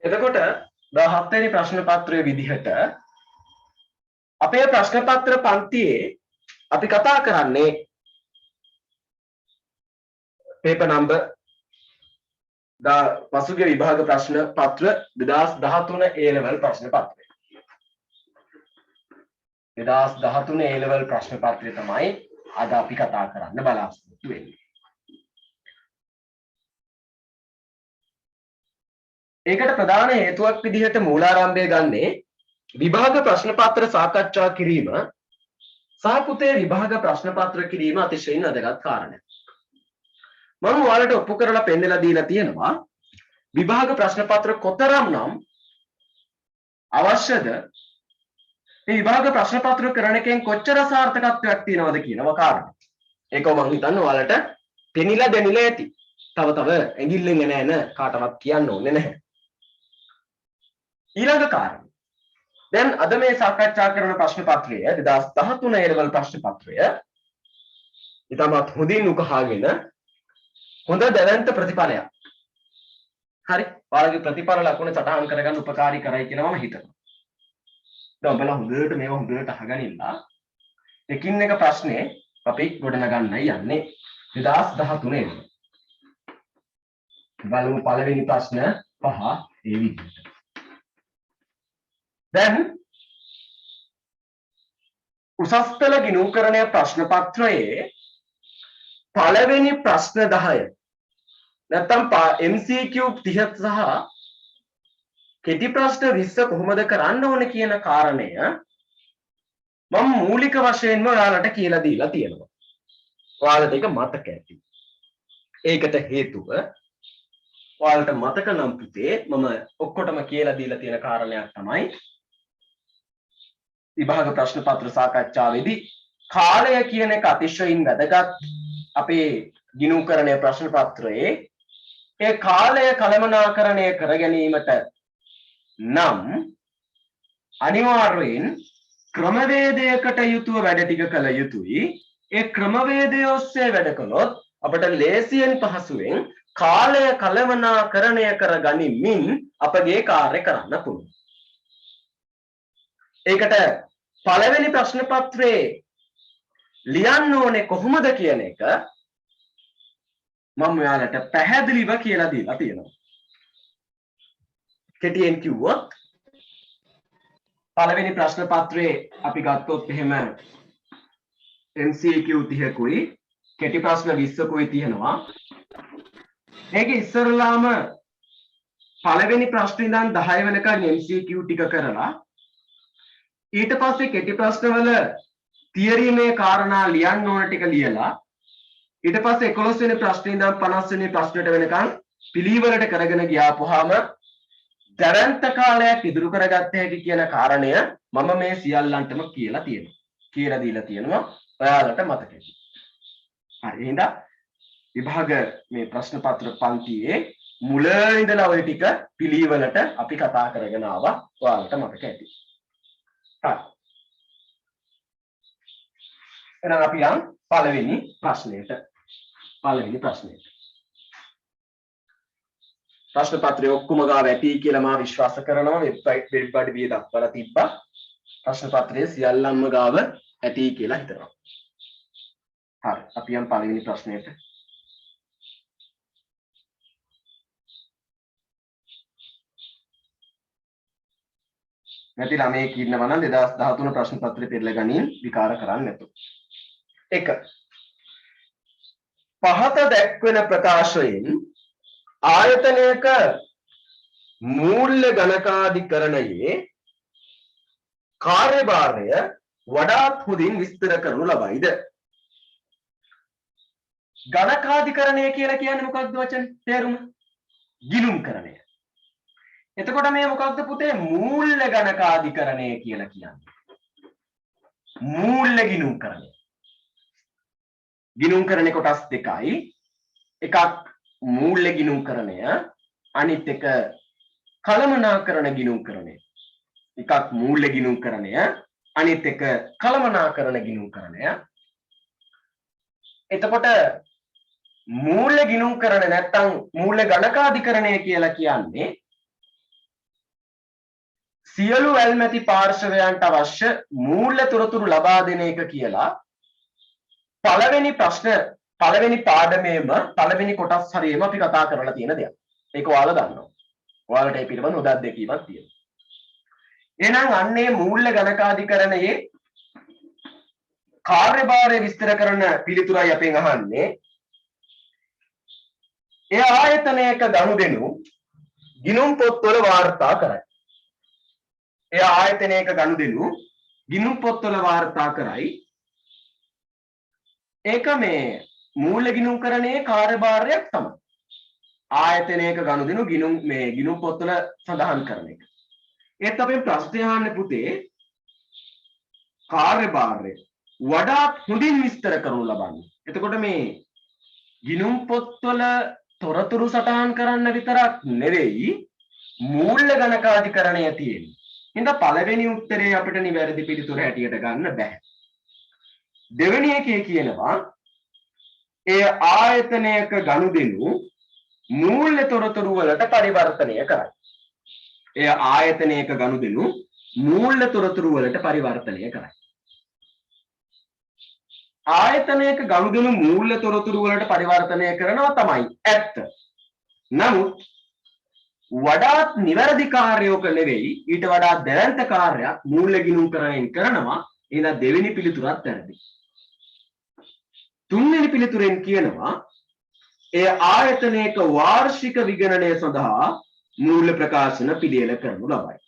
එතකොට 17 වෙනි ප්‍රශ්න පත්‍රයේ විදිහට අපේ ප්‍රශ්න පත්‍ර පන්තියේ අපි කතා කරන්නේ paper number පසුගිය විභාග ප්‍රශ්න පත්‍ර 2013 A level ප්‍රශ්න පත්‍රය. 2013 A level ප්‍රශ්න පත්‍රය තමයි අද අපි කතා කරන්න බලාපොරොත්තු වෙන්නේ. ඒකට ප්‍රධාන හේතුවක් විදිහට මූලාරම්භය ගන්නේ විභාග ප්‍රශ්න පත්‍ර සාකච්ඡා කිරීම සහ පුතේ විභාග ප්‍රශ්න පත්‍ර කිරීම අතිශයින් වැදගත් කාරණයක්. මම ඔයාලට ඔප්පු කරලා පෙන්නලා දීලා තියෙනවා විභාග ප්‍රශ්න පත්‍ර කොතරම්නම් අවශ්‍යද මේ විභාග ප්‍රශ්න පත්‍ර කරන එකෙන් කොච්චර සාර්ථකත්වයක් තියෙනවද කියනවා කාරණා. ඒක මම හිතන්නේ ඔයාලට පෙනිලා දැනිලා ඇති. තව ඇඟිල්ලෙන් එන කාටවත් කියන්න ඕනේ නැහැ. ඊළඟ කාරණා. දැන් අද මේ සාකච්ඡා කරන ප්‍රශ්න පත්‍රය 2013 A level ප්‍රශ්න පත්‍රය ඉතාමත් හොඳින් උකහාගෙන හොඳ දැවැන්ත ප්‍රතිඵලයක්. හරි. ඔයාලගේ ප්‍රතිඵල ලකුණ සටහන් කරගන්න උපකාරී කරයි කියලා මම හිතනවා. දැන් ඔයාලා හොඳට මේව හොඳට අහගනින්න. එකින් එක ප්‍රශ්නේ අපි ගොඩනගන්නයි යන්නේ 2013 බලමු පළවෙනි ප්‍රශ්න 5 ඒ විදිහට. දැන් උසස් පෙළ ගිණුම්කරණය ප්‍රශ්න පත්‍රයේ පළවෙනි ප්‍රශ්න 10 නැත්නම් MCQ 30 සහ කෙටි ප්‍රශ්න 20 කොහොමද කරන්න ඕනේ කියන කාරණය මම මූලික වශයෙන්ම ඔයාලට කියලා දීලා තියෙනවා. ඔයාලට ඒක මතක ඇති. ඒකට හේතුව ඔයාලට මතක නම් පුතේ මම ඔක්කොටම කියලා දීලා තියෙන කාරණයක් තමයි විභාග ප්‍රශ්න පත්‍ර සාකච්ඡාවේදී කාලය කියන එක අතිශයින් වැදගත්. අපේ ගිණුම්කරණය ප්‍රශ්න පත්‍රයේ ඒ කාලය කළමනාකරණය කර ගැනීමට නම් අනිවාර්යයෙන් ක්‍රමවේදයකට යුතුව වැඩ ටික කළ යුතුයි. ඒ ක්‍රමවේදය ඔස්සේ වැඩ කළොත් අපට ලේසියෙන් පහසුවෙන් කාලය කළමනාකරණය කර ගනිමින් අපගේ කාර්ය කරන්න පුළුවන්. ඒකට පළවෙනි ප්‍රශ්න පත්‍රයේ ලියන්න ඕනේ කොහොමද කියන එක මම ඔයාලට පැහැදිලිව කියලා දීලා තියෙනවා. කෙටියෙන් කිව්වොත් පළවෙනි ප්‍රශ්න පත්‍රයේ අපි ගත්තොත් එහෙම MCQ 30කුයි කෙටි ප්‍රශ්න 20කුයි තියෙනවා. මේක ඉස්සරලාම පළවෙනි ප්‍රශ්නේ ඉඳන් 10 වෙනකන් MCQ ටික කරලා ඊට පස්සේ කෙටි ප්‍රශ්නවල තියරි මේ කාරණා ලියන්න ඕන ටික ලියලා ඊට පස්සේ 11 වෙනි ප්‍රශ්නේ ඉඳන් 50 වෙනි ප්‍රශ්නට වෙනකන් පිළිවෙලට කරගෙන ගියාපුවාම දැවැන්ත කාලයක් ඉදිරි කරගත්ත හැකි කියන කාරණය මම මේ සියල්ලන්ටම කියලා තියෙනවා. කියලා දීලා තියෙනවා. ඔයාලට මතකයි. හරි. එහෙනම් විභාග මේ ප්‍රශ්න පත්‍ර පන්තියේ මුල ඉඳලා ওই ටික පිළිවෙලට අපි කතා කරගෙන ආවා. ඔයාලට මතක ඇති. හරි. එහෙනම් අපි යන් පළවෙනි ප්‍රශ්නෙට. ප්‍රශ්න පත්‍රය ඔක්කොම ගාව ඇති කියලා මම විශ්වාස කරනවා. වෙබ් අඩවියේ දක්වලා තිබ්බා. ප්‍රශ්න පත්‍රයේ සියල්ලම ගාව ඇති කියලා හිතනවා. හරි. අපි යන් පළවෙනි ප්‍රශ්නෙට. නැති ළමයෙක් ඉන්නවා නම් 2013 ප්‍රශ්න පත්‍රය පෙරලා ගනින් විකාර කරන්නේ නැතුව. 1. පහත දැක්වෙන ප්‍රකාශයෙන් ආයතනයක මූල්‍ය ගණකාධිකරණයේ කාර්යභාරය වඩාත් හොඳින් විස්තර කරනු ලබයිද? ගණකාධිකරණය කියලා කියන්නේ මොකක්ද වචනේ? තේරුම? ගිණුම්කරණය. එතකොට මේ මොකක්ද පුතේ? මූල්‍ය ගණකාධිකරණය කියලා කියන්නේ. මූල්‍ය ගිණුම්කරණය. ගිණුම්කරණේ කොටස් දෙකයි. එකක් මූල්‍ය ගිණුම්කරණය, අනිත් එක කළමනාකරණ ගිණුම්කරණය. එකක් මූල්‍ය ගිණුම්කරණය, අනිත් එක කළමනාකරණ ගිණුම්කරණය. එතකොට මූල්‍ය ගිණුම්කරණ නැත්නම් මූල්‍ය ගණකාධිකරණය කියලා කියන්නේ සියලු ඇල්මැති පාර්ශවයන්ට අවශ්‍ය මූල්‍ය තොරතුරු ලබා දෙන එක කියලා පළවෙනි පාඩමේම පළවෙනි කොටස් හරියම අපි කතා කරලා තියෙන දෙයක්. ඒක ඔයාලා දන්නවා. ඔයාලට ඒ පිළිබඳ උදා දෙකීමක් තියෙනවා. එහෙනම් අන්නේ මූල්‍ය ගණකාධිකරණයේ කාර්යභාරය විස්තර කරන පිළිතුරයි අපෙන් අහන්නේ. ඒ ආයතනයක ගනුදෙනු ගිණුම් පොත්වල වාර්තා කරයි. ඒ ආයතනයක ගනුදෙනු ගිණුම් පොත්වල වාර්තා කරයි. ඒක මේ මූල්‍ය ගිණුම්කරණයේ කාර්යභාරයක් තමයි. ආයතනයක ගනුදෙනු ගිණුම් පොත්වල සඳහන් කරන එක. ඒත් අපෙන් ප්‍රශ්නය අහන්නේ පුතේ කාර්යභාරය වඩාත් හොඳින් විස්තර කරනු ලබන්නේ. එතකොට මේ ගිණුම් පොත්වල තොරතුරු සටහන් කරන්න විතරක් නෙවෙයි මූල්‍ය ගණකාධිකරණය තියෙන්නේ. එහෙනම් පළවෙනි උත්තරේ අපිට නිවැරදි පිළිතුර හැටියට ගන්න බෑ. දෙවෙනි එකේ කියනවා ඒ ආයතනයක ගනුදෙනු මූල්‍ය තොරතුරු වලට පරිවර්තනය කරයි. ඒ ආයතනයක ගනුදෙනු මූල්‍ය තොරතුරු වලට පරිවර්තනය කරයි. ආයතනයක ගනුදෙනු මූල්‍ය තොරතුරු වලට පරිවර්තනය කරනවා තමයි ඇත්ත. නමුත් වඩාත් නිවැරදි කාර්යයක නෙවෙයි ඊට වඩා දැවැන්ත කාර්යයක් මූල්‍ය ගිණුම්කරණයෙන් කරනවා. එහෙනම් දෙවෙනි පිළිතුරත් වැරදි. තුන්වෙනි පිළිතුරෙන් කියනවා ඒ ආයතනයක වාර්ෂික විගණනය සඳහා මූල්‍ය ප්‍රකාශන පිළියෙල කරනු ලබයි.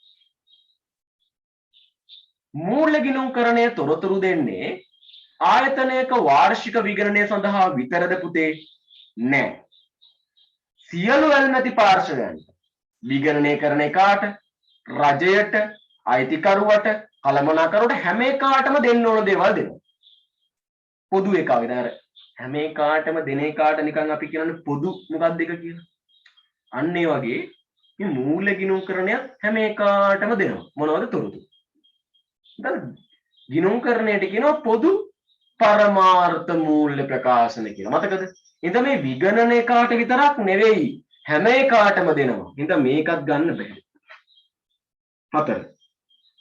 මූල්‍ය ගිණුම්කරණය තොරතුරු දෙන්නේ ආයතනයක වාර්ෂික විගණනය සඳහා විතරද පුතේ? නෑ. සියලු ඇල්මැති පාර්ශවයන්ට විගණනය කරන එකාට රජයට අයිතිකරුවට කළමනාකරුවට හැම එකාටම දෙන්න ඕන දේවල් දෙනවා. පොදු එකක් විතර හැම එකාටම දෙන එකාට නිකන් අපි කියන්නේ පොදු මොකක්ද එක කියලා. අන්න ඒ වගේ මේ මූල්‍ය ගිණුම්කරණය හැම එකාටම දෙනවා. මොනවද තොරතුරු? දැන් ගිණුම්කරණයට කියනවා පොදු පරමාර්ථ මූල්‍ය ප්‍රකාශන කියලා. මතකද? ඉතින් මේ විගණන එකාට විතරක් නෙවෙයි හැම එකාටම දෙනවා. ඉතින් මේකත් ගන්න බෑ. 4.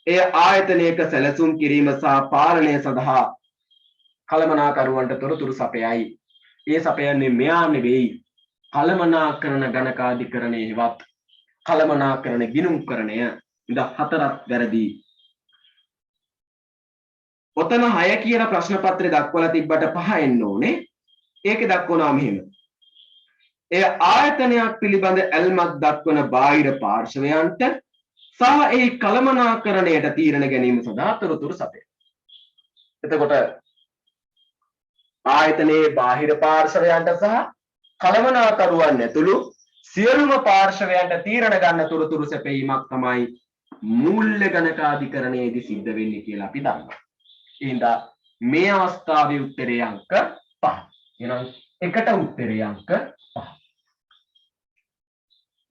ඒ ආයතනයක සැලසුම් කිරීම සහ පාලනය සඳහා කළමනාකරුවන්ට තොරතුරු සපයයි. ඒ සපයන්නේ මෙයා නෙවෙයි කළමනාකරන ගණකාධිකරණයේවත් කළමනාකරන ගිණුම්කරණය. ඉතින් 4ක් වැරදි. ඔතන 6 කියන ප්‍රශ්න පත්‍රය දක්වලා තිබ්බට 5 එන්න ඕනේ. ඒකේ දක්වනවා මෙහෙම. ඒ ආයතනයක් පිළිබඳ ඇල්මක් දක්වන බාහිර පාර්ශවයන්ට සහ ඒ කළමනාකරණයට තීරණ ගැනීම සඳහා තොරතුරු සපයයි. එතකොට ආයතනයේ බාහිර පාර්ශවයන්ට සහ කළමනාකරුවන් ඇතුළු සියලුම පාර්ශවයන්ට තීරණ ගන්න තොරතුරු සැපයීමක් තමයි මූල්‍ය ගණකාධිකරණයේදී සිද්ධ වෙන්නේ කියලා අපි දන්නවා. එහෙනම් මේ අවස්ථාවේ උත්තරේ අංක 5. එහෙනම් එකට උත්තරේ අංක 5.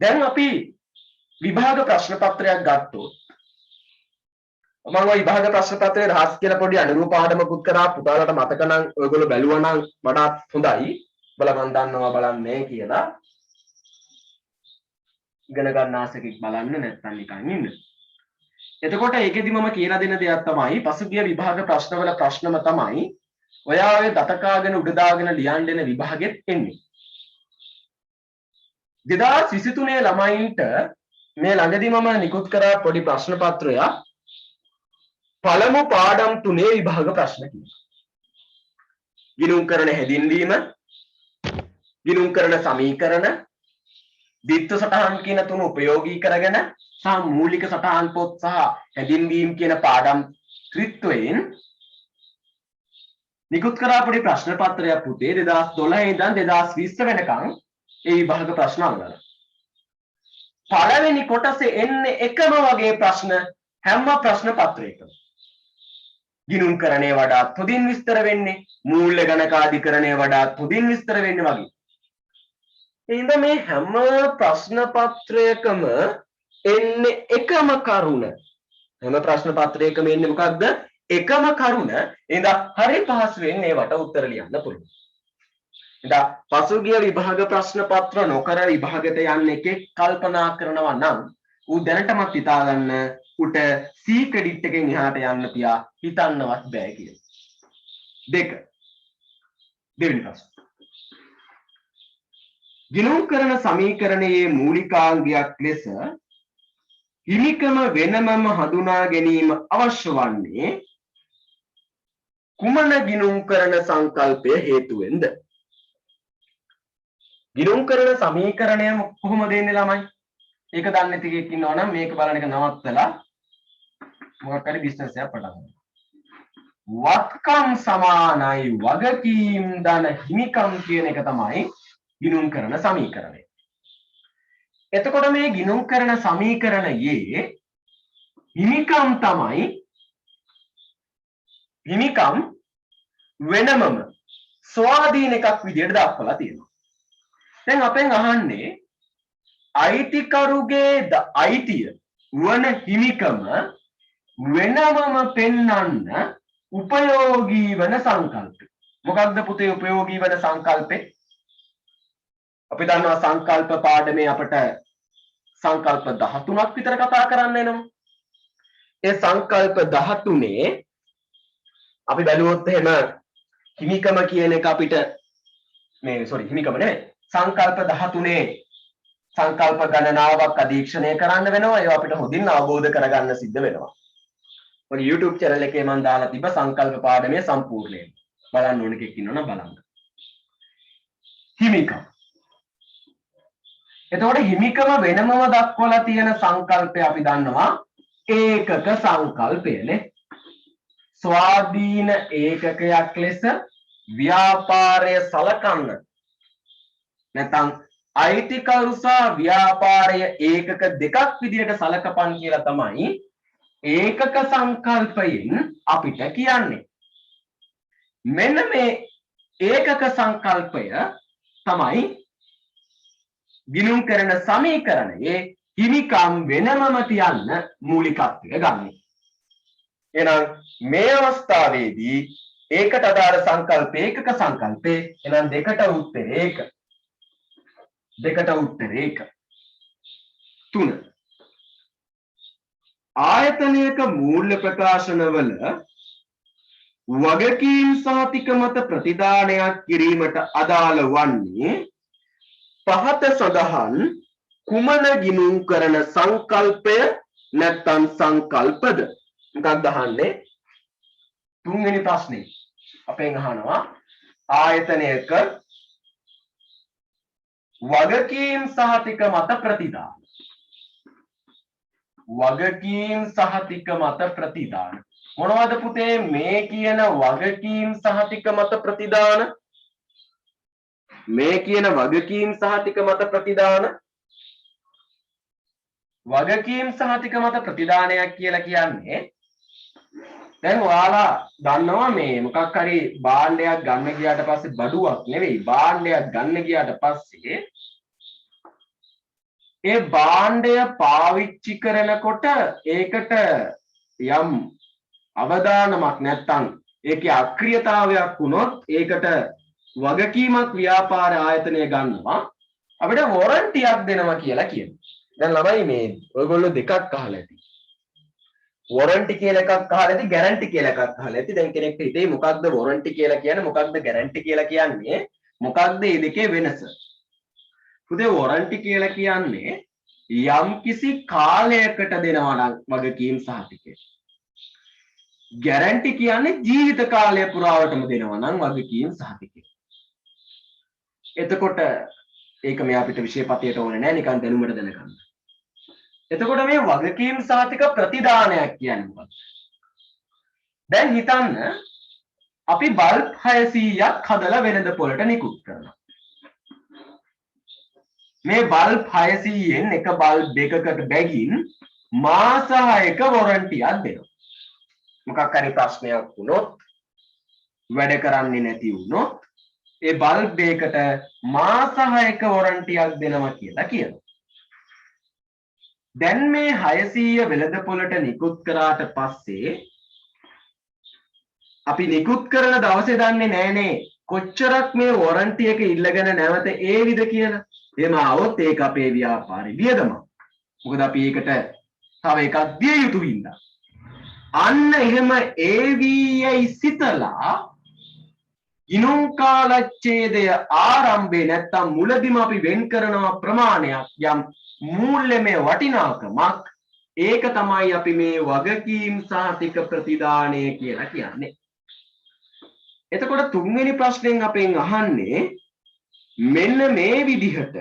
දැන් අපි විභාග ප්‍රශ්න පත්‍රයක් ගත්තොත් මම ওই විභාග ප්‍රශ්න පත්‍රයේ රහස් කියලා පොඩි අනුරූප පාඩමකුත් කරා. පුතාලට මතක නම් ඔයගොල්ලෝ බැලුවා නම් වඩාත් හොඳයි. බලමන් දන්නවා බලන්නේ කියලා. ඉගෙන ගන්න ආසකෙක් බලන්න නැත්නම් නිකන් ඉන්න. එතකොට ඒකෙදි මම කියලා දෙන දෙයක් තමයි පසුගිය විභාග ප්‍රශ්නවල ප්‍රශ්නම තමයි ඔයා ඔය දතකාගෙන උඩ දාගෙන ලියන්න දෙන විභාගෙත් එන්නේ. 2023 ළමයින්ට මේ ළඟදී මම නිකුත් කරා පොඩි ප්‍රශ්න පත්‍රයක් පළමු පාඩම් 3 විභාග ප්‍රශ්න කියලා. ගිණුම්කරණ හැදින්වීම, ගිණුම්කරණ සමීකරණ, විත්ත සටහන් කියන තුන උපයෝගී කරගෙන සහ මූලික සටහන් පොත් සහ හැදින්වීම කියන පාඩම් ත්‍රිත්වයෙන් නිකුත් කරා පොඩි ප්‍රශ්න පත්‍රයක් පුතේ 2012 ඉඳන් 2020 වෙනකන් ඒ විභාග ප්‍රශ්න අහලා. පළවෙනි කොටසේ එන්නේ එකම වගේ ප්‍රශ්න හැම ප්‍රශ්න පත්‍රයකම. ගිණුම්කරණය වඩා තොදින් විස්තර වෙන්නේ, මූල්‍ය ගණකාධිකරණය වඩා තොදින් විස්තර වෙන්නේ වගේ. එහෙනම් මේ හැම ප්‍රශ්න පත්‍රයකම එන්නේ එකම කරුණ. හැම ප්‍රශ්න පත්‍රයකම එන්නේ මොකක්ද? එකම කරුණ. එහෙනම් හරි පහසුවෙන් ඒවට උත්තර ලියන්න පුළුවන්. එහෙනම් පසුගිය විභාග ප්‍රශ්න පත්‍ර නොකර විභාගයට යන්න එකෙක් කල්පනා කරනවා නම් ඌ දැනටමත් හිතා ගන්න උට C ක්‍රෙඩිට් එකෙන් එහාට යන්න තියා හිතන්නවත් බෑ කියලා. දෙක. දෙවෙනි ප්‍රශ්න. ගිණුම් කරන සමීකරණයේ මූලිකාංගයක් ලෙස හිමිකම වෙනමම හඳුනා ගැනීම අවශ්‍ය වන්නේ කුමන ගිණුම් කරන සංකල්පය හේතුවෙන්ද? ගිණුම් කරන සමීකරණය කොහොමද එන්නේ ළමයි? ඒක දන්නේ නැති කෙනෙක් ඉන්නවා නම් මේක බලන එක නවත්තලා මොකක් හරි බිස්නස් එකක් පටන් ගන්න. වත්කම් සමානයි වගකීම් ධන හිමිකම් කියන එක තමයි ගිණුම් කරන සමීකරණය. එතකොට මේ ගිණුම් කරන සමීකරණයේ හිමිකම් තමයි හිමිකම් වෙනමම ස්වාධීන එකක් විදිහට දක්වලා තියෙනවා. දැන් අපෙන් අහන්නේ අයිතිකරුගේ අයිතිය වන හිමිකම වෙනමම පෙන්වන්න උපයෝගී වන සංකල්පය. මොකක්ද පුතේ උපයෝගී වන සංකල්පේ? අපි දන්නවා සංකල්ප පාඩමේ අපිට සංකල්ප 13ක් විතර කතා කරන්න වෙනවා. ඒ සංකල්ප 13 අපි බැලුවොත් එහෙම හිමිකම කියන එක අපිට හිමිකම නෙවෙයි. සංකල්ප 13 සංකල්ප ගණනාවක් අධීක්ෂණය කරන්න වෙනවා. ඒවා අපිට හොඳින් අවබෝධ කරගන්න සිද්ධ වෙනවා. මගේ YouTube channel එකේ මම දාලා තිබ්බ සංකල්ප පාඩමේ සම්පූර්ණයෙන් බලන්න ඕන කෙනෙක් ඉන්නවනම් බලන්න. හිමිකම. එතකොට හිමිකම වෙනමම දක්වලා තියෙන සංකල්පය අපි දන්නවා ඒකක සංකල්පයනේ. ස්වාධීන ඒකකයක් ලෙස ව්‍යාපාරය සලකන්න. නැත්නම් අයිතිකරු සහ ව්‍යාපාරය ඒකක දෙකක් විදිහට සලකපන් කියලා තමයි ඒකක සංකල්පයෙන් අපිට කියන්නේ. මෙන්න මේ ඒකක සංකල්පය තමයි ගිණුම් කරන සමීකරණයේ හිමිකම් වෙනමම තියන්න මූලිකත්වය ගන්න. එහෙනම් මේ අවස්ථාවේදී ඒකට අදාළ සංකල්ප ඒකක සංකල්පේ එහෙනම් දෙකට උත්තරේ ඒක. දෙකට උත්තරේ ඒක. 3 ආයතනයක මූල්‍ය ප්‍රකාශනවල වගකීම් සහතික මත ප්‍රතිදානයක් කිරීමට අදාළ වන්නේ පහත සඳහන් කුමන ගිණුම් කරන සංකල්පය නැත්නම් සංකල්පද? මොකක්ද අහන්නේ? තුන්වෙනි ප්‍රශ්නේ අපෙන් අහනවා ආයතනයක වගකීම් සහතික මත ප්‍රතිදාන. වගකීම් සහතික මත ප්‍රතිදාන මොනවද පුතේ මේ කියන වගකීම් සහතික මත ප්‍රතිදාන? මේ කියන වගකීම් සහතික මත ප්‍රතිදාන වගකීම් සහතික මත ප්‍රතිදානයක් කියලා කියන්නේ දැන් ඔයාලා දන්නවා මේ මොකක් හරි භාණ්ඩයක් ගන්න ගියාට පස්සේ බඩුවක් නෙවෙයි භාණ්ඩයක් ගන්න ගියාට පස්සේ ඒ භාණ්ඩය පාවිච්චි කරනකොට ඒකට යම් අවදානමක් නැත්තම් ඒකේ අක්‍රියතාවයක් වුණොත් ඒකට වගකීමක් ව්‍යාපාර ආයතනය ගන්නවා අපිට වොරන්ටියක් දෙනවා කියලා කියනවා. දැන් ළමයි මේ ඔයගොල්ලෝ දෙකක් අහලා ඇති. වොරන්ටි කියලා එකක් අහලා ඇති, ගැරන්ටි කියලා එකක් අහලා ඇති. දැන් කෙනෙක්ට හිතේ මොකක්ද වොරන්ටි කියලා කියන්නේ, මොකක්ද ගැරන්ටි කියලා කියන්නේ, මොකක්ද මේ දෙකේ වෙනස? පුතේ වොරන්ටි කියලා කියන්නේ යම් කිසි කාලයකට දෙනවා නම් වගකීම් සහතිකය. ගැරන්ටි කියන්නේ ජීවිත කාලය පුරාවටම දෙනවා නම් වගකීම් සහතිකය. එතකොට ඒක මේ අපිට විශේෂපතයට ඕනේ නැහැ නිකන් දැනුමට දැනගන්න. එතකොට මේ වගකීම් සහතික ප්‍රතිදානයක් කියන්නේ මොකක්ද? දැන් හිතන්න අපි බල්බ් 600ක් හදලා වෙළඳ පොළට නිකුත් කරනවා. මේ බල්බ් 600න් එක බල්බ් එකකට බැගින් මාස 6ක වොරන්ටියක් දෙනවා. මොකක් හරි ප්‍රශ්නයක් වුණොත් වැඩ කරන්නේ නැති වුණොත් ඒ බල්බ් එකකට මාස 6ක වොරන්ටියක් දෙනවා කියලා කියනවා. දැන් මේ 600 වෙළඳ පොළට නිකුත් කරාට පස්සේ අපි නිකුත් කරන දවසේ දන්නේ නැහනේ කොච්චරක් මේ වොරන්ටි එක ඉල්ලගෙන නැවත ඒවිද කියලා. එහෙම આવොත් ඒක අපේ ව්‍යාපාරේ වියදමක්. මොකද අපි ඒකට තව එකක් දිය යුතු හින්දා. අන්න එහෙම ඒවීයි සිතලා ගිණුම් කාලච්ඡේදය ආරම්භේ නැත්තම් මුලදිම අපි වෙන් කරනවා ප්‍රමාණයක් යම් මූල්‍යමය වටිනාකමක්. ඒක තමයි අපි මේ වගකීම් සහතික ප්‍රතිදානය කියලා කියන්නේ. එතකොට තුන්වෙනි ප්‍රශ්නෙන් අපෙන් අහන්නේ මෙන්න මේ විදිහට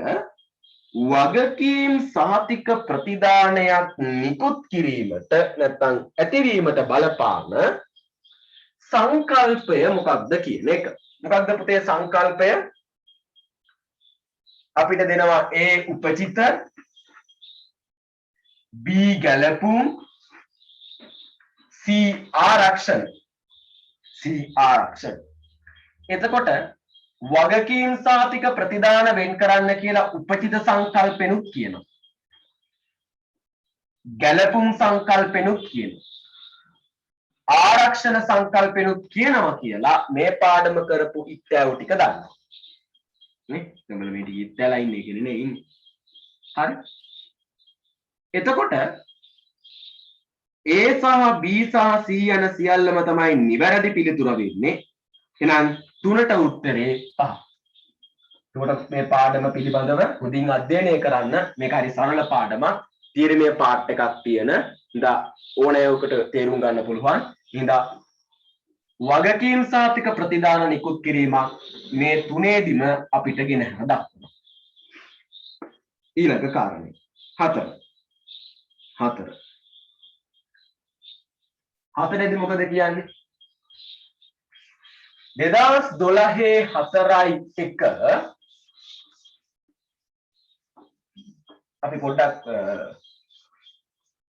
වගකීම් සහතික ප්‍රතිදානයක් නිකුත් කිරීමට නැත්නම් ඇතිවීමට බලපාන සංකල්පය මොකක්ද කියන එක. මොකක්ද පුතේ සංකල්පය? අපිට දෙනවා A උපචිත, B ගැලපුම්, C ආරක්ෂණ. එතකොට වගකීම් සහතික ප්‍රතිදාන වෙන් කරන්න කියලා උපචිත සංකල්පෙනුත් කියනවා. ගැලපුම් සංකල්පෙනුත් කියනවා. ආරක්ෂණ සංකල්පෙනුත් කියනවා කියලා මේ පාඩම කරපු ඉත්තෑවු ටික දන්නවා. නේ? நம்மள මේ ටික ඉත්තෑලා ඉන්නේ කියන්නේ නේ ඉන්නේ. හරි? එතකොට A සහ B සහ C යන සියල්ලම තමයි නිවැරදි පිළිතුර වෙන්නේ. එහෙනම් 3ට උත්තරේ 5. ඒකට මේ පාඩම පිළිබඳව හොඳින් අධ්‍යයනය කරන්න. මේක හරි සරල පාඩමක්. තීරණීය පාර්ට් එකක් තියෙන. ඉතින් ඕනෑවකට තේරුම් ගන්න පුළුවන්. ඉතින් වගකීම් සහතික ප්‍රතිදාන නිකුත් කිරීමක් මේ තුනේදිම අපිට ගෙන හදා. ඊළඟ කාරණේ 4. හතරේදී මොකද කියන්නේ? 2012 4.1 අපි පොඩ්ඩක්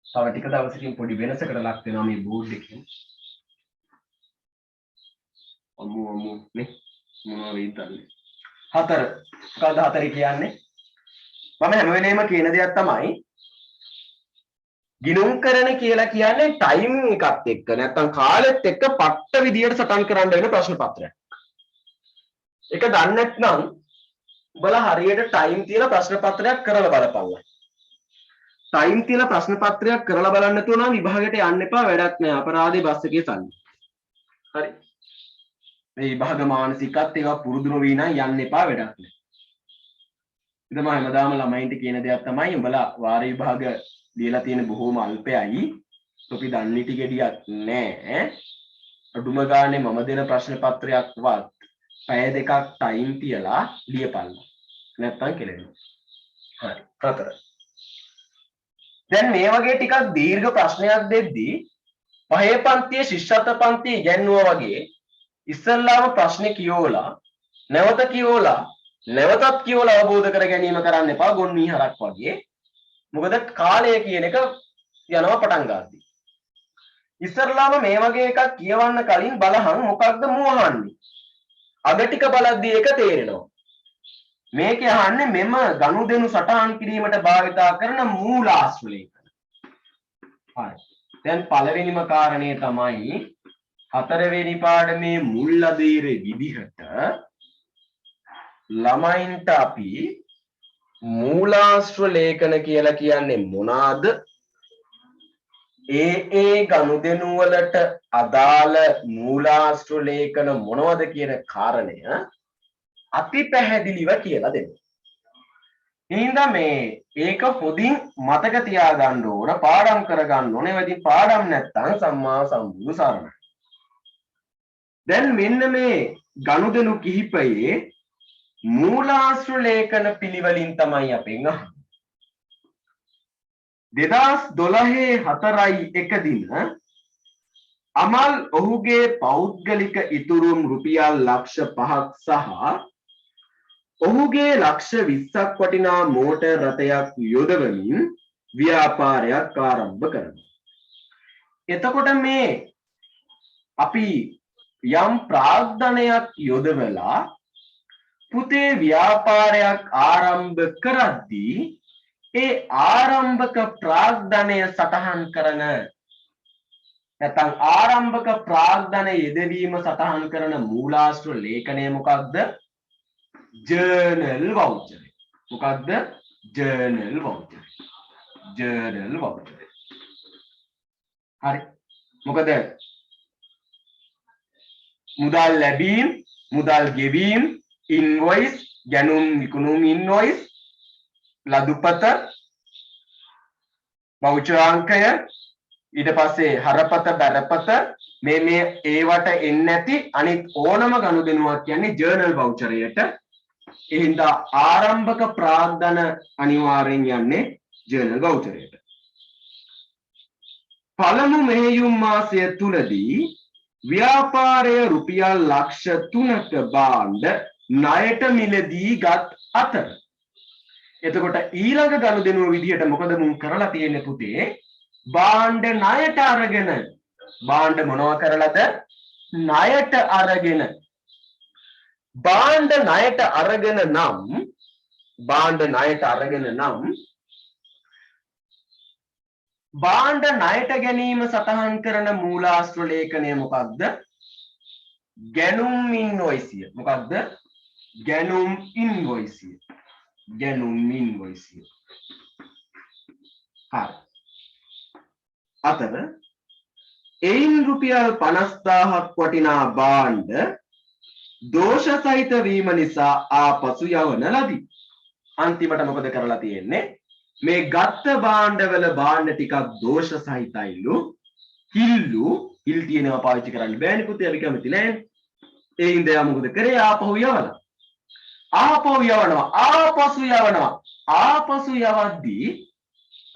තව ටික දවසකින් පොඩි වෙනසකට ලක් වෙනවා මේ බෝඩ් එකේ. අමු නේ මොනවා වෙයිද දන්නේ. 4 මොකද 4 කියන්නේ? මම හැම වෙලේම කියන දෙයක් තමයි ගිණුම් කරන කියලා කියන්නේ ටයිම් එකත් එක්ක නැත්නම් කාලෙත් එක්ක පට්ට විදියට සටන් කරන්න වෙන ප්‍රශ්න පත්‍රයක්. ඒක දන්නේ නැත්නම් උඹලා හරියට ටයිම් තියලා ප්‍රශ්න පත්‍රයක් කරලා බලපල්ලා. ටයිම් තියලා ප්‍රශ්න පත්‍රයක් කරලා බලන්න නැතුව නම් විභාගයට යන්න එපා, වැඩක් නෑ. අපරාධේ බස් එකේ සල්ලි. හරි. මේ විභාග මානසිකත් ඒවා පුරුදු නොවී නම් යන්න එපා, වැඩක් නෑ. ඉතින් මම හැමදාම ළමයින්ට කියන දෙයක් තමයි උඹලා වාර විභාග දීලා තියෙන බොහෝම අල්පයයි. තොපි දන්නේ ටික ගෙඩියක් නෑ. අඩුම ගානේ මම දෙන ප්‍රශ්න පත්‍රයක්වත් පැය දෙකක් ටයිම් තියලා ලියපල්ලා. නැත්තම් කෙලෙනවා. හරි. 4. දැන් මේ වගේ ටිකක් දීර්ඝ ප්‍රශ්නයක් දෙද්දී පහේ පන්තියේ ශිෂ්‍යත්ව පන්තියේ ඉගෙනුවා වගේ ඉස්සල්ලාම ප්‍රශ්නේ කියවලා නැවත කියවලා නැවතත් කියවලා අවබෝධ කර ගැනීම කරන්න එපා ගොන්නී හරක් වගේ. මොකද කාලය කියන එක යනවා පටන් ගන්නදී. ඉස්සරලාම මේ වගේ එකක් කියවන්න කලින් බලහන් මොකක්ද මුවහන්නේ. අග ටික බලද්දී ඒක තේරෙනවා. මේකේ අහන්නේ මෙම ගනුදෙනු සටහන් කිරීමට භාවිතා කරන මූලාශ්‍ර ලේඛන. හරි. දැන් පළවෙනිම කාරණේ තමයි 4 වෙනි පාඩමේ මුල් අධීරේ විදිහට ළමයින්ට අපි මූලාශ්‍ර ලේඛන කියලා කියන්නේ මොනවාද? ඒ ගනුදෙනු වලට අදාළ මූලාශ්‍ර ලේඛන මොනවද කියන කාරණය අති පැහැදිලිව කියලා දෙන්න. එහෙනම් මේ ඒක පොදින් මතක තියාගන්න ඕන, පාඩම් කරගන්න ඕනේ. ඉතින් පාඩම් නැත්තම් සම්මා සම්බුදු සරණයි. දැන් මෙන්න මේ ගනුදෙනු කිහිපයේ මූලාශ්‍ර ලේඛන පිළිවෙලින් තමයි අපෙන් අහන්නේ. 2012 4.1 දින අමල් ඔහුගේ පෞද්ගලික ඉතුරුම් රුපියල් ලක්ෂ 5ක් සහ ඔහුගේ ලක්ෂ 20ක් වටිනා මෝටර් රථයක් යොදවමින් ව්‍යාපාරයක් ආරම්භ කරනවා. එතකොට මේ අපි යම් ප්‍රාග්ධනයක් යොදවලා පුතේ ව්‍යාපාරයක් ආරම්භ කරද්දී ඒ ආරම්භක ප්‍රාග්ධනය සටහන් කරන නැත්නම් ආරම්භක ප්‍රාග්ධනය යෙදවීම සටහන් කරන මූලාශ්‍ර ලේඛනය මොකක්ද? Journal voucher. මොකක්ද? Journal voucher. Journal voucher. හරි. මොකද මුදල් ලැබීම්, මුදල් ගෙවීම්, ඉන්වොයිස්, ගැනුම් විකුණුම් ඉන්වොයිස්, ලදුපත, වවුචර් අංකය, ඊට පස්සේ හරපත බැරපත මේ ඒවට එන්නේ නැති අනිත් ඕනම ගනුදෙනුවක් කියන්නේ ජර්නල් වවුචරයට. ඒ හින්දා ආරම්භක ප්‍රාග්ධන අනිවාර්යෙන් යන්නේ ජර්නල් වවුචරයට. පළමු මෙහෙයුම් මාසය තුලදී ව්‍යාපාරය රුපියල් ලක්ෂ 3ක භාණ්ඩ ණයට මිලදී ගත් අතර එතකොට ඊළඟ ගනුදෙනුව විදිහට මොකද මුන් කරලා තියෙන්නේ පුතේ? භාණ්ඩ ණයට අරගෙන භාණ්ඩ මොනවා කරලාද? ණයට අරගෙන භාණ්ඩ ණයට අරගෙන නම් භාණ්ඩ ණයට ගැනීම සටහන් කරන මූලාශ්‍ර ලේඛනය මොකක්ද? ගැනුම් ඉන්වොයිසිය. මොකක්ද? ගැනුම් ඉන්වොයිසිය. ගැනුම් ඉන්වොයිසිය. හරි. අතර එයින් රුපියල් 50000ක් වටිනා භාණ්ඩ දෝෂ සහිත වීම නිසා ආපසු යවන ලදී. අන්තිමට මොකද කරලා තියෙන්නේ? මේ ගත්ත භාණ්ඩවල භාණ්ඩ ටිකක් දෝෂ සහිතයිලු, හිල් තියෙනවා පාවිච්චි කරන්න බෑනේ පුතේ, අපි කැමති නෑනේ. ඒ හින්දා යා මොකද කරේ? ආපහු යවනවා. ආපසු යවද්දී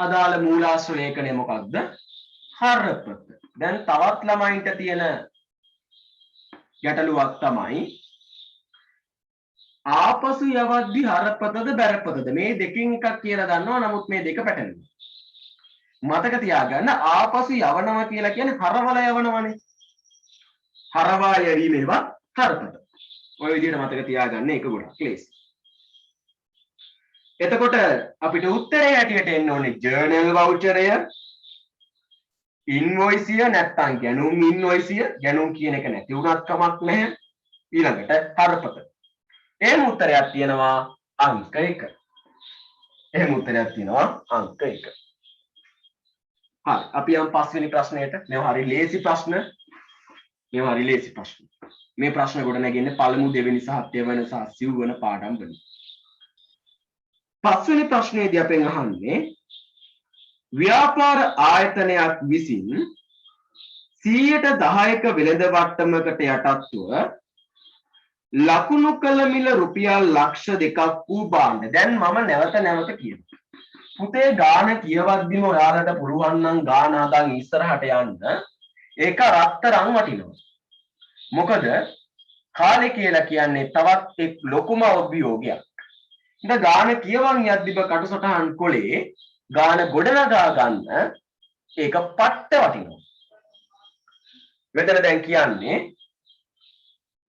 අදාළ මූලාශ්‍ර ලේඛනය මොකක්ද? හරපත. දැන් තවත් ළමයින්ට තියෙන ගැටලුවක් තමයි ආපසු යවද්දී හරපතද බැරපතද මේ දෙකෙන් එකක් කියලා දන්නවා. නමුත් මේ දෙක පැටලෙනවා. මතක තියාගන්න ආපසු යවනවා කියලා කියන්නේ හරවල යවනවනේ. හරවා යවීම ඒවා හරපත. ඔය විදිහට මතක තියාගන්න එක ගොඩක් ලේසි. එතකොට අපිට උත්තරේ හැටියට එන්න ඕනේ ජර්නල් වවුචරය, ඉන්වොයිසිය නැත්තම් ගැනුම් ඉන්වොයිසිය. ගැනුම් කියන එක නැති වුණත් කමක් නැහැ. ඊළඟට හරපත. එහෙම උත්තරයක් තියෙනවා අංක 1. හරි අපි යම් පස්වෙනි ප්‍රශ්නයට. මේවා හරි ලේසි ප්‍රශ්න. මේ ප්‍රශ්න ගොඩ නැගෙන්නේ පළමු දෙවෙනි සහ හත්වෙනි සහ සිව්වන පාඩම් වලින්. පස්වෙනි ප්‍රශ්නයේදී අපෙන් අහන්නේ ව්‍යාපාර ආයතනයක් විසින් 110ක වෙළඳ වට්ටමකට යටත්ව ලකුණු කළ මිල රුපියල් ලක්ෂ 2ක් වූ භාණ්ඩ. දැන් මම නැවත කියනවා. පුතේ ගාන කියවද්දිම ඔයාලට පුළුවන් නම් ගාන හදන් ඉස්සරහට යන්න. ඒක රත්තරන් වටිනවා. මොකද කාලේ කියලා කියන්නේ තවත් එක් ලොකුම අභියෝගයක්. ඉතින් ගාන කියවන් යද්දිම කටසටහන් කොලේ ගාන ගොඩනගා ගන්න ඒක පට්ට වටිනවා. මෙතන දැන් කියන්නේ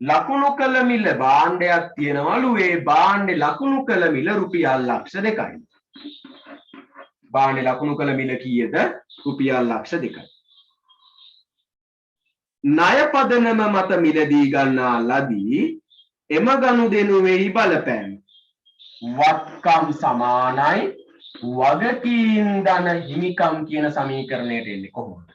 ලකුණු කළ මිල භාණ්ඩයක් තියෙනවලු. ඒ භාණ්ඩේ ලකුණු කළ මිල රුපියල් ලක්ෂ 2යි. භාණ්ඩේ ලකුණු කළ මිල කීයද? රුපියල් ලක්ෂ 2යි. ණය පදනම මත මිලදී ගන්නා ලදී එම ගනුදෙනුවේහි බලපෑම වත්කම් සමානයි වගකීම් ධන හිමිකම් කියන සමීකරණයට එන්නේ කොහොමද?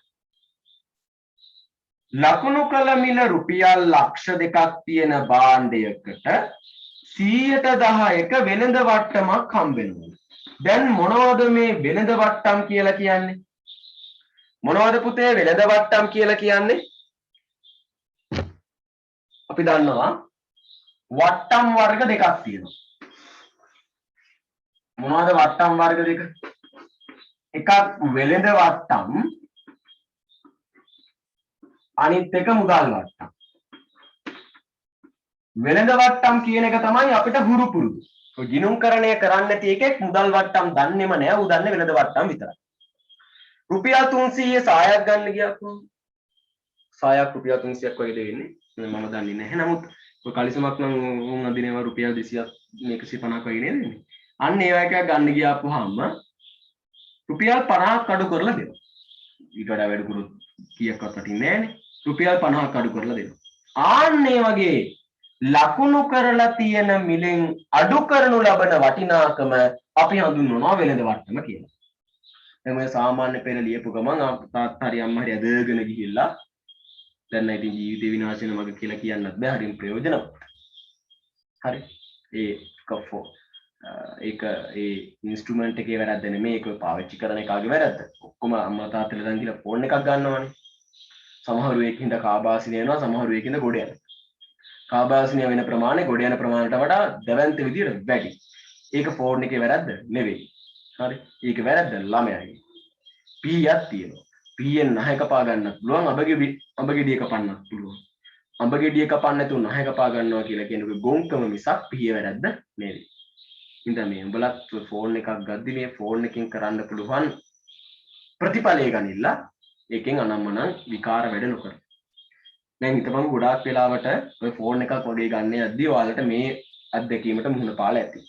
ලකුණු කළ මිල රුපියල් ලක්ෂ 2ක් තියෙන භාණ්ඩයකට 110ක වෙළඳ වට්ටමක් හම්බ වෙනවා. දැන් මොනවද මේ වෙළඳ වට්ටම් කියලා කියන්නේ? මොනවද පුතේ වෙළඳ වට්ටම් කියලා කියන්නේ? අපි දන්නවා වට්ටම් වර්ග දෙකක් තියෙනවා. මොනවද වට්ටම් වර්ග දෙක? එකක් වෙළඳ වට්ටම්, අනිත් එක මුදල් වට්ටම්. වෙළඳ වට්ටම් කියන එක තමයි අපිට හුරු පුරුදු. ඔය ගිණුම්කරණය කරන්නේ නැති එකෙක් මුදල් වට්ටම් දන්නේම නෑ. ඌ දන්නේ වෙළඳ වට්ටම් විතරයි. රුපියල් 300 සායක් ගන්න ගියා කොහොමද? සායක් රුපියල් 300ක් වගේ දෙන්නේ. මම දන්නේ නැහැ. නමුත් ඔය කලිසමක් නම් උන් අදිනවා රුපියල් 200ක් 150ක් වගේ නේද? අන්න ඒ වගේ එකක් ගන්න ගියාපුවාම රුපියල් 50ක් අඩු කරලා දෙනවා. ඊට වඩා වැඩි කරුත් කීයක්වත් වටින්නේ නැහැනේ. රුපියල් 50ක් අඩු කරලා දෙනවා. ආන්න ඒ වගේ ලකුණු කරලා තියෙන මිලෙන් අඩු කරනු ලබන වටිනාකම අපි හඳුන්වනවා වෙළඳ වට්ටම කියලා. දැන් ඔය සාමාන්‍ය පෙළ ලියපු ගමන් තාත්තා හරි අම්මා හරි ඇදගෙන ගිහිල්ලා දැන් නම් ඉතින් ජීවිතේ විනාශ වෙන මග කියලා කියන්නත් බෑ හරිම ප්‍රයෝජනවත්. හරි. ඒක ඒ ඉන්ස්ට්‍රුමන්ට් එකේ වැරද්ද නෙමෙයි ඒක පාවිච්චි කරන එකාගේ වැරද්ද. ඔක්කොම අම්මා තාත්තලා දැන් කියලා ෆෝන් එකක් ගන්නවනේ. සමහරු ඒකින්ද කාබාසිනිය වෙනවා සමහරු ඒකින්ද ගොඩ යනවා. කාබාසිනිය වෙන ප්‍රමාණය ගොඩ යන ප්‍රමාණයට වඩා දැවැන්ත විදියට වැඩි. ඒක ෆෝන් එකේ වැරද්ද නෙවෙයි. හරි. ඒක වැරද්ද ළමයාගේ. පීයක් තියෙනවා. පීයෙන් නහය කපා ගන්නත් පුළුවන් අඹ ගෙඩිය කපන්නත් පුළුවන්. අඹ ගෙඩිය කපන්න නැතුව නහය කපා ගන්නවා කියලා කියනක ගොංකම මිසක් පීය වැරද්ද නෙවෙයි. ඉතින් මේ උඹලත් ෆෝන් එකක් ගද්දි මේ ෆෝන් එකෙන් කරන්න පුළුවන් ප්‍රතිඵලය ගනිලා ඒකෙන් අනම්මනම් විකාර වැඩ නොකර. දැන් හිතපන් ගොඩාක් වෙලාවට ඔය ෆෝන් එකක් වගේ ගන්න යද්දී ඔයාලට මේ අත්දැකීමට මුහුණ පාලා ඇති.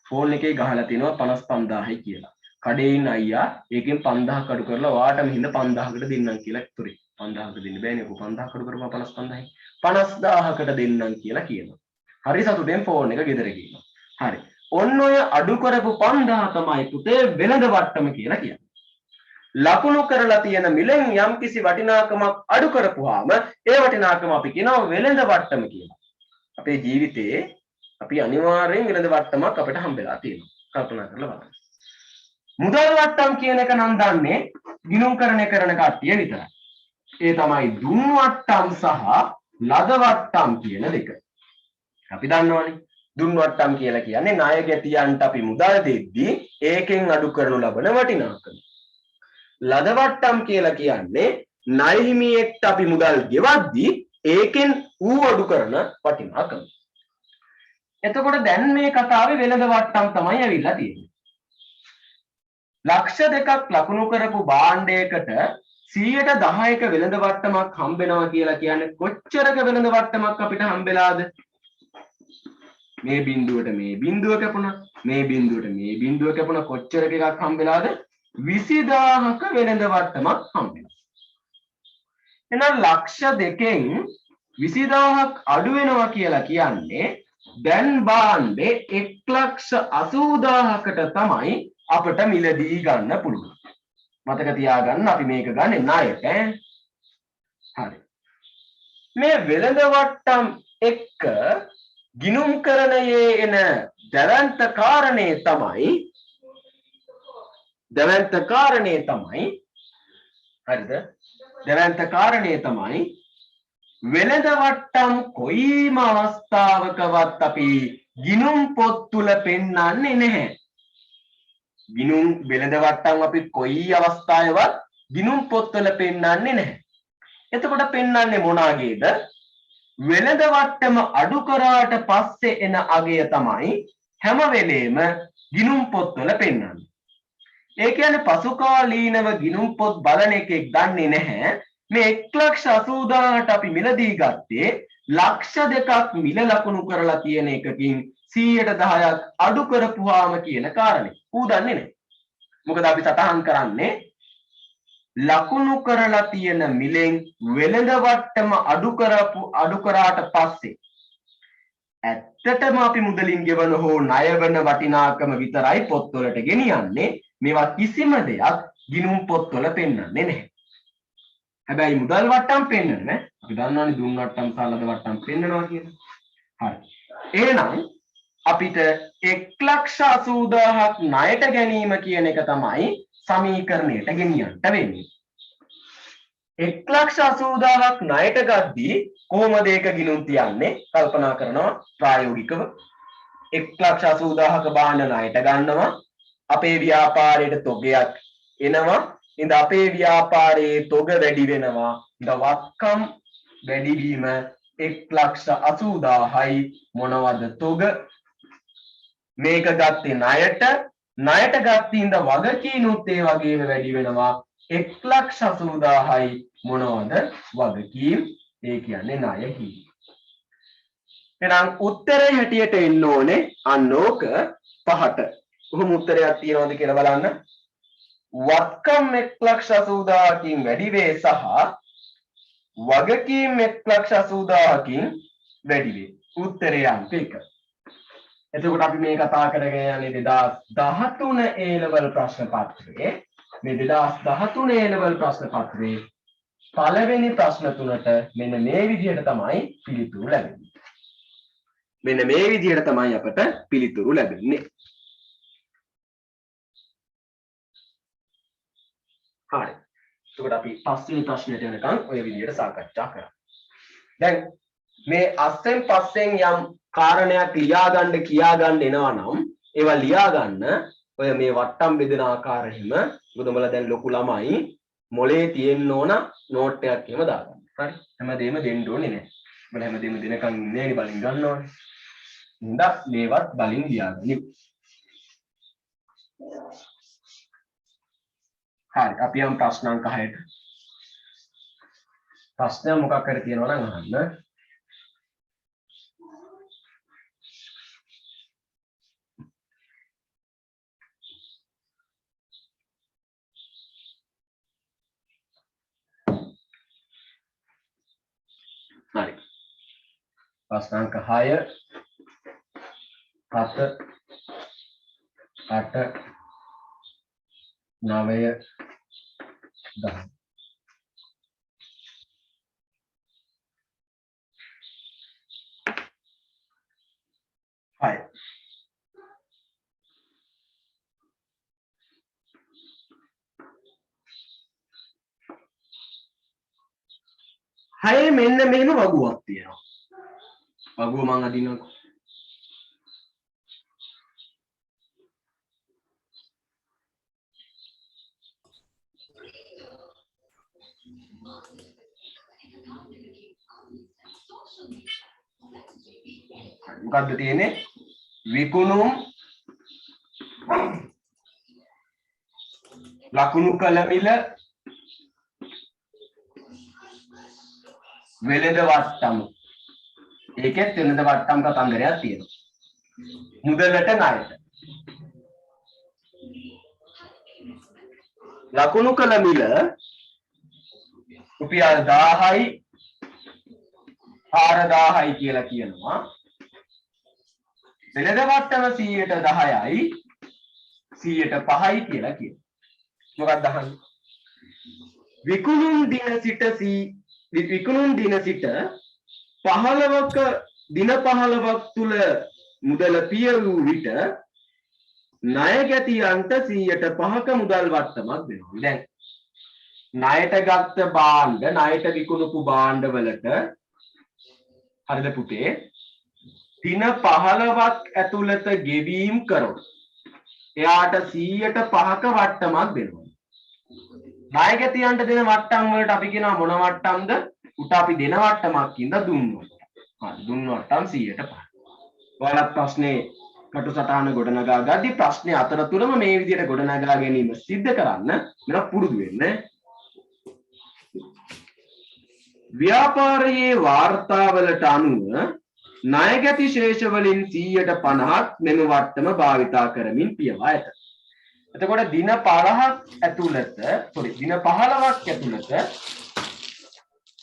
ෆෝන් එකේ ගහලා තිනවා 55000යි කියලා. කඩේ ඉන්න අයියා ඒකෙන් 5000ක් අඩු කරලා ඔයාට මෙහිඳ 5000කට දෙන්නම් කියලා කිව්වේ. 5000කට දෙන්න බෑනේ. කො 5000ක් අඩු කරපුවා 55000යි. 50000කට දෙන්නම් කියලා කියනවා. හරි සතුටෙන් ෆෝන් එක ගෙදර ගිහිනවා. හරි. ඔන්න ඔය අඩු කරපු 5000 තමයි පුතේ වෙළඳ වට්ටම කියලා කියන්නේ. ලකුණු කරලා තියෙන මිලෙන් යම්කිසි වටිනාකමක් අඩු කරපුවාම ඒ වටිනාකම අපි කියනවා වෙළඳ වට්ටම කියලා. අපේ ජීවිතේ අපි අනිවාර්යෙන් වෙළඳ වට්ටමක් අපිට හම්බෙලා තියෙනවා. කල්පනා කරලා බලන්න. මුදල් වට්ටම් කියන එක නම් දන්නේ ගිණුම්කරණය කරන කට්ටිය විතරයි. ඒ තමයි දුන් වට්ටම් සහ ලද වට්ටම් කියන දෙක. අපි දන්නවනේ. දුන් වට්ටම් කියලා කියන්නේ ණය ගැටියන්ට අපි මුදල් දෙද්දී ඒකෙන් අඩු කරනු ලබන වටිනාකම. ලද වට්ටම් කියලා කියන්නේ ණය හිමියෙක්ට අපි මුදල් ගෙවද්දී ඒකෙන් ඌ අඩු කරන වටිනාකම. එතකොට දැන් මේ කතාවේ වෙළඳ වට්ටම් තමයි ඇවිල්ලා තියෙන්නේ. ලක්ෂ 2ක් ලකුණු කරපු භාණ්ඩයකට 110ක වෙළඳ වට්ටමක් හම්බෙනවා කියලා කියන්නේ කොච්චරක වෙළඳ වට්ටමක් අපිට හම්බෙලාද? මේ බිඳුවට මේ බිඳුව කැපුණා, මේ බිඳුවට මේ බිඳුව කැපුණා කොච්චරක එකක් හම්බෙලාද? 20000ක වෙළඳ වට්ටමක් හම්බෙනවා. එහෙනම් ලක්ෂ 2කින් 20000ක් අඩු වෙනවා කියලා කියන්නේ දැන් භාණ්ඩේ 1,80,000කට තමයි අපිට මිලදී ගන්න පුළුවන්. මතක තියාගන්න අපි මේක ගන්නේ ණයට ඈ. හරි. මේ වෙළඳ වට්ටම් එක්ක ගිණුම්කරණයේ එන දැවැන්ත කාරණේ තමයි හරිද? දැවැන්ත කාරණේ තමයි වෙළඳ වට්ටම් කොයිම අවස්ථාවකවත් අපි ගිණුම් පොත් තුල පෙන්වන්නේ නැහැ. ගිණුම් වෙළඳ වට්ටම් අපි කොයි අවස්ථාවේවත් ගිණුම් පොත්වල පෙන්වන්නේ නැහැ. එතකොට පෙන්වන්නේ මොනාගේද? වෙළඳ වට්ටම අඩු කරාට පස්සේ එන අගය තමයි හැම වෙලේම ගිණුම් පොත්වල පෙන්වන්නේ. ඒ කියන්නේ පසුකාලීනව ගිණුම් පොත් බලන එකෙක් දන්නේ නැහැ මේ 1,80,000ට අපි මිලදී ගත්තේ ලක්ෂ 2ක් මිල ලකුණු කරලා තියෙන එකකින් 110ක් අඩු කරපුවාම කියන කාරණේ. ඌ දන්නේ නැහැ. මොකද අපි සටහන් කරන්නේ ලකුණු කරලා තියෙන මිලෙන් වෙළඳ වට්ටම අඩු කරාට පස්සේ ඇත්තටම අපි මුදලින් ගෙවන හෝ ණය වෙන වටිනාකම විතරයි පොත්වලට ගෙනියන්නේ. මේවා කිසිම දෙයක් ගිණුම් පොත්වල පෙන්වන්නේ නැහැ. හැබැයි මුදල් වට්ටම් පෙන්වන්නේ නැහැ. අපි දන්නවනේ දුන් වට්ටම් සහ ලද වට්ටම් පෙන්වනවා කියලා. හරි. එහෙනම් අපිට 1,80,000ක් ණයට ගැනීම කියන එක තමයි සමීකරණයට ගෙනියන්න වෙන්නේ. 1,80,000ක් ණයට ගද්දී කොහොමද ඒක ගිණුම් තියන්නේ? කල්පනා කරනවා ප්‍රායෝගිකව. 1,80,000ක භාණ්ඩ ණයට ගන්නවා. අපේ ව්‍යාපාරයට තොගයක් එනවා. ඉතින් අපේ ව්‍යාපාරයේ තොග වැඩි වෙනවා. ඉතින් වත්කම් වැඩි වීම 1,80,000යි මොනවද තොග? මේක ගත්තේ ණයට ගත්තේ ඉඳ වගකීනුත් ඒ වගේම වැඩි වෙනවා. 1,80,000යි මොනවද වගකීම්? ඒ කියන්නේ ණය හිමි. එහෙනම් උත්තරේ හැටියට එන්න ඕනේ අන්න ඕක පහට. කොහොම උත්තරයක් තියනවද කියලා බලන්න. වත්කම් 1,80,000කින් වැඩි වේ සහ වගකීම් 1,80,000කින් වැඩි වේ. උත්තරේ අංක 1. එතකොට අපි මේ කතා කරගෙන යන්නේ 2013 A level ප්‍රශ්න පත්‍රයේ මේ 2013 A-level ප්‍රශ්න පත්‍රයේ පළවෙනි ප්‍රශ්න තුනට මෙන්න මේ විදිහට තමයි පිළිතුරු ලැබෙන්නේ. මෙන්න මේ විදිහට තමයි අපට පිළිතුරු ලැබෙන්නේ. හරි. එතකොට අපි පස්වෙනි ප්‍රශ්නයට යනකම් ඔය විදිහට සාකච්ඡා කරමු. දැන් මේ අස්සෙන් පස්සෙන් යම් කාරණයක් ලියා ගන්න කියා ගන්න එනවා නම් ඒවා ලියා ගන්න ඔය මේ වට්ටම් බෙදෙන ආකාර හිම මොකද උඹලා දැන් ලොකු ළමයි මොලේ තියෙන්න ඕන නෝට් එකක් එහෙම දාගන්න. හරි. හැමදේම දෙන්න ඕනේ නැහැ. උඹලා හැමදේම දෙනකන් ඉන්නේ නේ බලින් ගන්න ඕනේ. හොඳ මේවත් බලින් ලියාගන්න. හරි. අපි යම් ප්‍රශ්න අංක 6ට. ප්‍රශ්න මොකක් හරි තියෙනවා නම් අහන්න. හරි. ප්‍රශ්න අංක 6 7 8 9 10 はい。හයේ මෙන්න මෙහෙම වගුවක් තියෙනවා. වගුව මං අදින්නකෝ. මොකද්ද තියෙන්නේ? විකුණුම් ලකුණු කළ මිල වෙළඳ වට්ටම. ඒකෙත් වෙළඳ වට්ටම් කතන්දරයක් තියෙනවා. මුදලට ණයට. ලකුණු කළ මිල රුපියල් 1000යි 4000යි කියලා කියනවා. වෙළඳ වට්ටම 10%යි 105යි කියලා කියනවා. මොකක්ද අහන්නේ? විකුණුම් දින සිට 15ක දින 15ක් තුල මුදල පිය වූ විට ණය ගැතියන්ට 105ක මුදල් වට්ටමක් දෙනවා. දැන් ණයට ගත්ත භාණ්ඩ ණයට විකුණපු භාණ්ඩ වලට හරිද පුතේ දින 15ක් ඇතුළත ගෙවීම් කරොත් එයාට 105ක වට්ටමක් දෙනවා. ණය ගැතියන්ට දෙන වට්ටම් වලට අපි කියනවා මොන වට්ටම්ද? උට අපි දෙන වට්ටමක් ඉඳ දුන්නොත්. හරි දුන්න වට්ටම් 105. ඔයාලත් ප්‍රශ්නේ කටුසටහන ගොඩනගා ගද්දී ප්‍රශ්නේ අතරතුරම මේ විදිහට ගොඩනගා ගැනීම සිද්ධ කරන්න මෙන්න පුරුදු වෙන්න. ව්‍යාපාරයේ වාර්තාවලට අනුව ණයගැති ශේෂ වලින් 150ක් මෙම වට්ටම භාවිතා කරමින් පියවා ඇත. එතකොට දින 15ක් ඇතුළත දින 15ක් ඇතුළත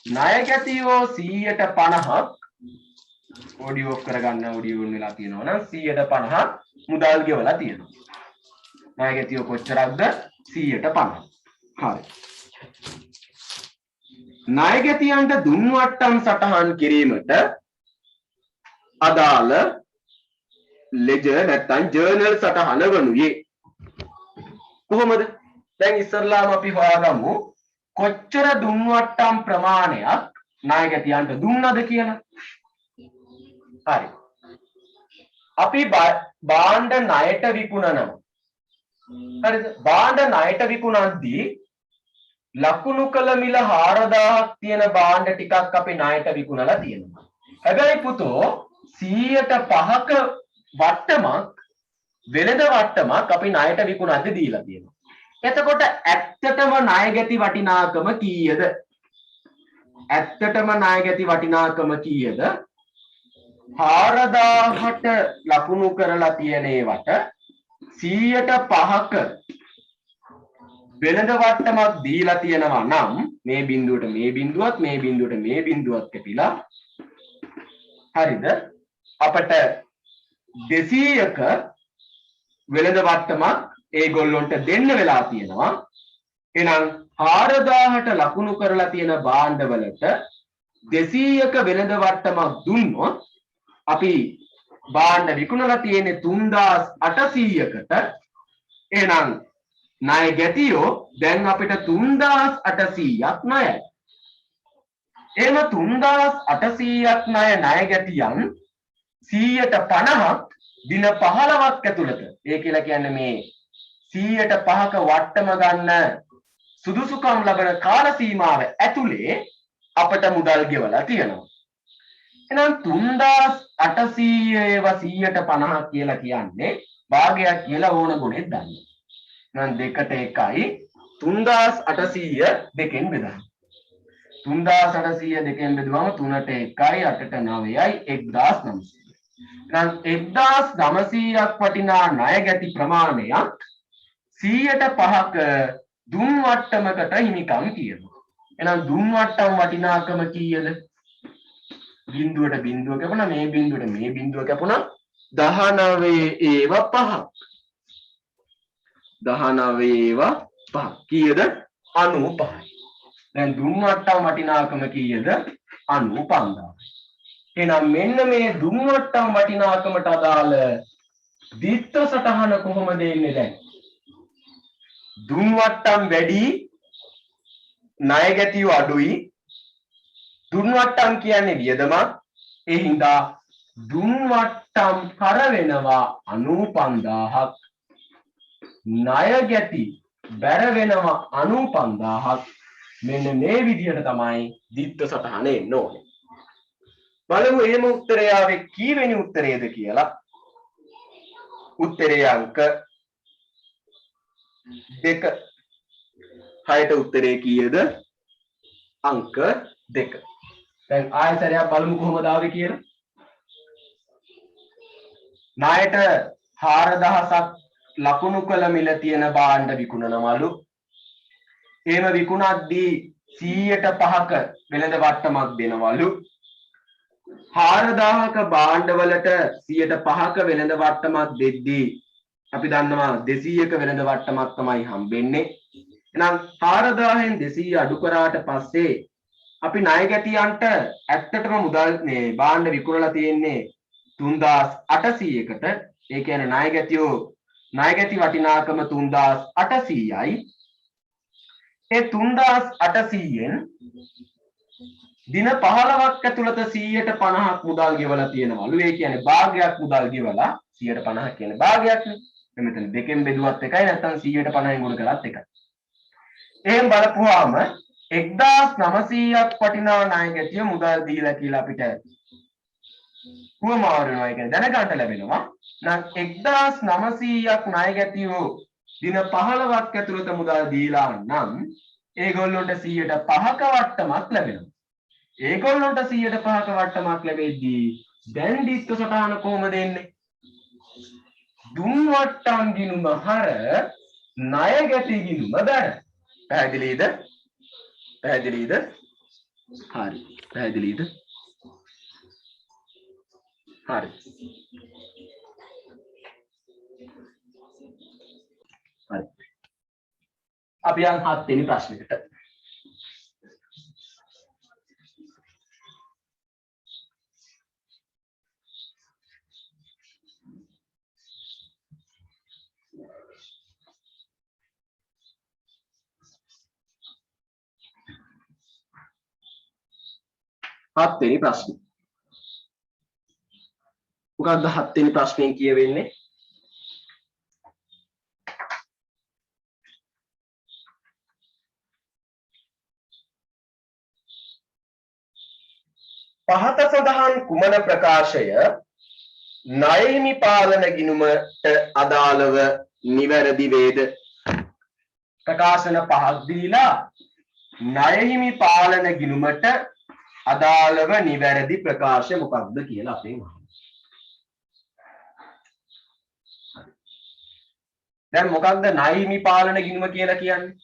ණයගැතියෝ 150ක් ඔඩියෝ ඔෆ් කරගන්න ඔඩියෝ ඔන් වෙලා තියෙනවා නම් 150ක් මුදල් ගෙවලා තියෙනවා. ණයගැතියෝ කොච්චරක්ද? 150. හරි. ණයගැතියන්ට දුන් වට්ටම් සටහන් කිරීමට අදාළ ලෙජර් නැත්නම් ජර්නල් සටහන වනුයේ කොහොමද? දැන් ඉස්සරලාම අපි හොයාගමු කොච්චර දුන් වට්ටම් ප්‍රමාණයක් ණයගැතියන්ට දුන්නද කියලා. හරි. අපි භාණ්ඩ ණයට විකුණනවා. හරිද? භාණ්ඩ ණයට විකුණද්දී ලකුණු කළ මිල 4000ක් තියෙන භාණ්ඩ ටිකක් අපි ණයට විකුණලා තියෙනවා. හැබැයි පුතෝ 105ක වට්ටමක් වෙළඳ වට්ටමක් අපි ණයට විකුණද්දී දීලා තියෙනවා. එතකොට ඇත්තටම ණයගැති වටිනාකම කීයද? ඇත්තටම ණයගැති වටිනාකම කීයද? 4000ට ලකුණු කරලා තියෙන ඒවට 105ක වෙළඳ වට්ටමක් දීලා තියෙනවා නම් මේ බිඳුවට මේ බිඳුවත් මේ බිඳුවට මේ බිඳුවත් කැපිලා හරිද අපට 200ක වෙළඳ වට්ටමක් ඒගොල්ලොන්ට දෙන්න වෙලා තියෙනවා. එහෙනම් 4000ට ලකුණු කරලා තියෙන භාණ්ඩවලට 200ක වෙළඳ වට්ටමක් දුන්නොත් අපි භාණ්ඩ විකුණලා තියෙන්නේ 3800කට. එහෙනම් ණය ගැතියෝ දැන් අපිට 3800ක් ණයයි. එහෙම 3800ක් ණය ගැතියන් 150ක් දින 15ක් ඇතුළත. ඒ කියලා කියන්නේ මේ 105ක වට්ටම ගන්න සුදුසුකම් ලබන කාල සීමාව ඇතුලේ අපට මුදල් ගෙවලා තියෙනවා. එහෙනම් 3800 ඒවා 150ක් කියලා කියන්නේ භාගයක් කියලා ඕන ගුණෙත් දන්න. එහෙනම් 2ට 1යි 3800 දෙකෙන් බෙදන්න. 3800 දෙකෙන් බෙදුවම 3ට 1යි 8ට 9යි 1900. එහෙනම් 1900ක් වටිනා ණය ගැති ප්‍රමාණයක් 105ක දුම් වට්ටමකට හිමිකම් කියනවා. එහෙනම් දුම් වට්ටම් වටිනාකම කීයද? බිඳුවට බිඳුව කැපුණා, මේ බිඳුවට මේ බිඳුව කැපුණා 19 ඒව 5ක්. 19 ඒව 5 කීයද? 95යි. දැන් දුම් වට්ටම් වටිනාකම කීයද? 95000. එහෙනම් මෙන්න මේ දුම් වට්ටම් වටිනාකමට අදාළ ද්විත්ව සටහන කොහොමද එන්නේ දැන්? දුම් වට්ටම් වැඩි, ණය ගැතියෝ අඩුයි. දුම් වට්ටම් කියන්නේ වියදමක්. ඒ හින්දා දුම් වට්ටම් කර වෙනවා 95000ක්. ණය ගැති බැර වෙනවා 95000ක්. මෙන්න මේ විදිහට තමයි ද්විත්ව සටහන එන්න ඕනේ. බලමු එහෙම උත්තරය ආවේ කීවෙනි උත්තරයේද කියලා. උත්තරයේ අංක 2. 6ට උත්තරේ කීයද? අංක 2. දැන් ආයතරයක් බලමු කොහොමද ආවේ කියලා. ණයට 4000ක් ලකුණු කළ මිල තියෙන භාණ්ඩ විකුණනවලු. එහෙම විකුණද්දී 100ට 5ක වෙළඳ වට්ටමක් දෙනවලු. 4000ක භාණ්ඩවලට 105ක වෙළඳ වට්ටමක් දෙද්දී අපි දන්නවා 200ක වෙළඳ වට්ටමක් තමයි හම්බෙන්නේ. එහෙනම් 4000න් 200 අඩු කරාට පස්සේ අපි ණය ගැතියන්ට ඇත්තටම මුදල් මේ භාණ්ඩ විකුණලා තියෙන්නේ 3800කට. ඒ කියන්නේ ණය ගැති වටිනාකම 3800යි. ඒ 3800න් දින 15ක් ඇතුළත 150ක් මුදල් ගෙවලා තියෙනවලු. ඒ කියන්නේ භාගයක් මුදල් ගෙවලා 150 කියන්නේ භාගයක්නේ. මෙතන දෙකෙන් බෙදුවත් එකයි නැත්නම් 150න් ගුණ කරත් එකයි. එහෙන් බලපුවාම 1900ක් වටිනා ණය ගැතිය මුදල් දීලා කියලා අපිට කොහොමවර වෙනවා කියන්නේ දැනගන්න ලැබෙනවා. නම් 1900ක් ණය ගැතියෝ දින 15ක් ඇතුළත මුදල් දීලා නම් ඒගොල්ලොන්ට 105ක වට්ටමක් ලැබෙනවා. ඒගොල්ලොන්ට 105ක වට්ටමක් ලැබෙද්දී දැන් ද්විත්ව සටහන කොහොමද එන්නේ? දුම් වට්ටම් ගිණුම හර ණය ගැති ගිණුම බැර. පැහැදිලිද? පැහැදිලිද? හරි. පැහැදිලිද? හරි. හරි. අපි යන් 7 වෙනි ප්‍රශ්නෙට. හත්වෙනි ප්‍රශ්නේ. මොකක්ද හත්වෙනි ප්‍රශ්නේ කියවෙන්නේ? පහත සඳහන් කුමන ප්‍රකාශය ණය හිමි පාලන ගිණුමට අදාළව නිවැරදි වේද? ප්‍රකාශන පහක් දීලා ණය හිමි පාලන ගිණුමට අදාළව නිවැරදි ප්‍රකාශය මොකක්ද කියලා අපෙන් අහනවා. දැන් මොකක්ද ණය හිමි පාලන ගිණුම කියලා කියන්නේ?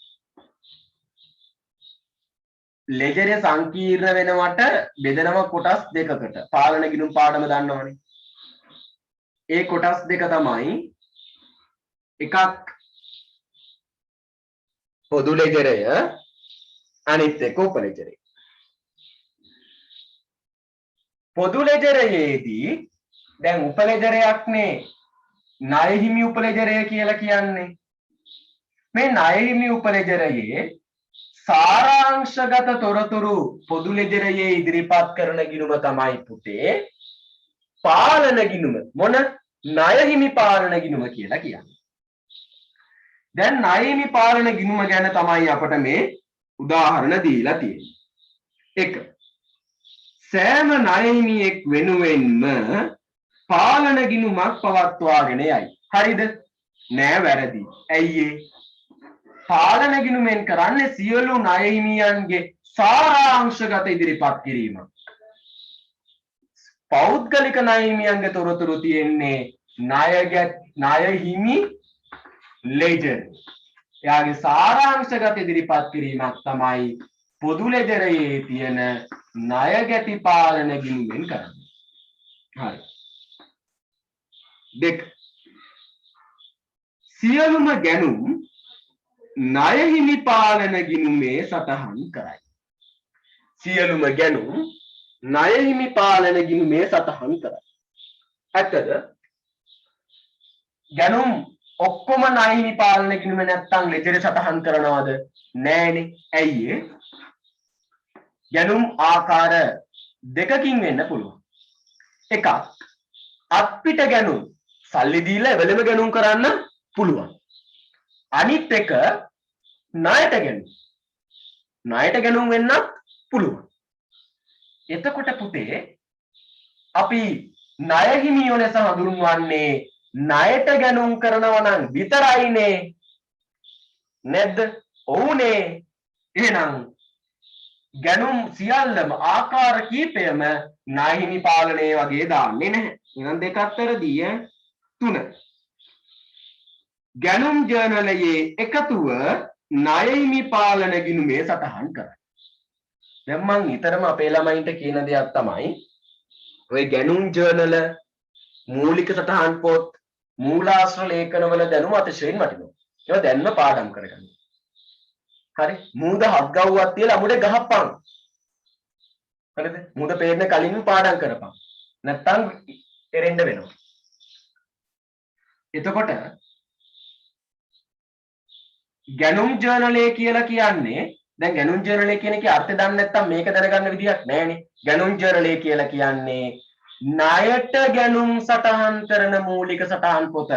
ලෙජරේ සංකීර්ණ වෙනවට බෙදනව කොටස් දෙකකට. පාලන ගිණුම් පාඩම දන්නවනේ. ඒ කොටස් දෙක තමයි එකක් පොදු ලෙජරය අනිත් එක උපලෙජරය. පොදු ලෙජරයේදී දැන් උපලෙජරයක්නේ ණය හිමි උපලෙජරය කියලා කියන්නේ. මේ ණය හිමි උපලෙජරයේ සාරාංශගත තොරතුරු පොදු ලෙජරයේ ඉදිරිපත් කරන ගිණුම තමයි පුතේ පාලන ගිණුම. මොන ණය හිමි පාලන ගිණුම කියලා කියන්නේ. දැන් ණය හිමි පාලන ගිණුම ගැන තමයි අපට මේ උදාහරණ දීලා තියෙන්නේ. 1. සෑම ණය හිමියෙක් වෙනුවෙන්ම පාලන ගිණුමක් පවත්වාගෙන යයි. හරිද? නෑ වැරදි. ඇයි ඒ? පාලන ගිණුමෙන් කරන්නේ සියලු ණය හිමියන්ගේ සාරාංශගත ඉදිරිපත් කිරීම. පෞද්ගලික ණය හිමියන්ගේ තොරතුරු තියෙන්නේ ණය හිමි ලෙජර්. එයාගේ සාරාංශගත ඉදිරිපත් කිරීමක් තමයි පොදු ලෙජරයේ තියෙන ණය ගැති පාලන ගිණුමෙන් කරන්නේ. හරි. 2. සියලුම ගැනුම් ණය හිමි පාලන ගිණුමේ සටහන් කරයි. සියලුම ගැනුම් ණය හිමි පාලන ගිණුමේ සටහන් කරයි. ඇත්තද? ගැනුම් ඔක්කොම ණය හිමි පාලන ගිණුම නැත්තම් ලෙජරේ සටහන් කරනවද? නෑනේ. ඇයි ඒ? ගැනුම් ආකාර දෙකකින් වෙන්න පුළුවන්. එකක් අත්පිට ගැනුම් සල්ලි දීලා එවලම ගැනුම් කරන්න පුළුවන්. අනිත් එක ණයට ගැනුම්. ණයට ගැනුම් වෙන්න පුළුවන්. එතකොට පුතේ අපි ණය හිමියෝ ලෙස හඳුන්වන්නේ ණයට ගැනුම් කරනවා නම් විතරයිනේ. නැද්ද? ඔව්නේ. එහෙනම් ගැනුම් සියල්ලම ආකාර කීපයම ණය හිමි පාලනයේ වගේ දාන්නේ නැහැ. එහෙනම් දෙකක් වැරදි ඈ. 3. ගැනුම් ජර්නලයේ එකතුව ණය හිමි පාලන ගිණුමේ සටහන් කරයි. දැන් මම නිතරම අපේ ළමයින්ට කියන දෙයක් තමයි ඔය ගැනුම් ජර්නල මූලික සටහන් පොත් මූලාශ්‍ර ලේඛනවල දැනුම අතිශයින් වටිනවා. ඒවා දැන්ම පාඩම් කරගන්න. හරි? මූද හත් ගව්වක් තියලා අමුඩේ ගහප්පන්. හරිද? මූද පේන්න කලින් පාඩම් කරපන්. නැත්තම් එරෙන්න වෙනවා. එතකොට ගැනුම් ජර්නලයේ කියලා කියන්නේ දැන් ගැනුම් ජර්නලයේ කියන එකේ අර්ථය දන්නේ නැත්නම් මේක දැනගන්න විදියක් නැහැනේ. ගැනුම් ජර්නලයේ කියලා කියන්නේ ණයට ගැනුම් සටහන් කරන මූලික සටහන් පොත.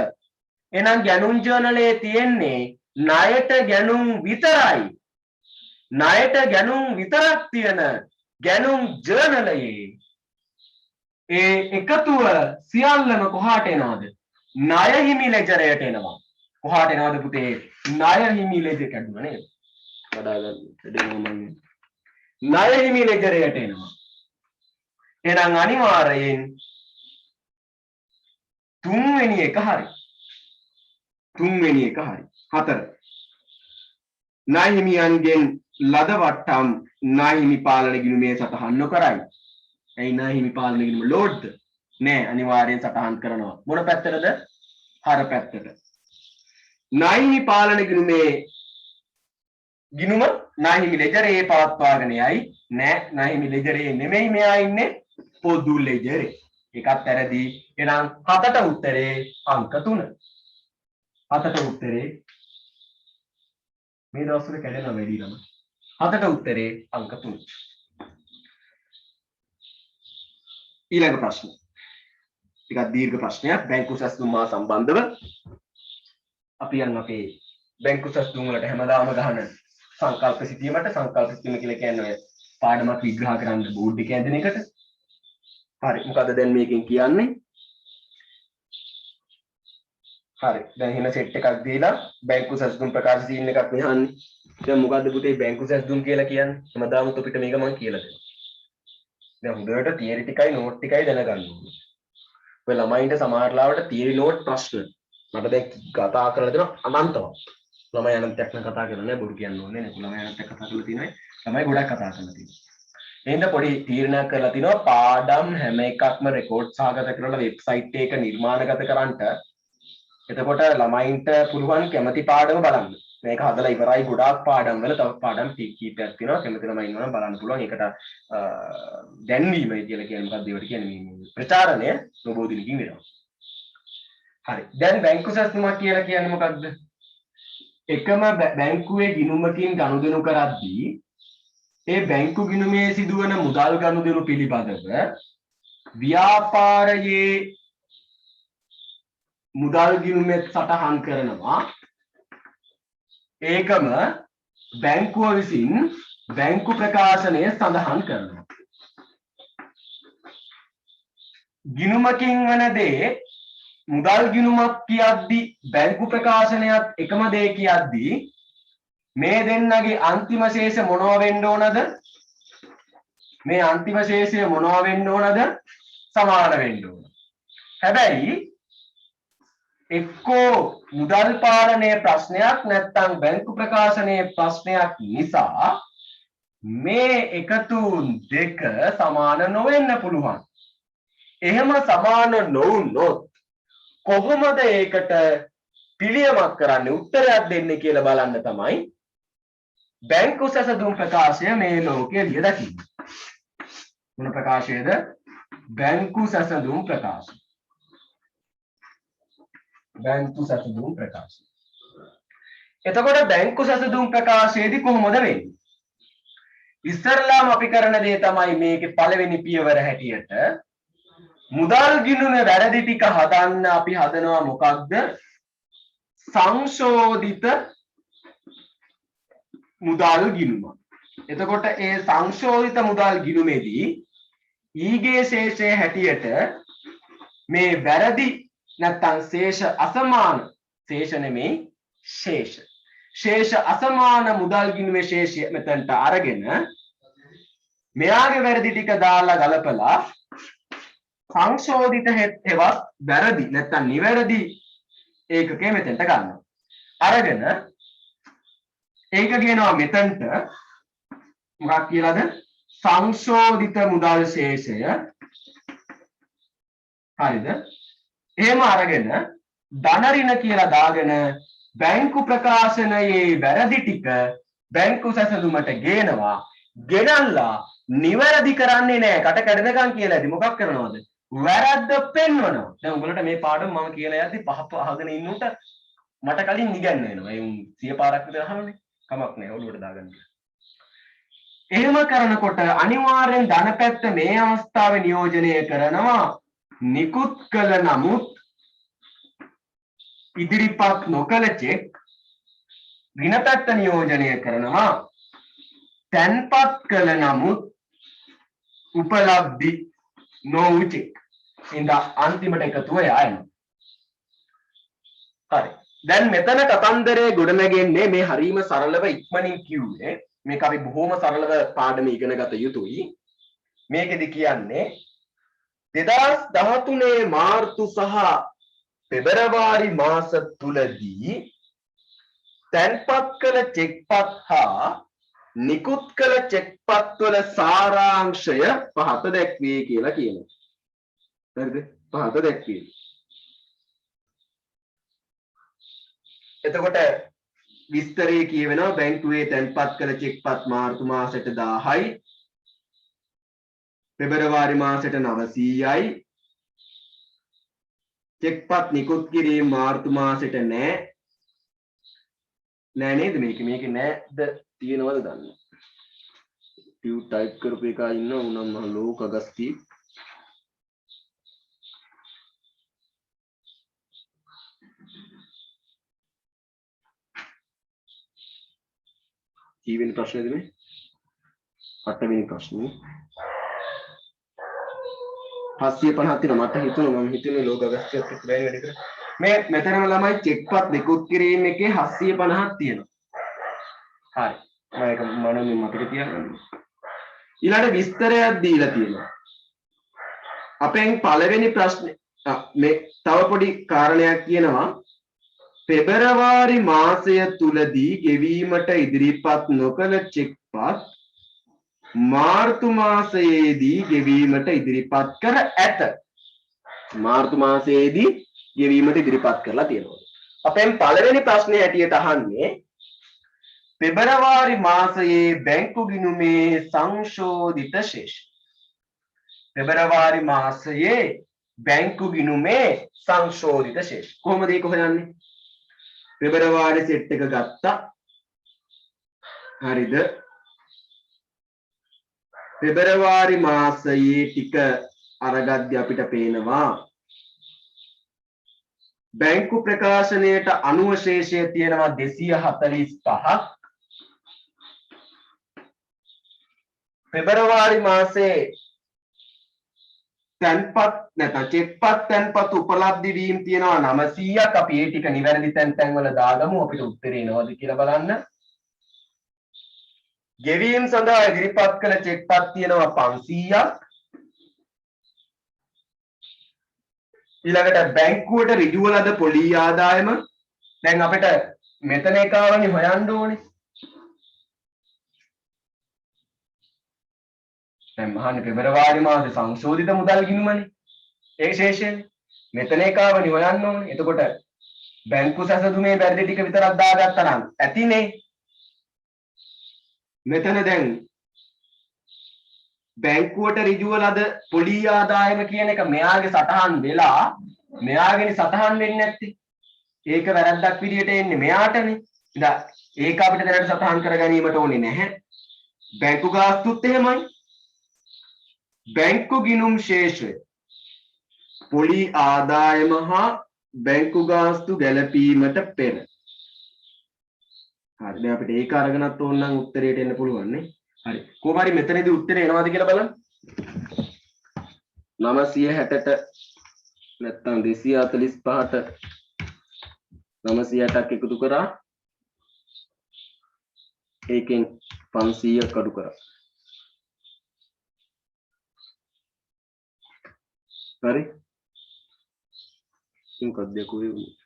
එහෙනම් ගැනුම් ජර්නලයේ තියෙන්නේ ණයට ගැනුම් විතරයි. ණයට ගැනුම් විතරක් තියෙන ගැනුම් ජර්නලයේ ඒ එකතුව සියල්ලම කොහාට එනවද? ණය හිමි ලෙජරයට එනවා. කොහාට එනවද පුතේ? ණය හිමි ලෙජර් කඩුව නේද? වඩා ගන්න. ණය හිමි ලෙජරයට එනවා. එහෙනම් අනිවාර්යයෙන් තුන්වෙනි එක හරි. තුන්වෙනි එක හරි. 4. ණය හිමියන්ගෙන් ලද වට්ටම් ණය හිමි පාලන ගිණුමේ සටහන් නොකරයි. ඇයි ණය හිමි පාලන ගිණුම ලෝඩ්ද? නෑ අනිවාර්යෙන් සටහන් කරනවා. මොන පැත්තටද? හර පැත්තට. ණය හිමි පාලන ගිණුමේ ගිණුම ණය හිමි ලෙජරේ පවත්වාගෙන යයි. නෑ ණය හිමි ලෙජරේ නෙමෙයි මෙයා ඉන්නේ පොදු ලෙජරේ. ඒකත් වැරදි. එහෙනම් 7ට උත්තරේ අංක 3. 7ට උත්තරේ මේ දවස්වල කැඩෙනවා වැඩි ළම. 7ට උත්තරේ අංක 3. ඊළඟ ප්‍රශ්න. ටිකක් දීර්ඝ ප්‍රශ්නයක් බැංකු සැස්තුම් මා සම්බන්ධව. අපි යන අපේ බැංකු සැස්තුම් වලට හැමදාම ගහන සංකල්ප සිටීමට සංකල්ප සිටීම කියලා කියන්නේ පාඩමක් විග්‍රහ කරන්න බෝඩ් එකේ ඇඳෙන එකට. හරි මොකද දැන් මේකෙන් කියන්නේ? හරි දැන් එහෙම සෙට් එකක් දීලා බැංකු සැස්තුම් ප්‍රකාශ සීන් එකක් මෙහන්නේ. දැන් මොකද්ද පුතේ බැංකු සැස්තුම් කියලා කියන්නේ? හැමදාම අපිට මේක මම කියලා දෙනවා. දැන් හොඳට තියරි ටිකයි නෝට් ටිකයි දැනගන්න ඕනේ. ඔය ළමයින්ට සමහර ලාවට තියරි නෝට් ප්‍රශ්න මට දැන් කතා කරලා දෙනවා අනන්තවත්. ළමයි අනන්තයක් නම් කතා කරන්නේ නැහැ බොරු කියන්න ඕනේ නේ. ළමයි අනන්තයක් කතා කරලා තියෙනවා. ළමයි ගොඩක් කතා කරලා තියෙනවා. එහෙනම් පොඩි තීරණයක් කරලා තිනවා පාඩම් හැම එකක්ම රෙකෝඩ් සහගත කරලා වෙබ්සයිට් එක නිර්මාණගත කරන්නට. එතකොට ළමයින්ට පුළුවන් කැමති පාඩම බලන්න. මේක හදලා ඉවරයි ගොඩාක් පාඩම් වල තව පාඩම් කීපයක් තියෙනවා කැමති ළමයි ඉන්නවනම් බලන්න පුළුවන් ඒකට දැන්වීමයි කියලා කියන්නේ මොකක්ද ඒවට කියන්නේ මේ ප්‍රචාරණය නොබෝ දිනකින් වෙනවා හරි දැන් බැංකු සැසඳුමක් කියලා කියන්නේ මොකක්ද එකම බැංකුවේ ගිණුමකින් ගනුදෙනු කරද්දී ඒ බැංකු ගිණුමේ සිදුවන මුදල් ගනුදෙනු පිළිබඳව ව්‍යාපාරයේ මුදල් ගිණුමේ සටහන් කරනවා ඒකම බැංකුව විසින් බැංකු ප්‍රකාශනය සඳහන් කරනවා ගිණුමකින් වන දේ මුදල් ගිණුමක් කියද්දී බැංකු ප්‍රකාශනයත් එකම දේ කියද්දී මේ දෙන්නගේ අන්තිම ශේෂ මොනවා වෙන්න ඕනද මේ අන්තිම ශේෂය මොනවා වෙන්න ඕනද සමාන වෙන්න ඕන හැබැයි එක්කෝ මුදල් පාලනයේ ප්‍රශ්නයක් නැත්නම් බැංකු ප්‍රකාශනයේ ප්‍රශ්නයක් නිසා මේ එකතු දෙක සමාන නොවෙන්න පුළුවන්. එහෙම සමාන නොවුනොත් කොහොමද ඒකට පිළියමක් කරන්නේ උත්තරයක් දෙන්නේ කියලා බලන්න තමයි බැංකු සැසඳුම් ප්‍රකාශය මේ ලෝකයේ එළිය දකින්නේ. මොන ප්‍රකාශයද? බැංකු සැසඳුම් ප්‍රකාශය. බැංකු සැසඳුම් ප්‍රකාශය. එතකොට බැංකු සැසඳුම් ප්‍රකාශයේදී කොහොමද වෙන්නේ? ඉස්සරලාම අපි කරන දේ තමයි මේකේ පළවෙනි පියවර හැටියට මුදල් ගිණුමේ වැරදි ටික හදන්න අපි හදනවා මොකක්ද? සංශෝධිත මුදල් ගිණුම. එතකොට ඒ සංශෝධිත මුදල් ගිණුමේදී ඊගේ ශේෂයේ හැටියට මේ වැරදි නැත්තම් ශේෂ අසමාන ශේෂ නෙමෙයි ශේෂ අසමාන මුදල් ගිණුමේ ශේෂය මෙතනට අරගෙන මෙයාගේ වැරදි ටික දාලා ගලපලා සංශෝධිත හෙවත් වැරදි නැත්තම් නිවැරදි ඒකකේ මෙතනට ගන්නවා. අරගෙන ඒක කියනවා මෙතනට මොකක් කියලාද? සංශෝධිත මුදල් ශේෂය. හරිද? එහෙම අරගෙන ධන ඍණ කියලා දාගෙන බැංකු ප්‍රකාශනයේ වැරදි ටික බැංකු සැසඳුමට ගේනවා. ගෙනල්ලා නිවැරදි කරන්නේ නැහැ. කට කැඩෙනකන් කියලා ඇති. මොකක් කරනවද? වැරද්ද පෙන්වනවා. දැන් උඹලට මේ පාඩම මම කියලා යද්දි පහ අහගෙන ඉන්නුට මට කලින් නිගන්න වෙනවා. ඒ 100 පාරක් විතර අහනනේ. කමක් නැහැ ඔළුවට දාගන්න. එහෙම කරනකොට අනිවාර්යෙන් ධන පැත්ත මේ අවස්ථාවේ නියෝජනය කරනවා. නිකුත් කළ නමුත් ඉදිරිපත් නොකළ චෙක් ඍණ පැත්ත නියෝජනය කරනවා. තැන්පත් කළ නමුත් උපලබ්ධි නොවු චෙක්. ඉඳ අන්තිමට එකතුව යනවා. හරි. දැන් මෙතන කතන්දරේ ගොඩනගෙන්නේ මේ හරීම සරලව ඉක්මනින් කිව්වේ. මේක අපි බොහොම සරලව පාඩම ඉගෙන ගත යුතුයි. මේකෙදි කියන්නේ 2013 මාර්තු සහ පෙබරවාරි මාස තුලදී තැන්පත් කළ චෙක්පත් හා නිකුත් කළ චෙක්පත් වල සාරාංශය පහත දැක්වේ කියලා කියනවා. හරිද? පහත දැක්වේ. එතකොට විස්තරයේ කියවෙනවා බැංකුවේ තැන්පත් කළ චෙක්පත් මාර්තු මාසෙට 1000යි පෙබරවාරි මාසෙට 900යි චෙක්පත් නිකුත් කිරීම මාර්තු මාසෙට නෑ නේද? මේකේ නෑද තියෙනවද දන්නේ? ටියු ටයිප් කරපු එක ඉන්න උනම් මහ ලෝක අගස්ති කීවෙනි ප්‍රශ්නේද මේ? 8 වෙනි ප්‍රශ්නේ. 750 තියෙනවා. මට හිතුණා මම හිතුනේ ලෝක අගස්තියත් එක්ක බෑනේ වැඩි කර. මේ මෙතනම ළමයි චෙක්පත් නිකුත් කිරීම එකේ 750ක් තියෙනවා. හරි. මම ඒක මනමින් මතක තියාගන්න. ඊළඟ විස්තරයක් දීලා තියෙනවා. අපෙන් පළවෙනි ප්‍රශ්නේ මේ තව පොඩි කාරණයක් කියනවා. පෙබරවාරි මාසය තුලදී ගෙවීමට ඉදිරිපත් නොකළ චෙක්පත් මාර්තු මාසයේදී ගෙවීමට ඉදිරිපත් කර ඇත. මාර්තු මාසයේදී ගෙවීමට ඉදිරිපත් කරලා තියෙනවා. අපෙන් පළවෙනි ප්‍රශ්නේ හැටියට අහන්නේ පෙබරවාරි මාසයේ බැංකු ගිණුමේ සංශෝධිත ශේෂ. පෙබරවාරි මාසයේ බැංකු ගිණුමේ සංශෝධිත ශේෂ. කොහොමද ඒක හොයන්නේ? පෙබරවාරි සෙට් එක ගත්තා. හරිද? පෙබරවාරි මාසයේ ටික අරගද්දි අපිට පේනවා බැංකු ප්‍රකාශනයට අනුව ශේෂය තියෙනවා 245ක්. පෙබරවාරි මාසේ තැන්පත් නැත්නම් චෙක්පත් තැන්පත් උපලබ්ධි වීම තියෙනවා 900ක්. අපි ඒ ටික නිවැරදි තැන් වල දාගමු. අපිට උත්තරේ එනවද කියලා බලන්න. ගෙවීම් සඳහා ඉදිරිපත් කළ චෙක්පත් තියෙනවා 500ක්. ඊළඟට බැංකුවට ඍජුව ලද පොලී ආදායම දැන් අපිට මෙතන එකවනේ හොයන්න ඕනේ. දැන් මහන්නේ පෙබරවාරි මාසේ සංශෝධිත මුදල් ගිණුමනේ. ඒ ශේෂයනේ. මෙතන එකවනේ හොයන්න ඕනේ. එතකොට බැංකු සැසඳුමේ බැරිද ටික විතරක් දාගත්තා නම් ඇතිනේ. මෙතන දැන් බැංකුවට ඍජුව ලද පොලී ආදායම කියන එක මෙයාගේ සටහන් වෙලා මෙයාගේ සටහන් වෙන්නේ නැත්තේ. ඒක වැරද්දක් විදියට එන්නේ මෙයාටනේ. ඉතින් ඒක අපිට දැනට සටහන් කර ගැනීමට ඕනේ නැහැ. බැංකු ගාස්තුත් එහෙමයි. බැංකු ගිණුම් ශේෂය පොලී ආදායම හා බැංකු ගාස්තු ගැලපීමට පෙර. හරි. දැන් අපිට ඒක අරගෙනත් ඕන නම් උත්තරයට එන්න පුළුවන් නේ. හරි. කොහොම හරි මෙතනදී උත්තරේ එනවද කියලා බලන්න. 960ට නැත්තම් 245ට 960ක් එකතු කරා. ඒකෙන් 500ක් අඩු කරා. හරි. මොකක්ද කොහේ වුනේ?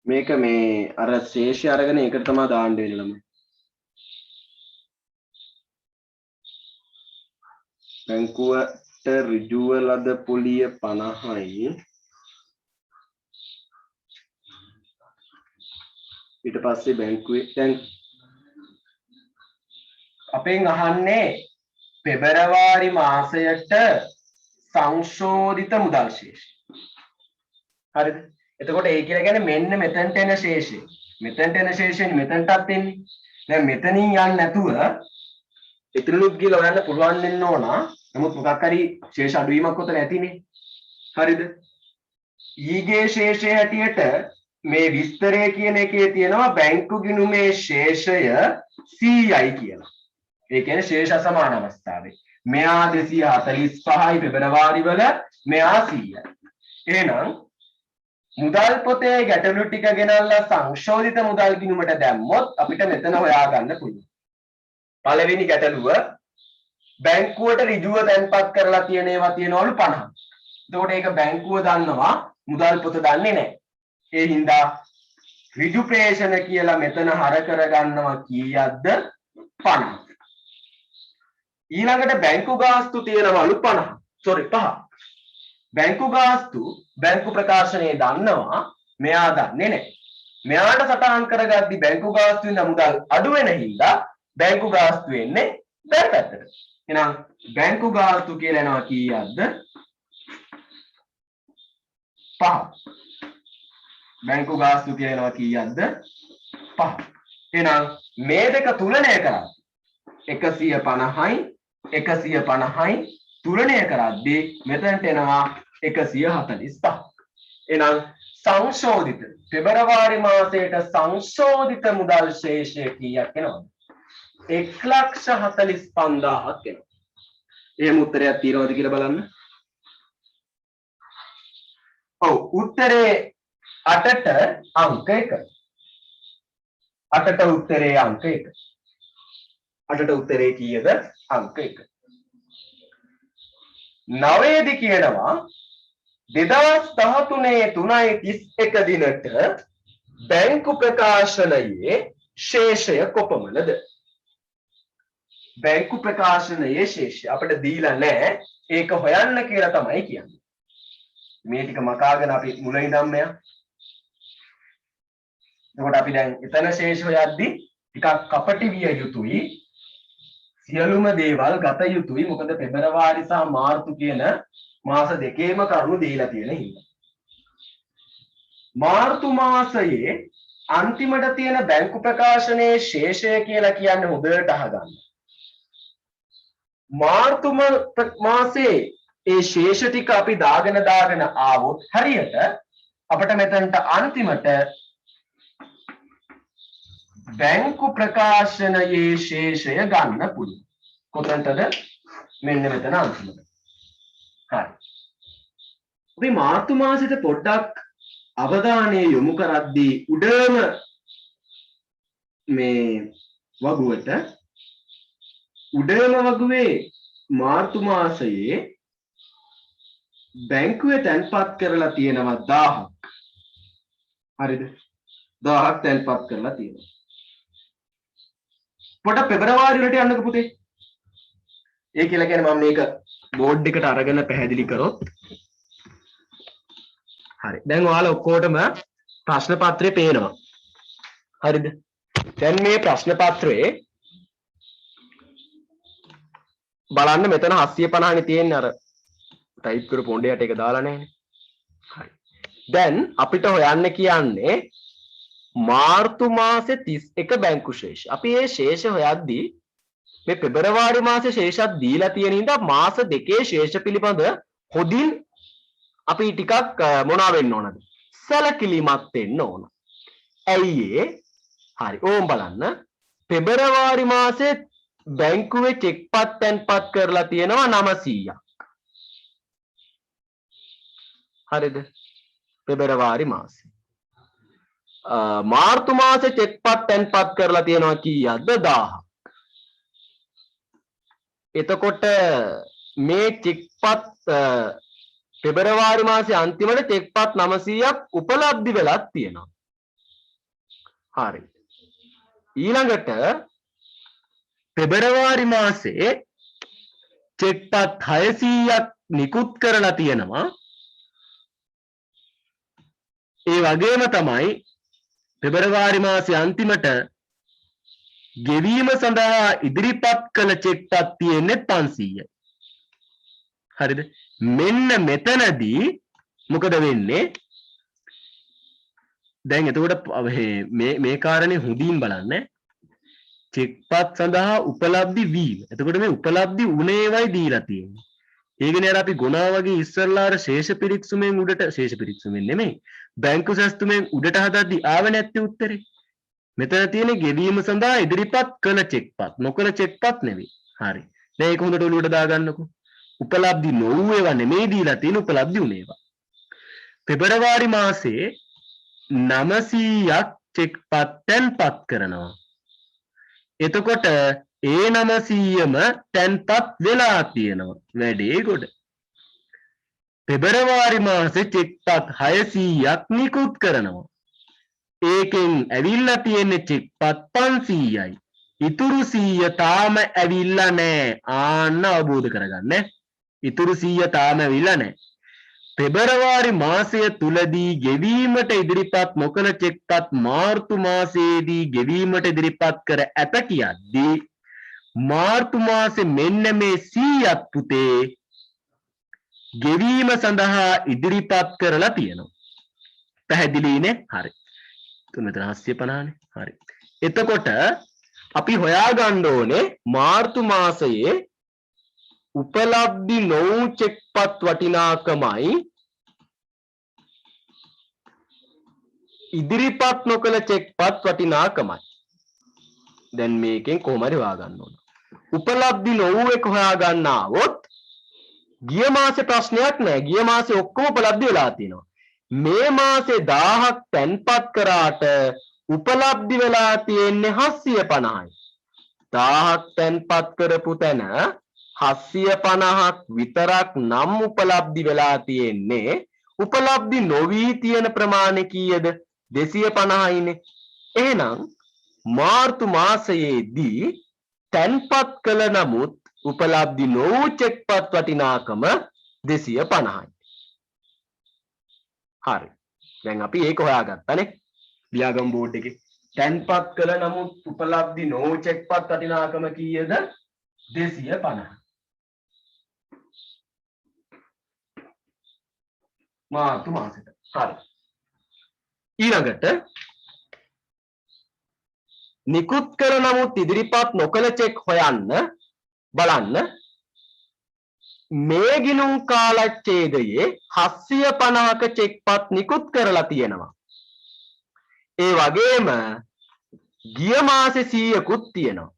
මේක මේ අර ශේෂය අරගෙන ඒකට තමයි දාන්න වෙන්නේ ළමයි. බැංකුවට ඍජුව ලද පොලිය 50යි. ඊට පස්සේ බැංකුවේ දැන් අපෙන් අහන්නේ පෙබරවාරි මාසයට සංශෝධිත මුදල් ශේෂය. හරිද? එතකොට ඒ කියලා කියන්නේ මෙන්න මෙතනට එන ශේෂය. මෙතනට එන ශේෂයෙන් මෙතනටත් එන්නේ. දැන් මෙතනින් යන්නේ නැතුව එතනලුත් ගිහලා හොයන්න පුළුවන් වෙන්න ඕන. නමුත් මොකක් හරි ශේෂ අඩුවීමක් උතන ඇතිනේ. හරිද? ඊගේ ශේෂය හැටියට මේ විස්තරය කියන එකේ තියෙනවා බැංකු ගිණුමේ ශේෂය 100යි කියලා. ඒ කියන්නේ ශේෂ අසමාන අවස්ථාවේ. මෙයා 245යි පෙබරවාරි වල මෙයා 100යි. එහෙනම් මුදල් පොතේ ගැටලු ටික ගෙනල්ලා සංශෝධිත මුදල් ගිණුමට දැම්මොත් අපිට මෙතන හොයාගන්න පුළුවන්. පළවෙනි ගැටලුව බැංකුවට ඍජුව තැන්පත් කරලා තියෙන ඒවා තියෙනවලු 50. එතකොට ඒක බැංකුව දන්නවා මුදල් පොත දන්නේ නැහැ. ඒ හින්දා ඍජු ප්‍රේෂණ කියලා මෙතන හර කරගන්නවා කීයක්ද 50. ඊළඟට බැංකු ගාස්තු තියෙනවලු 50. සෝරි 5. බැංකු ගාස්තු බැංකු ප්‍රකාශනයේ දන්නවා මෙයා දන්නේ නැහැ. මෙයාට සටහන් කරගද්දි බැංකු ගාස්තුවෙන් මුදල් අඩු වෙන හින්දා බැංකු ගාස්තු වෙන්නේ බැරි පැත්තට. එහෙනම් බැංකු ගාස්තු කියලා එනවා කීයක්ද 5. බැංකු ගාස්තු කියලා එනවා කීයක්ද 5. එහෙනම් මේ දෙක තුලනය කරා 150යි 150යි තුලනය කරද්දී මෙතනට එනවා 145. එහෙනම් සංශෝධිත පෙබරවාරි මාසයට සංශෝධිත මුදල් ශේෂය කීයක් එනවද? 1,45,000ක් එනවා. එහෙම උත්තරයක් තියෙනවද කියලා බලන්න. ඔව් උත්තරේ 8ට අංක 1. 8ට උත්තරේ අංක 1. 8ට උත්තරේ කීයද? අංක 1. 9 දී කියනවා 2013 3.31 දිනට බැංකු ප්‍රකාශනයේ ශේෂය කොපමණද? බැංකු ප්‍රකාශනයේ ශේෂය අපිට දීලා නැහැ. ඒක හොයන්න කියලා තමයි කියන්නේ. මේ ටික මකාගෙන අපි මුල ඉඳන්ම යමු. එතකොට අපි දැන් එතන ශේෂ හොයද්දී ටිකක් කපටි විය යුතුයි. සියලුම දේවල් ගත යුතුයි. මොකද පෙබරවාරි සහ මාර්තු කියන මාස දෙකේම කරුණු දීලා තියෙන හින්දා. මාර්තු මාසයේ අන්තිමට තියෙන බැංකු ප්‍රකාශනයේ ශේෂය කියලා කියන්නේ හොඳට අහගන්න. මාර්තු මාසයේ ඒ ශේෂ ටික අපි දාගෙන ආවොත් හරියට අපිට මෙතනට අන්තිමට බැංකු ප්‍රකාශනයේ ශේෂය ගන්න පුළුවන්. කොතනටද? මෙන්න මෙතන අන්තිමට. හරි. අපි මාර්තු මාසෙට පොඩ්ඩක් අවධානය යොමු කරද්දී උඩම මේ වගුවට උඩම වගුවේ මාර්තු මාසයේ බැංකුවේ තැන්පත් කරලා තියෙනවා 1000ක්. හරිද? 1000ක් තැන්පත් කරලා තියෙනවා. පොඩ පෙබරවාරි වලට යන්නකෝ පුතේ. ඒ කියලා කියන්නේ මම මේක බෝඩ් එකට අරගෙන පැහැදිලි කරොත්. හරි. දැන් ඔයාලා ඔක්කොටම ප්‍රශ්න පත්‍රය පේනවා. හරිද? දැන් මේ ප්‍රශ්න පත්‍රයේ බලන්න මෙතන 750 නේ තියෙන්නේ අර ටයිප් කරපු පොණ්ඩයට ඒක දාලා නැහැනේ. හරි. දැන් අපිට හොයන්න කියන්නේ මාර්තු මාසේ 31 බැංකු ශේෂ. අපි මේ ශේෂ හොයද්දී මේ පෙබරවාරි මාසේ ශේෂත් දීලා තියෙන හින්දා මාස දෙකේ ශේෂ පිළිබඳ හොදින් අපි ටිකක් මොනවා වෙන්න ඕනද? සැලකිලිමත් වෙන්න ඕන. ඇයි ඒ? හරි. ඕම් බලන්න. පෙබරවාරි මාසේ බැංකුවේ චෙක්පත් තැන්පත් කරලා තියෙනවා 900ක්. හරිද? පෙබරවාරි මාසේ. මාර්තු මාසේ චෙක්පත් තැන්පත් කරලා තියෙනවා කීයක්ද? 1000ක්. එතකොට මේ චෙක්පත් පෙබරවාරි මාසේ අන්තිමට චෙක්පත් 900ක් උපලබ්ධි වෙලක් තියෙනවා. හරි. ඊළඟට පෙබරවාරි මාසේ චෙක්පත් 600ක් නිකුත් කරලා තියෙනවා. ඒ වගේම තමයි පෙබරවාරි මාසේ අන්තිමට ගෙවීම සඳහා ඉදිරිපත් කළ චෙක්පත් තියෙන්නේ 500යි. හරිද? මෙන්න මෙතනදී මොකද වෙන්නේ? දැන් එතකොට මේ කාරණේ හොඳින් බලන්න. චෙක්පත් සඳහා උපලබ්ධි වීම. එතකොට මේ උපලබ්ධි උනේවයි දීලා තියෙන්නේ. ඒ කියන්නේ අර අපි ගුණා වගේ ඉස්සරලා අර ශේෂ පිරික්සුමෙන් උඩට ශේෂ පිරික්සුමෙන් නෙමෙයි බැංකු සැස්තුමෙන් උඩට හදද්දී ආවේ නැත්තේ උත්තරේ. මෙතන තියෙන්නේ ගෙවීම සඳහා ඉදිරිපත් කළ චෙක්පත්. නොකළ චෙක්පත් නෙවෙයි. හරි. දැන් ඒක හොඳට ඔලුවට දාගන්නකෝ. උපලබ්ධි නොවූ ඒවා නෙමෙයි දීලා තියෙන උපලබ්ධි උනේවා. පෙබරවාරි මාසේ 900ක් චෙක්පත් තැන්පත් කරනවා. එතකොට ඒ 900ම තැන්පත් වෙලා තියෙනවා. වැඩේ ගොඩ. පෙබරවාරි මාසේ චෙක්පත් 600ක් නිකුත් කරනවා. ඒකෙන් ඇවිල්ලා තියෙන්නේ චෙක්පත් 500යි. ඉතුරු 100 තාම ඇවිල්ලා නැහැ. ආන්න අවබෝධ කරගන්න. ඉතුරු 100 තාම ඇවිල්ලා නැහැ. පෙබරවාරි මාසය තුලදී ගෙවීමට ඉදිරිපත් නොකළ චෙක්පත් මාර්තු මාසයේදී ගෙවීමට ඉදිරිපත් කර ඇත කියද්දී මාර්තු මාසේ මෙන්න මේ 100ක් පුතේ ගෙවීම සඳහා ඉදිරිපත් කරලා තියෙනවා. පැහැදිලිනේ? හරි. මෙතන 750නේ. හරි. එතකොට අපි හොයාගන්න ඕනේ මාර්තු මාසයේ උපලබ්ධි නොවූ චෙක්පත් වටිනාකමයි ඉදිරිපත් නොකළ චෙක්පත් වටිනාකමයි. දැන් මේකෙන් කොහොම හරි හොයාගන්න ඕන. උපලබ්ධි නොවූ එක හොයාගන්න આવොත් ගිය මාසේ ප්‍රශ්නයක් නැහැ. ගිය මාසේ ඔක්කොම උපලබ්ධි වෙලා තියෙනවා. මේ මාසේ 1000ක් තැන්පත් කරාට උපලබ්ධි වෙලා තියෙන්නේ 750යි. 1000ක් තැන්පත් කරපු තැන 750ක් විතරක් නම් උපලබ්ධි වෙලා තියෙන්නේ. උපලබ්ධි නොවි තියෙන ප්‍රමාණය කීයද? 250යිනේ. එහෙනම් මාර්තු මාසයේදී තැන්පත් කළ නමුත් උපලබ්ධි නොවූ චෙක්පත් වටිනාකම 250යි. හරි. දැන් අපි ඒක හොයාගත්තානේ. ලියාගමු බෝඩ් එකේ. තැන්පත් කළ නමුත් උපලබ්ධි නොවූ චෙක්පත් වටිනාකම කීයද? 250. මාර්තු මාසෙට. හරි. ඊළඟට නිකුත් කර නමුත් ඉදිරිපත් නොකළ චෙක් හොයන්න බලන්න මේ ගිණුම් කාලච්ඡේදයේ 750ක චෙක්පත් නිකුත් කරලා තියෙනවා. ඒ වගේම ගිය මාසේ 100කුත් තියෙනවා.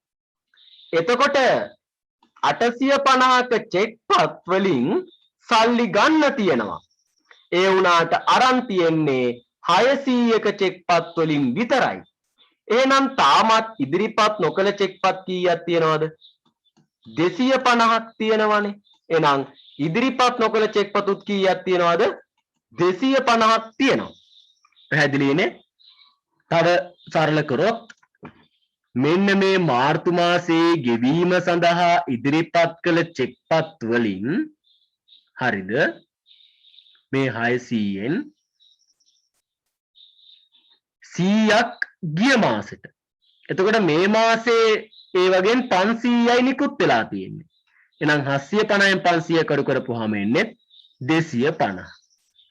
එතකොට 850ක චෙක්පත් වලින් සල්ලි ගන්න තියෙනවා. ඒ වුණාට අරන් තියෙන්නේ 600ක චෙක්පත් වලින් විතරයි. එහෙනම් තාමත් ඉදිරිපත් නොකළ චෙක්පත් කීයක් තියෙනවද? 250ක් තියෙනවනේ. එහෙනම් ඉදිරිපත් නොකළ චෙක්පතුත් කීයක් තියෙනවද? 250ක් තියෙනවා. පැහැදිලිනේ? තව සරල කරොත් මෙන්න මේ මාර්තු මාසයේ ගෙවීම සඳහා ඉදිරිපත් කළ චෙක්පත් වලින් හරිද මේ 600න් 100ක් ගිය මාසෙට. එතකොට මේ මාසේ ඒ වගේන් 500යි නිකුත් වෙලා තියෙන්නේ. එහෙනම් 750න් 500 කරු කරපුවාම එන්නේ 250.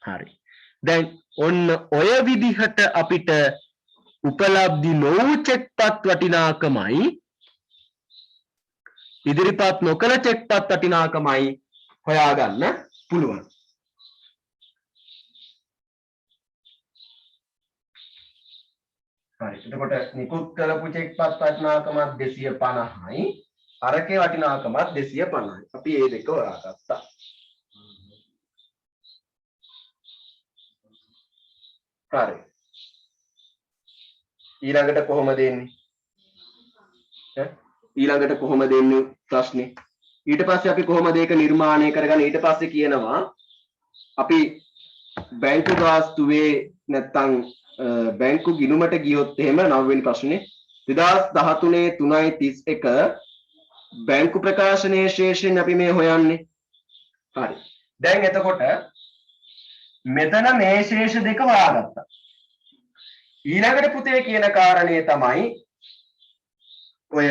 හරි. දැන් ඔන්න ඔය විදිහට අපිට උපලබ්ධි නොවූ චෙක්පත් වටිනාකමයි ඉදිරිපත් නොකළ චෙක්පත් වටිනාකමයි හොයාගන්න පුළුවන්. හරි. එතකොට නිකුත් කරපු චෙක්පත් වටිනාකමත් 250යි. අරකේ වටිනාකමත් 250යි. අපි මේ දෙක හොයාගත්තා. හරි. ඊළඟට කොහොමද එන්නේ? ඊළඟට කොහොමද එන්නේ ප්‍රශ්නේ? ඊට පස්සේ අපි කොහොමද ඒක නිර්මාණය කරගන්නේ? ඊට පස්සේ කියනවා අපි බැංකු ගාස්තුවේ නැත්තම් බැංකු ගිණුමට ගියොත් එහෙම 9 වෙනි ප්‍රශ්නේ 2013 3.31 බැංකු ප්‍රකාශනයේ ශේෂයෙන් අපි මේ හොයන්නේ. හරි. දැන් එතකොට මෙතන මේ ශේෂ දෙක හොයාගත්තා. ඊළඟට පුතේ කියන කාරණේ තමයි ඔය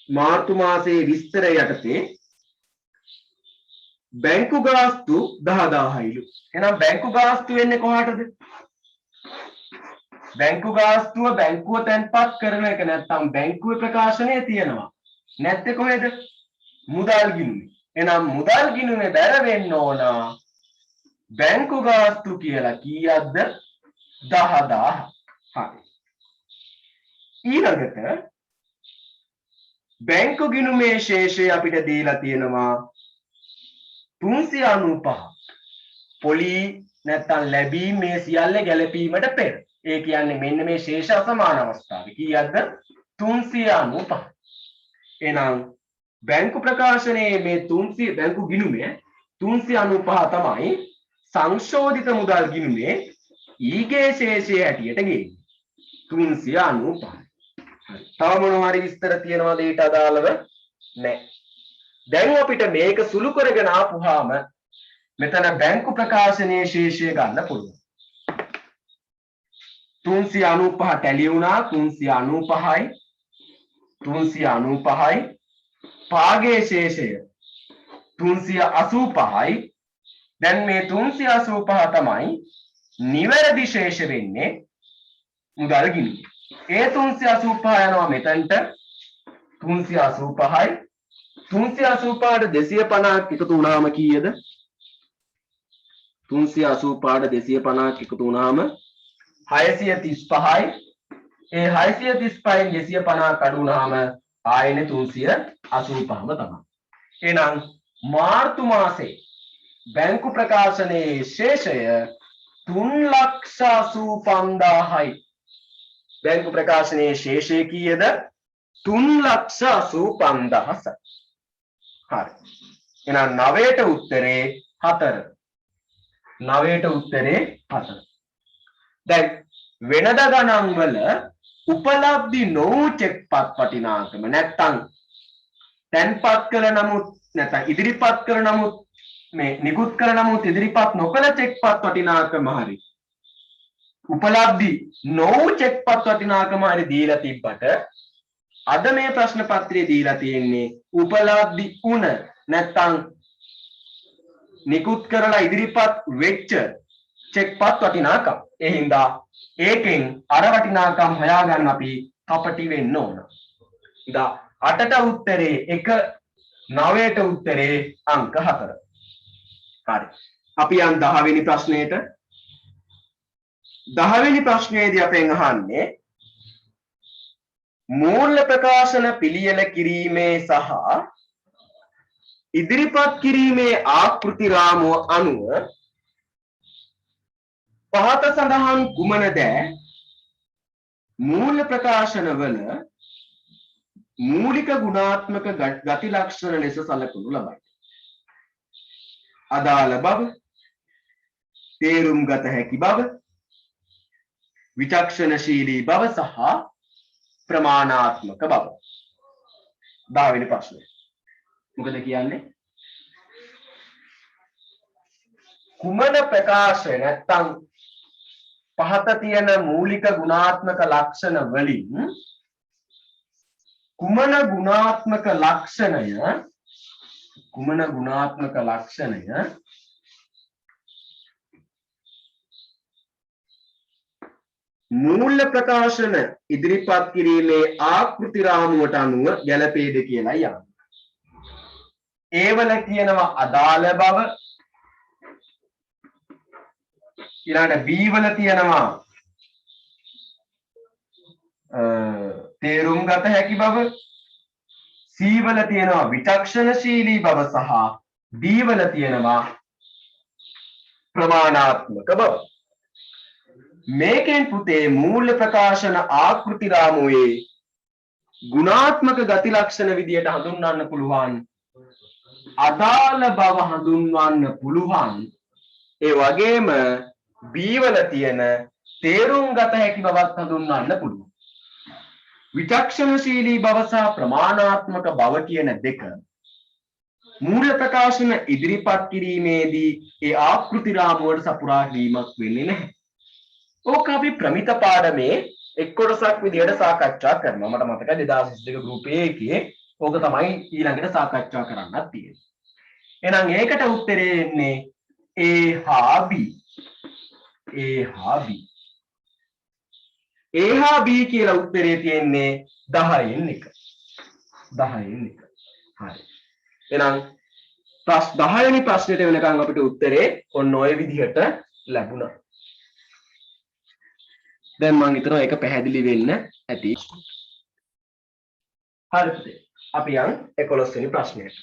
මාර්තු මාසයේ විස්තර යටතේ බැංකු ගාස්තු 10000යිලු. එහෙනම් බැංකු ගාස්තු වෙන්නේ කොහාටද? බැංකු ගාස්තුව බැංකුව තැන්පත් කරන එක නැත්නම් බැංකුවේ ප්‍රකාශනයේ තියෙනවා. නැත්te කොහෙද? මුදල් ගිණුමේ. එහෙනම් මුදල් ගිණුමේ බැර වෙන්න ඕන බැංකු ගාස්තු කියලා කීයක්ද? 10000. හරි. ඊළඟට බැංකු ගිණුමේ ශේෂය අපිට දීලා තියෙනවා 395. පොලි නැත්නම් ලැබීම් මේ සියල්ල ගැලපීමට පෙර. ඒ කියන්නේ මෙන්න මේ ශේෂ අසමාන අවස්ථාවේ කීයක්ද? 395. එහෙනම් බැංකු ප්‍රකාශනයේ මේ 300 බැංකු ගිණුමේ 395 තමයි සංශෝධිත මුදල් ගිණුමේ ඊගේ ශේෂය හැටියට ගේන්නේ. 395. හරි. තව මොනවා හරි විස්තර තියනවාද ඊට අදාළව? නැහැ. දැන් අපිට මේක සුළු කරගෙන ආපුවාම මෙතන බැංකු ප්‍රකාශනයේ ශේෂය ගන්න පුළුවන්. 395 ටැලි වුණා 395යි 395යි පාගේ ශේෂය 385යි. දැන් මේ 385 තමයි නිවැරදි ශේෂ වෙන්නේ මුදල් ගිණුම. ඒ 385 යනවා මෙතනට 385යි 385ට 250ක් එකතු වුණාම කීයද? 385ට 250ක් එකතු වුණාම 635යි. ඒ 635න් 250ක් අඩු වුණාම ආයෙනේ 385ම තමයි. එහෙනම් මාර්තු මාසේ බැංකු ප්‍රකාශනයේ ශේෂය 3,85,000යි. බැංකු ප්‍රකාශනයේ ශේෂය කීයද? 3,85,000. හරි. එහෙනම් 9ට උත්තරේ 4. 9ට උත්තරේ 4. දැන් වෙනද ගණන් වල උපලබ්ධි නොවූ චෙක්පත් වටිනාකම නැත්තම් තැන්පත් කළ නමුත් නැත්නම් ඉදිරිපත් කළ නමුත් මේ නිකුත් කළ නමුත් ඉදිරිපත් නොකළ චෙක්පත් වටිනාකම හරි උපලබ්ධි නොවූ චෙක්පත් වටිනාකම හරි දීලා තිබ්බට අද මේ ප්‍රශ්න පත්‍රයේ දීලා තියෙන්නේ උපලබ්ධි වුණ නැත්තම් නිකුත් කරලා ඉදිරිපත් වෙච්ච චෙක්පත් වටිනාකම්. ඒ හින්දා ඒකෙන් අර වටිනාකම් හොයාගන්න අපි කපටි වෙන්න ඕන. ඉතින් 8ට උත්තරේ 1 9ට උත්තරේ අංක 4. හරි. අපි යන් 10 වෙනි ප්‍රශ්නෙට. 10 වෙනි ප්‍රශ්නයේදී අපෙන් අහන්නේ මූල්‍ය ප්‍රකාශන පිළියෙල කිරීමේ සහ ඉදිරිපත් කිරීමේ ආකෘති රාමුව අනුව පහත සඳහන් කුමනද මූල්‍ය ප්‍රකාශන වල මූලික ගුණාත්මක ගති ලක්ෂණ ලෙස සැලකනු ලබයි. අදාළ බව, තේරුම් ගත හැකි බව, විචක්ෂණශීලී බව සහ ප්‍රමාණාත්මක බව. 10 වෙනි ප්‍රශ්නය. මොකද කියන්නේ? කුමන ප්‍රකාශය නැත්තම් පහත තියෙන මූලික ගුණාත්මක ලක්ෂණ වලින් කුමන ගුණාත්මක ලක්ෂණය මූල්‍ය ප්‍රකාශන ඉදිරිපත් කිරීමේ ආකෘති රාමුවට අනුව ගැළපේද කියලා යන්න. ඒවල කියනවා අදාළ බව, ඊළඟට B වල තියෙනවා තේරුම් ගත හැකි බව, C වල තියෙනවා විචක්ෂණශීලී බව සහ D වල තියෙනවා ප්‍රමාණාත්මක බව. මේකෙන් පුතේ මූල්‍ය ප්‍රකාශන ආකෘති රාමුවේ ගුණාත්මක ගති ලක්ෂණ විදියට හඳුන්වන්න පුළුවන්, අදාළ බව හඳුන්වන්න පුළුවන්, ඒ වගේම B වල තියෙන තේරුම් ගත හැකි බවත් හඳුන්වන්න පුළුවන්. විචක්ෂණශීලී බව සහ ප්‍රමාණාත්මක බව කියන දෙක මූල්‍ය ප්‍රකාශන ඉදිරිපත් කිරීමේදී ඒ ආකෘති රාමුවට සපුරා ගැනීමක් වෙන්නේ නැහැ. ඕක අපි ප්‍රමිත පාඩමේ එක් කොටසක් විදියට සාකච්ඡා කරනවා. මට මතකයි 2022 ගෲප් එකේ ඕක තමයි ඊළඟට සාකච්ඡා කරන්නත් තියෙන්නේ. එහෙනම් ඒකට උත්තරේ එන්නේ A හා B. A හා B. A හා B කියලා උත්තරේ තියෙන්නේ 10න් 1. 10න් 1. හරි. එහෙනම් 10 වෙනි ප්‍රශ්නෙට වෙනකන් අපිට උත්තරේ ඔන්න ඔය විදිහට ලැබුණා. දැන් මම හිතනවා ඒක පැහැදිලි වෙන්න ඇති. හරිද? අපි යන් 11 වෙනි ප්‍රශ්නයට.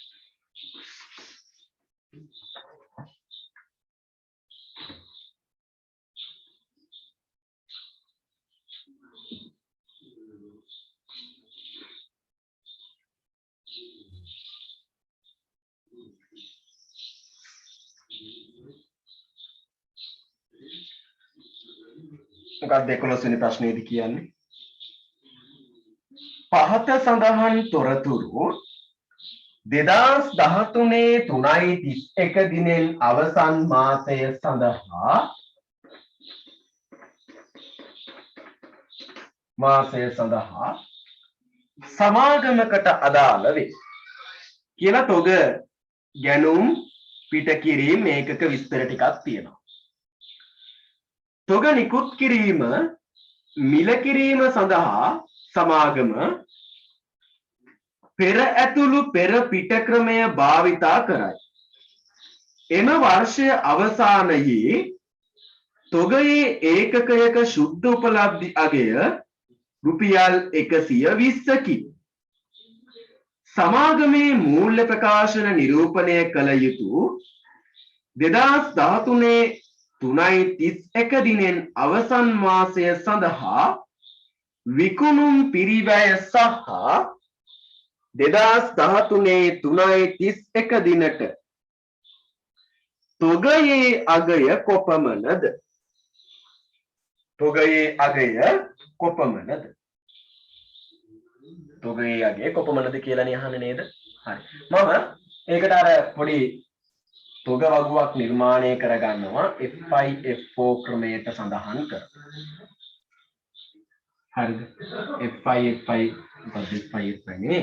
මොකක්ද 11 වෙනි ප්‍රශ්නේදී කියන්නේ? පහත සඳහන් තොරතුරු 2013 3.31 දිනෙන් අවසන් මාසය සඳහා සමාගමකට අදාළ වේ කියලා තොග ගැනුම් පිටකිරීම ඒකක විස්තර ටිකක් තියෙනවා. තොග නිකුත් කිරීම මිල කිරීම සඳහා සමාගම පෙර ඇතුළු පෙර පිට ක්‍රමය භාවිතා කරයි. එම වර්ෂය අවසානයේ තොගයේ ඒකකයක ශුද්ධ උපලබ්ධි අගය රුපියල් 120කි. සමාගමේ මූල්‍ය ප්‍රකාශන නිරූපණය කළ යුතු 2013 3.31 දිනෙන් අවසන් මාසය සඳහා විකුණුම් පිරිවැය සහ 2013 3.31 දිනට තොගයේ අගය කොපමණද? තොගයේ අගය කොපමණද? තොගයගේ කොපමණද කියලානේ අහන්නේ නේද? හරි. මම ඒකට අර පොඩි තොග වගුවක් නිර්මාණය කරගන්නවා FI FO ක්‍රමයට සඳහන් කර. හරිද? FI FI මොකද FI FI නේ?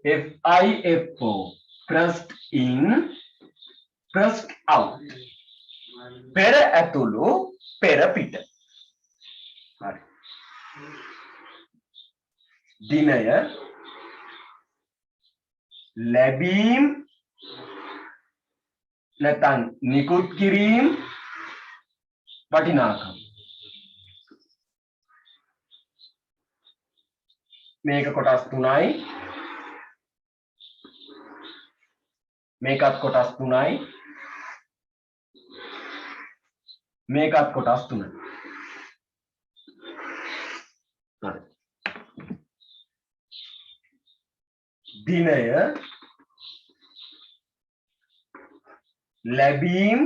FI FO first in first out. පෙර ඇතුළු පෙර පිට. හරි. දිනය ලැබීම් නැත්නම් නිකුත් කිරීම වටිනාකම. මේක කොටස් 3යි. මේකත් කොටස් 3යි. මේකත් කොටස් 3යි. හරි. දිනය ලැබීම්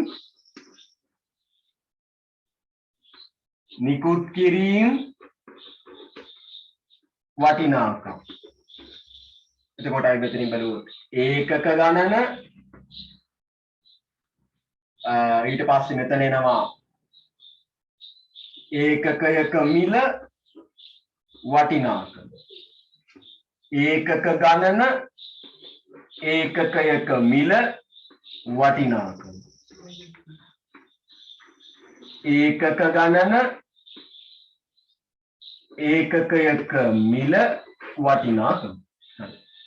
නිකුත් කිරීම වටිනාකම්. එතකොට අපි මෙතනින් බලුවොත් ඒකක ගණන ඊට පස්සේ මෙතන එනවා ඒකකයක මිල වටිනාකම. ඒකක ගණන ඒකකයක මිල වටිනාකම. ඒකක ගණන ඒකකයක මිල වටිනාකම.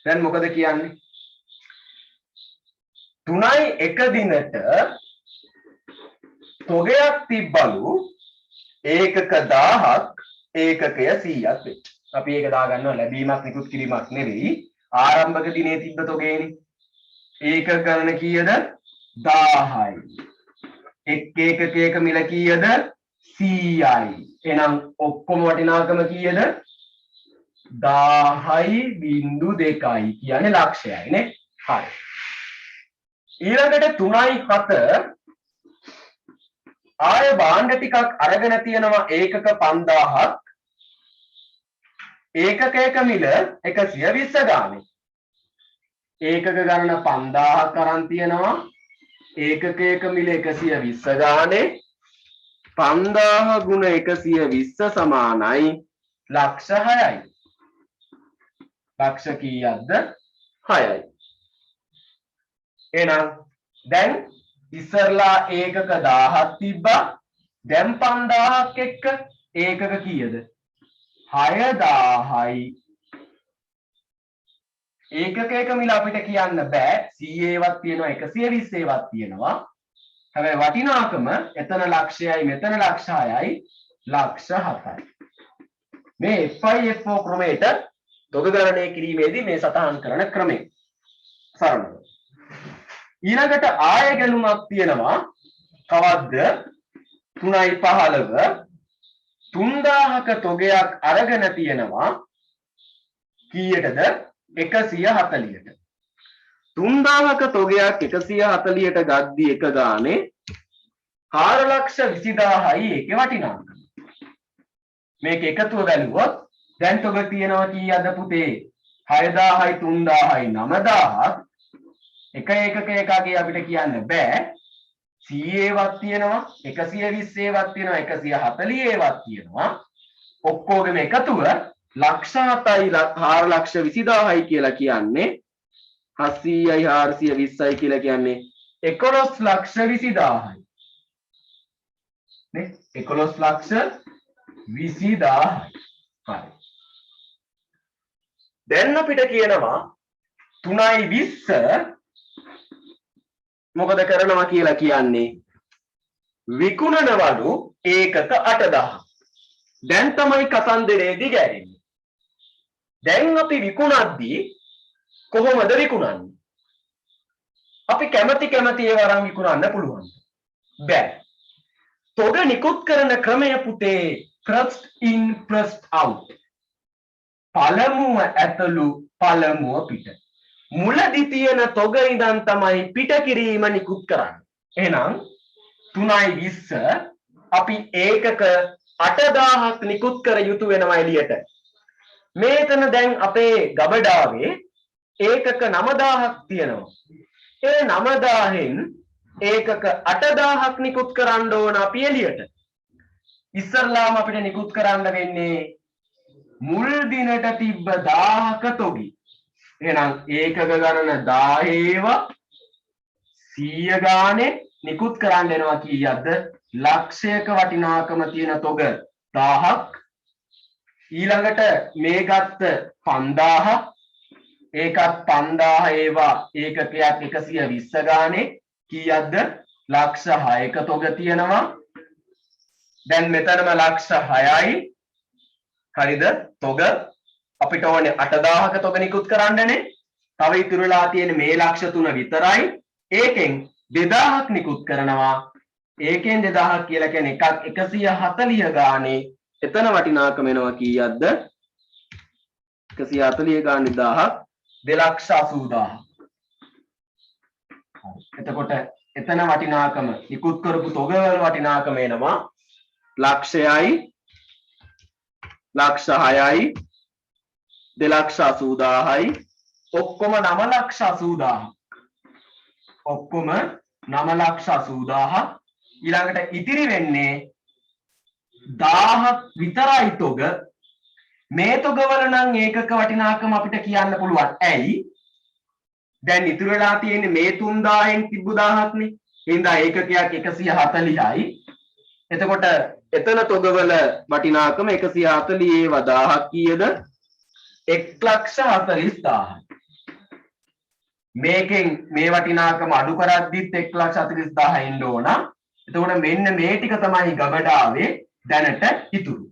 දැන් මොකද කියන්නේ? 3යි එක දිනට තොගයක් තිබ්බලු ඒකක 1000ක් ඒකකය 100ක් වෙච්ච. අපි ඒක දාගන්නවා ලැබීමක් නිකුත් කිරීමක් නෙවෙයි ආරම්භක දිනේ තිබ්බ තොගේනේ. ඒකක ගණන කීයද? 1000යි. එක් ඒකකයක මිල කීයද? 100යි. එහෙනම් ඔක්කොම වටිනාකම කීයද? 10.2යි කියන්නේ ලක්ෂයයි නේ. හරි. ඊළඟට 3යි 7 ආය භාණ්ඩ ටිකක් අරගෙන තියෙනවා ඒකක 5000ක්. ඒකකයක මිල 120 ගානේ. ඒකක ගණන 5000ක් අරන් තියෙනවා. ඒකකයක මිල 120 ගානේ. 5000 ගුණ 120 සමානයි ලක්ෂ 6යි. ලක්ෂ කීයක්ද? 6යි. එහෙනම් දැන් ඉස්සරලා ඒකක 1000ක් තිබ්බා. දැන් 5000ක් එක්ක ඒකක කීයද? 6000යි. ඒකකයක මිල අපිට කියන්න බෑ. 100 වත් තියෙනවා 120 වත් තියෙනවා. හැබැයි වටිනාකම එතන ලක්ෂයයි මෙතන ලක්ෂ 6යි ලක්ෂ 7යි. මේ FI FO ක්‍රමයට තොග ගණනය කිරීමේදී මේ සටහන් කරන ක්‍රමය සරලව. ඊළඟට ආය ගැලුමක් තියෙනවා. කවද්ද? 3යි 15 3000ක තොගයක් අරගෙන තියෙනවා කීයටද? 140ට. 3000ක තොගයක් 140ට ගද්දි එක ගානේ 4,20,000යි ඒකේ වටිනාකම. මේක එකතුව බැලුවොත් දැන් තොග තියෙනවා කීයද පුතේ? 6,000යි 3,000යි 9,000ක්. එක ඒකකයකගේ අපිට කියන්න බෑ. 100 වත් තියෙනවා 120 වත් තියෙනවා 140 වත් තියෙනවා. ඔක්කොගෙම එකතුව ලක්ෂ 7යි 4,20,000යි කියලා කියන්නේ 700යි 420යි කියලා කියන්නේ 11,20,000යි. නේ 11,20,000යි. හරි. දැන් අපිට කියනවා 3යි 20 මොකද කරනවා කියලා කියන්නේ විකුණනවලු ඒකක 8,000. දැන් තමයි කතන්දරේ දිගෑරෙන්නේ. දැන් අපි විකුණද්දී කොහොමද විකුණන්නේ? අපි කැමති ඒවා අරන් විකුණන්න පුළුවන්. බෑ. තොග නිකුත් කරන ක්‍රමය පුතේ first in first out. පළමුව ඇතුළු පළමුව පිට. මුලදී තියෙන තොග ඉඳන් තමයි පිට කිරීම නිකුත් කරන්නේ. එහෙනම් 3යි 20 අපි ඒකක 8,000ක් නිකුත් කර යුතු වෙනවා එළියට. මේතන දැන් අපේ ගබඩාවේ ඒකක 9000ක් තියෙනවා. ඒ 9000න් ඒකක 8000ක් නිකුත් කරන්න ඕන අපි එළියට. ඉස්සරලාම අපිට නිකුත් කරන්න වෙන්නේ මුල් දිනට තිබ්බ 1000ක තොගි. එහෙනම් ඒකක ගණන 10 ඒවා 100 ගානේ නිකුත් කරන්න එනවා කීයක්ද? ලක්ෂයක වටිනාකම තියෙන තොග 1000ක්. ඊළඟට මේ ගත්ත 5000 ඒකත් 5000 ඒවා ඒකකයක් 120 ගානේ කීයක්ද? ලක්ෂ 6ක තොග තියෙනවා. දැන් මෙතනම ලක්ෂ 6යි. හරිද? තොග අපිට ඕනේ 8000ක තොග නිකුත් කරන්නනේ. තව ඉතුරුලා තියෙන මේ ලක්ෂ 3 විතරයි. ඒකෙන් 2000ක් නිකුත් කරනවා. ඒකෙන් 2000ක් කියලා කියන්නේ එකක් 140 ගානේ. එතන වටිනාකම වෙනවා කීයක්ද? 140 ගානේ 1000ක් 2,80,000. එතකොට එතන වටිනාකම නිකුත් කරපු තොග වල වටිනාකම එනවා ලක්ෂයයි ලක්ෂ 6යි 2,80,000යි ඔක්කොම 9,80,000. ඔක්කොම 9,80,000. ඊළඟට ඉතිරි වෙන්නේ 1000ක් විතරයි තොග. මේ තොගවල නම් ඒකක වටිනාකම අපිට කියන්න පුළුවන්. ඇයි? දැන් ඉතුරු වෙලා තියෙන්නේ මේ 3000න් තිබ්බු 1000ක්නේ. එහෙනම් ඒකකයක් 140යි. එතකොට එතන තොගවල වටිනාකම 140 ඒවා 1000ක් කීයද? 1,40,000. මේකෙන් මේ වටිනාකම අඩු කරද්දිත් 1,40,000 එන්න ඕන. එතකොට මෙන්න මේ ටික තමයි ගබඩාවේ දැනට ඉතුරු.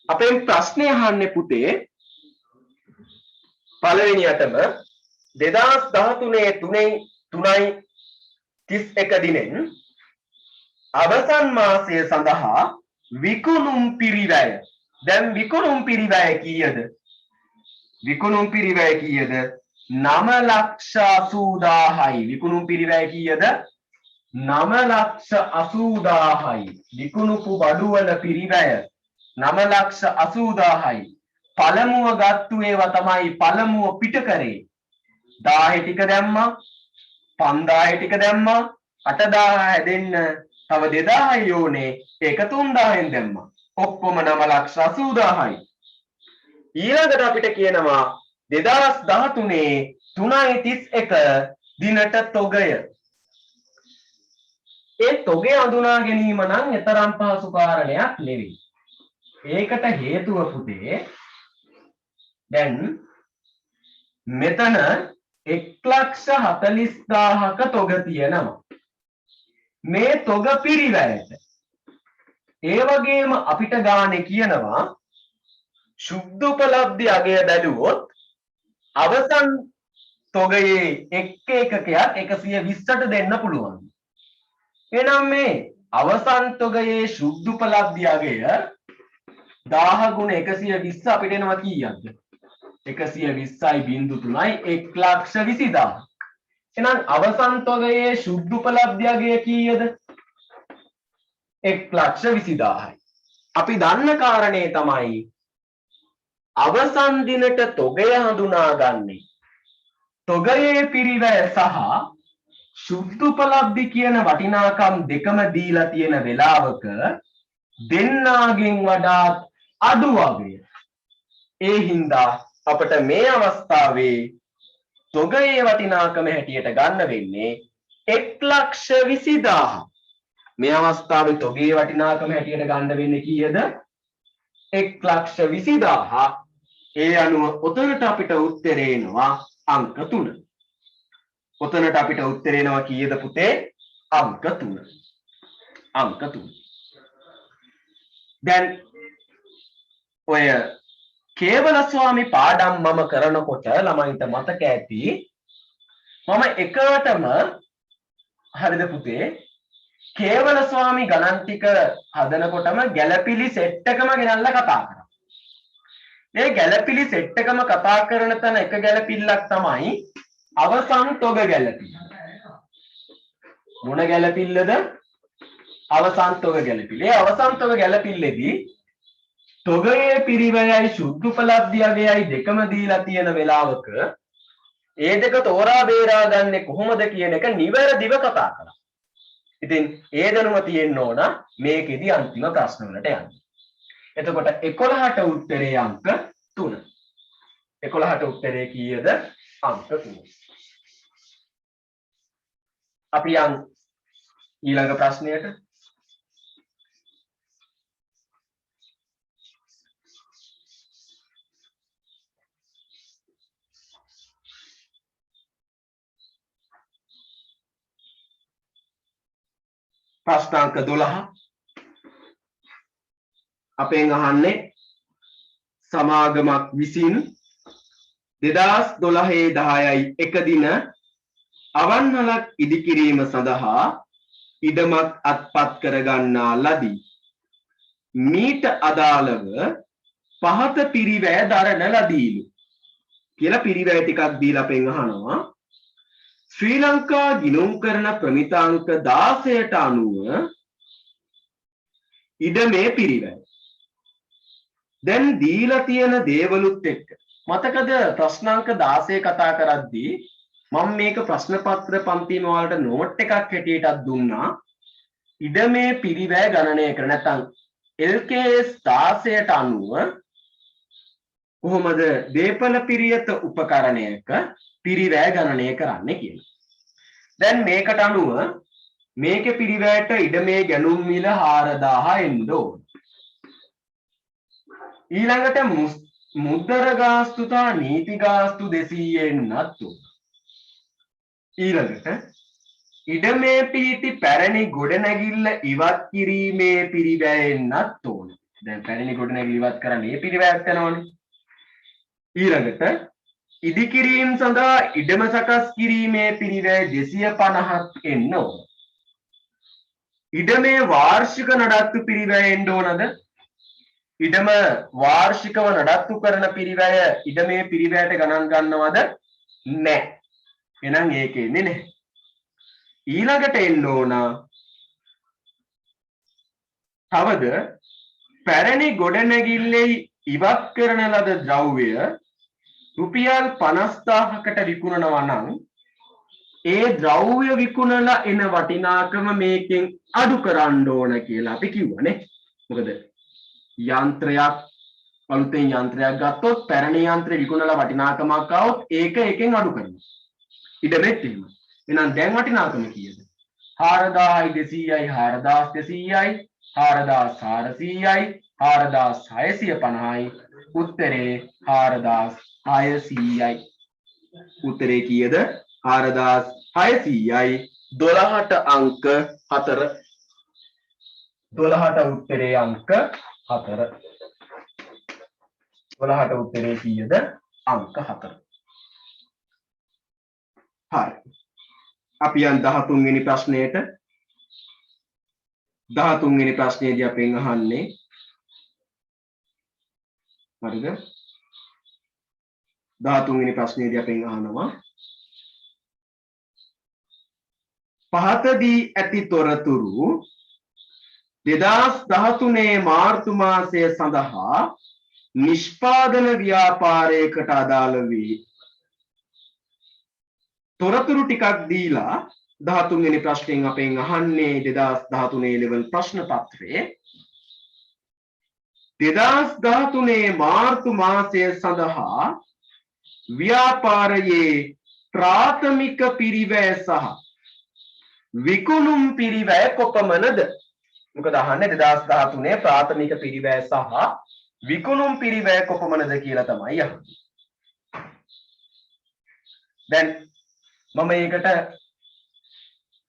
අපෙන් ප්‍රශ්නේ අහන්නේ පුතේ පළවෙනියටම 2013 3යි 31 දිනෙන් අවසන් මාසය සඳහා විකුණුම් පිරිවැය. දැන් විකුණුම් පිරිවැය කීයද? විකුණුම් පිරිවැය කීයද? 9,80,000යි. විකුණුම් පිරිවැය කීයද? 9,80,000යි. විකුණුපු බඩුවල පිරිවැය 9,80,000යි. පළමුව ගත්තු ඒවා තමයි පළමුව පිට කරේ. 1000 ටික දැම්මා, 5000 ටික දැම්මා, 8000 හැදෙන්න තව 2000 යෝනේ. ඒක 3000ෙන් දැම්මා. ඔක්කොම 9,80,000යි. ඊළඟට අපිට කියනවා 2013 3.31 දිනට තොගය. ඒ තොගය හඳුනා ගැනීම නම් එතරම් පහසු කාරණයක් නෙවෙයි. ඒකට හේතුව පුතේ දැන් මෙතන 1,40,000ක තොග තියෙනවා. මේ තොග පිරිවැයට ඒ වගේම අපිට ගානේ කියනවා සුද්ධ උපලබ්ධි අගය බැලුවොත් අවසන් තොගයේ එක් ඒකකයක් 120ට දෙන්න පුළුවන්. එහෙනම් මේ අවසන් තොගයේ සුද්ධ උපලබ්ධි අගය 1000 ගුණ 120 අපිට එනවා කීයක්ද? 120යි 0.3යි 1,20,000. එහෙනම් අවසන් තොගයේ සුද්ධ උපලබ්ධි අගය කීයද? 1,20,000යි. අපි දන්න කාරණේ තමයි අවසන් දිනට තොගය හඳුනාගන්නේ තොගයේ පිරිවැය සහ සුද්ධ උපලබ්ධි කියන වටිනාකම් දෙකම දීලා තියෙන වෙලාවක දෙන්නාගෙන් වඩාත් අඩු අගය. ඒ හින්දා අපිට මේ අවස්ථාවේ තොගයේ වටිනාකම හැටියට ගන්න වෙන්නේ 1,20,000. මේ අවස්ථාවේ තොගයේ වටිනාකම හැටියට ගන්න වෙන්නේ කීයද? 1,20,000. ඒ අනුව උතරට අපිට උත්තරේ එනවා අංක 3. උතරට අපිට උත්තරේ එනවා කීයද පුතේ? අංක 3. අංක 3. දැන් ඔය කේවල ස්වාමි පාඩම් මම කරනකොට ළමයින්ට මතක ඇති මම එකටම හරිද පුතේ කේවල ස්වාමි ගණන් ටික හදනකොටම ගැළපිලි සෙට් එකම ගෙනල්ලා කතා කරා. මේ ගැළපිලි සෙට් එකම කතා කරන තැන එක ගැළපිල්ලක් තමයි අවසන් තොග ගැළපිල්ල. මොන ගැළපිල්ලද? අවසන් තොග ගැළපිල්ල. ඒ අවසන් තොග ගැළපිල්ලේදී තොගයේ පිරිවැයයි සුද්ධ උපලබ්ධියගේයි දෙකම දීලා තියෙන වෙලාවක ඒ දෙක තෝරා බේරා ගන්නෙ කොහොමද කියන එක නිවැරදිව කතා කරා. ඉතින් ඒ දැනුම තියෙන්න ඕන මේකෙදි අන්තිම ප්‍රශ්න වලට යන්න. එතකොට 11ට උත්තරේ අංක 3. 11ට උත්තරේ කීයද? අංක 3. අපි යන් ඊළඟ ප්‍රශ්නයට. ප්‍රශ්නාංක 12 අපෙන් අහන්නේ සමාගමක් විසින් 2012 10යි එක දින අවන්හලක් ඉදිකිරීම සඳහා ඉඩමක් අත්පත් කරගන්නා ලදී. මීට අදාළව පහත පිරිවැය දරන ලදීලු කියලා පිරිවැය ටිකක් දීලා අපෙන් අහනවා. ශ්‍රී ලංකා ගිණුම් කරන ප්‍රමිතාංක 16ට අනුව ඉඩමේ පිරිවැය. දැන් දීලා තියෙන දේවලුත් එක්ක මතකද ප්‍රශ්නාංක 16 කතා කරද්දී මම මේක ප්‍රශ්න පත්‍ර පන්තිම වලට නෝට් එකක් හැටියටත් දුන්නා. ඉඩමේ පිරිවැය ගණනය කර නැත්නම් LKS 16ට අනුව කොහොමද දේපල පිරියත උපකරණයක පිරිවැය ගණනය කරන්නේ කියලා. දැන් මේකට අනුව මේකේ පිරිවැයට ඉඩමේ ගැනුම් මිල 4000 එන්න ඕන. ඊළඟට මුද්දර ගාස්තු තා නීති ගාස්තු 200 එන්නත් ඕන. ඊළඟට ඉඩමේ පිහිටි පැරණි ගොඩනැගිල්ල ඉවත් කිරීමේ පිරිවැය එන්නත් ඕන. දැන් පැරණි ගොඩනැගිල්ල ඉවත් කරන්නේ පිරිවැයක් යනවනේ. ඊළඟට ඉදිකිරීම සඳහා ඉඩම සකස් කිරීමේ පිරිවැය 250ක් එන්න ඕන. ඉඩමේ වාර්ෂික නඩත්තු පිරිවැය එන්න ඕනද? ඉඩම වාර්ෂිකව නඩත්තු කරන පිරිවැය ඉඩමේ පිරිවැයට ගණන් ගන්නවද? නැහැ. එහෙනම් ඒක එන්නේ නැහැ. ඊළඟට එන්න ඕන තවද පැරණි ගොඩනැගිල්ලේ ඉවත් කරන ලද ද්‍රව්‍ය රුපියල් 50000කට විකුණනවා නම් ඒ ද්‍රව්‍ය විකුණලා එන වටිනාකම මේකෙන් අඩු කරන්න ඕන කියලා අපි කිව්වනේ. මොකද යන්ත්‍රයක් අලුතෙන් යන්ත්‍රයක් ගත්තොත් පැරණි යන්ත්‍රේ විකුණලා වටිනාකමක් આવොත් ඒක එකෙන් අඩු කරනවා. ඉඩමෙත් එහෙම. එහෙනම් දැන් වටිනාකම කීයද? 4200යි 4200යි 4400යි 4650යි උත්තරේ 4600යි. උත්තරේ කීයද? 4600යි 12ට අංක 4. 12ට උත්තරේ අංක 4. 12ට උත්තරේ කීයද? අංක 4. හරි. අපි යන් 13 වෙනි ප්‍රශ්නයට. 13 වෙනි ප්‍රශ්නයේදී අපෙන් අහන්නේ හරිද? 13 වෙනි ප්‍රශ්නයේදී අපෙන් අහනවා පහතදී ඇති තොරතුරු 2013 මාර්තු මාසය සඳහා නිෂ්පාදන ව්‍යාපාරයකට අදාළ වේ. තොරතුරු ටිකක් දීලා 13 වෙනි ප්‍රශ්නෙන් අපෙන් අහන්නේ 2013 ලෙවල් ප්‍රශ්න පත්‍රයේ 2013 මාර්තු මාසය සඳහා ව්‍යාපාරයේ ප්‍රාථමික පිරිවැය සහ විකුණුම් පිරිවැය කොපමණද? මොකද අහන්නේ 2013 ප්‍රාථමික පිරිවැය සහ විකුණුම් පිරිවැය කොපමණද කියලා තමයි අහන්නේ. දැන් මම ඒකට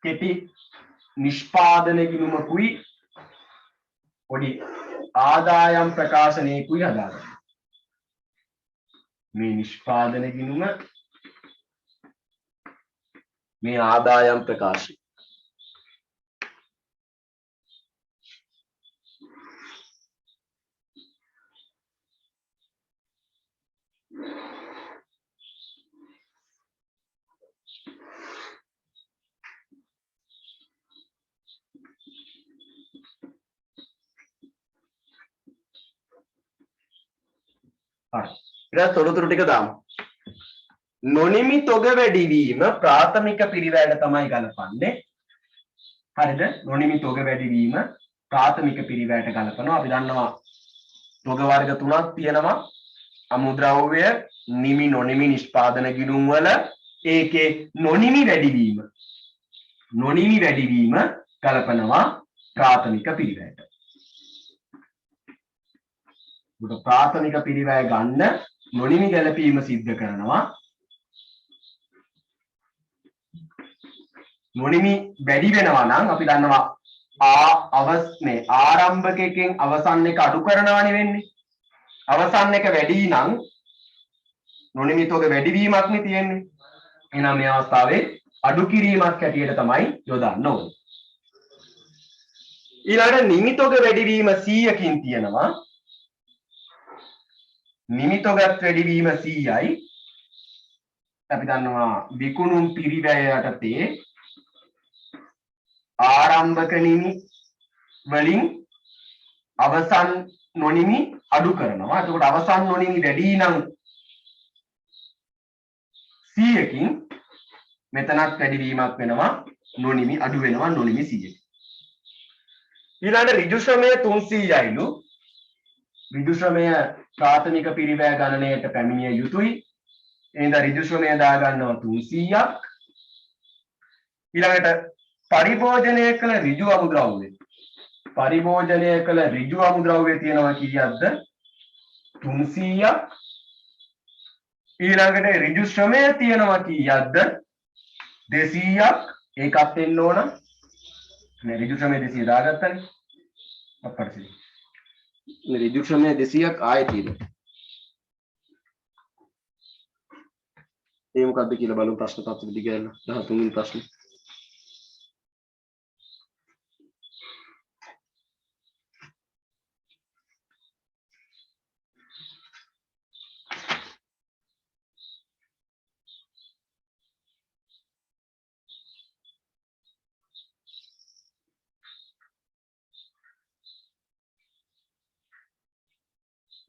කෙටි නිෂ්පාදන ගිණුමකුයි පොඩි ආදායම් ප්‍රකාශනයකුයි හදාගන්න. මේ නිෂ්පාදන ගිණුම මේ ආදායම් ප්‍රකාශය. හරි. ඊට තොරතුරු ටික දාමු. නොනිමි තොග වැඩිවීම ප්‍රාථමික පිරිවැයට තමයි ගලපන්නේ. හරිද? නොනිමි තොග වැඩිවීම ප්‍රාථමික පිරිවැයට ගලපනවා. අපි දන්නවා තොග වර්ග තුනක් තියෙනවා. අමුද්‍රව්‍ය, නිමි නොනිමි නිෂ්පාදන ගිණුම් වල ඒකේ නොනිමි වැඩිවීම ගලපනවා ප්‍රාථමික පිරිවැයට. උඩ ප්‍රාථමික පිරිවැය ගන්න නොනිමි ගැලපීම සිද්ධ කරනවා. නොනිමි වැඩි වෙනවා නම් අපි දන්නවා ආරම්භකයෙන් අවසන් එක අඩු කරනවානේ වෙන්නේ. අවසන් එක වැඩි නම් නොනිමි තොග වැඩිවීමක් නේ තියෙන්නේ. එහෙනම් මේ අවස්ථාවේ අඩු කිරීමක් හැටියට තමයි යොදන්න ඕනේ. ඊළඟට නිමි තොග වැඩිවීම 100කින් තියෙනවා. නිමි තොගත් වැඩිවීම 100යි. අපි දන්නවා විකුණුම් පිරිවැය යටතේ ආරම්භක නිමි වලින් අවසන් නොනිමි අඩු කරනවා. එතකොට අවසන් නොනිමි වැඩි නම් 100කින් මෙතනත් වැඩිවීමක් වෙනවා. නොනිමි අඩු වෙනවා නොනිමි 100කින්. ඊළඟ ඍජු ශ්‍රමය 300යිලු. ඍජු ශ්‍රමය ප්‍රාථමික පිරිවැය ගණනයට පැමිණිය යුතුයි. එහෙනම් ඍජු ශ්‍රමය දා ගන්නවා 300ක්. ඊළඟට පරිභෝජනය කළ ඍජු අමුද්‍රව්‍ය. පරිභෝජනය කළ ඍජු අමුද්‍රව්‍ය තියෙනවා කීයක්ද? 300ක්. ඊළඟට ඍජු ශ්‍රමය තියෙනවා කීයක්ද? 200ක්. ඒකත් එන්න ඕන. නේ ඍජු ශ්‍රමය 200 දාගත්තනේ. අපරිසි. ඍජු ශ්‍රමය 200ක් ආයෙ තියෙනවා. ඒ මොකද්ද කියලා බලමු ප්‍රශ්න පත්‍රෙ දිගහැරලා 13 වෙනි ප්‍රශ්නේ.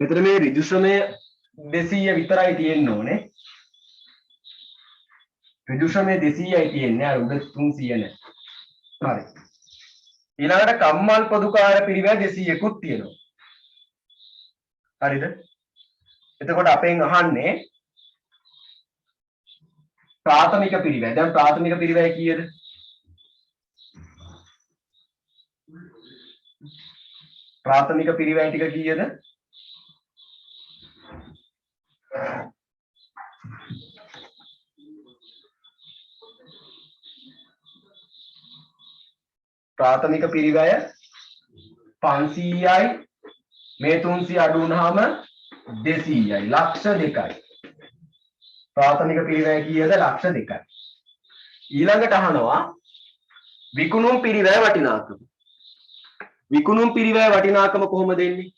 මෙතන මේ ඍජු ශ්‍රමය 200 විතරයි තියෙන්න ඕනේ. ඍජු ශ්‍රමය 200යි තියෙන්නේ. අර උඩ 300 නෑ. හරි. ඊළඟට කම්මල් පොදුකාර පිරිවැය 200කුත් තියෙනවා. හරිද? එතකොට අපෙන් අහන්නේ ප්‍රාථමික පිරිවැය. දැන් ප්‍රාථමික පිරිවැය කීයද? ප්‍රාථමික පිරිවැය ටික කීයද? ප්‍රාථමික පිරිවැය 500යි. මේ 300 අඩු වුණාම 200යි. ලක්ෂ 2යි. ප්‍රාථමික පිරිවැය කීයද? ලක්ෂ 2යි. ඊළඟට අහනවා විකුණුම් පිරිවැය වටිනාකම. විකුණුම් පිරිවැය වටිනාකම කොහොමද එන්නේ?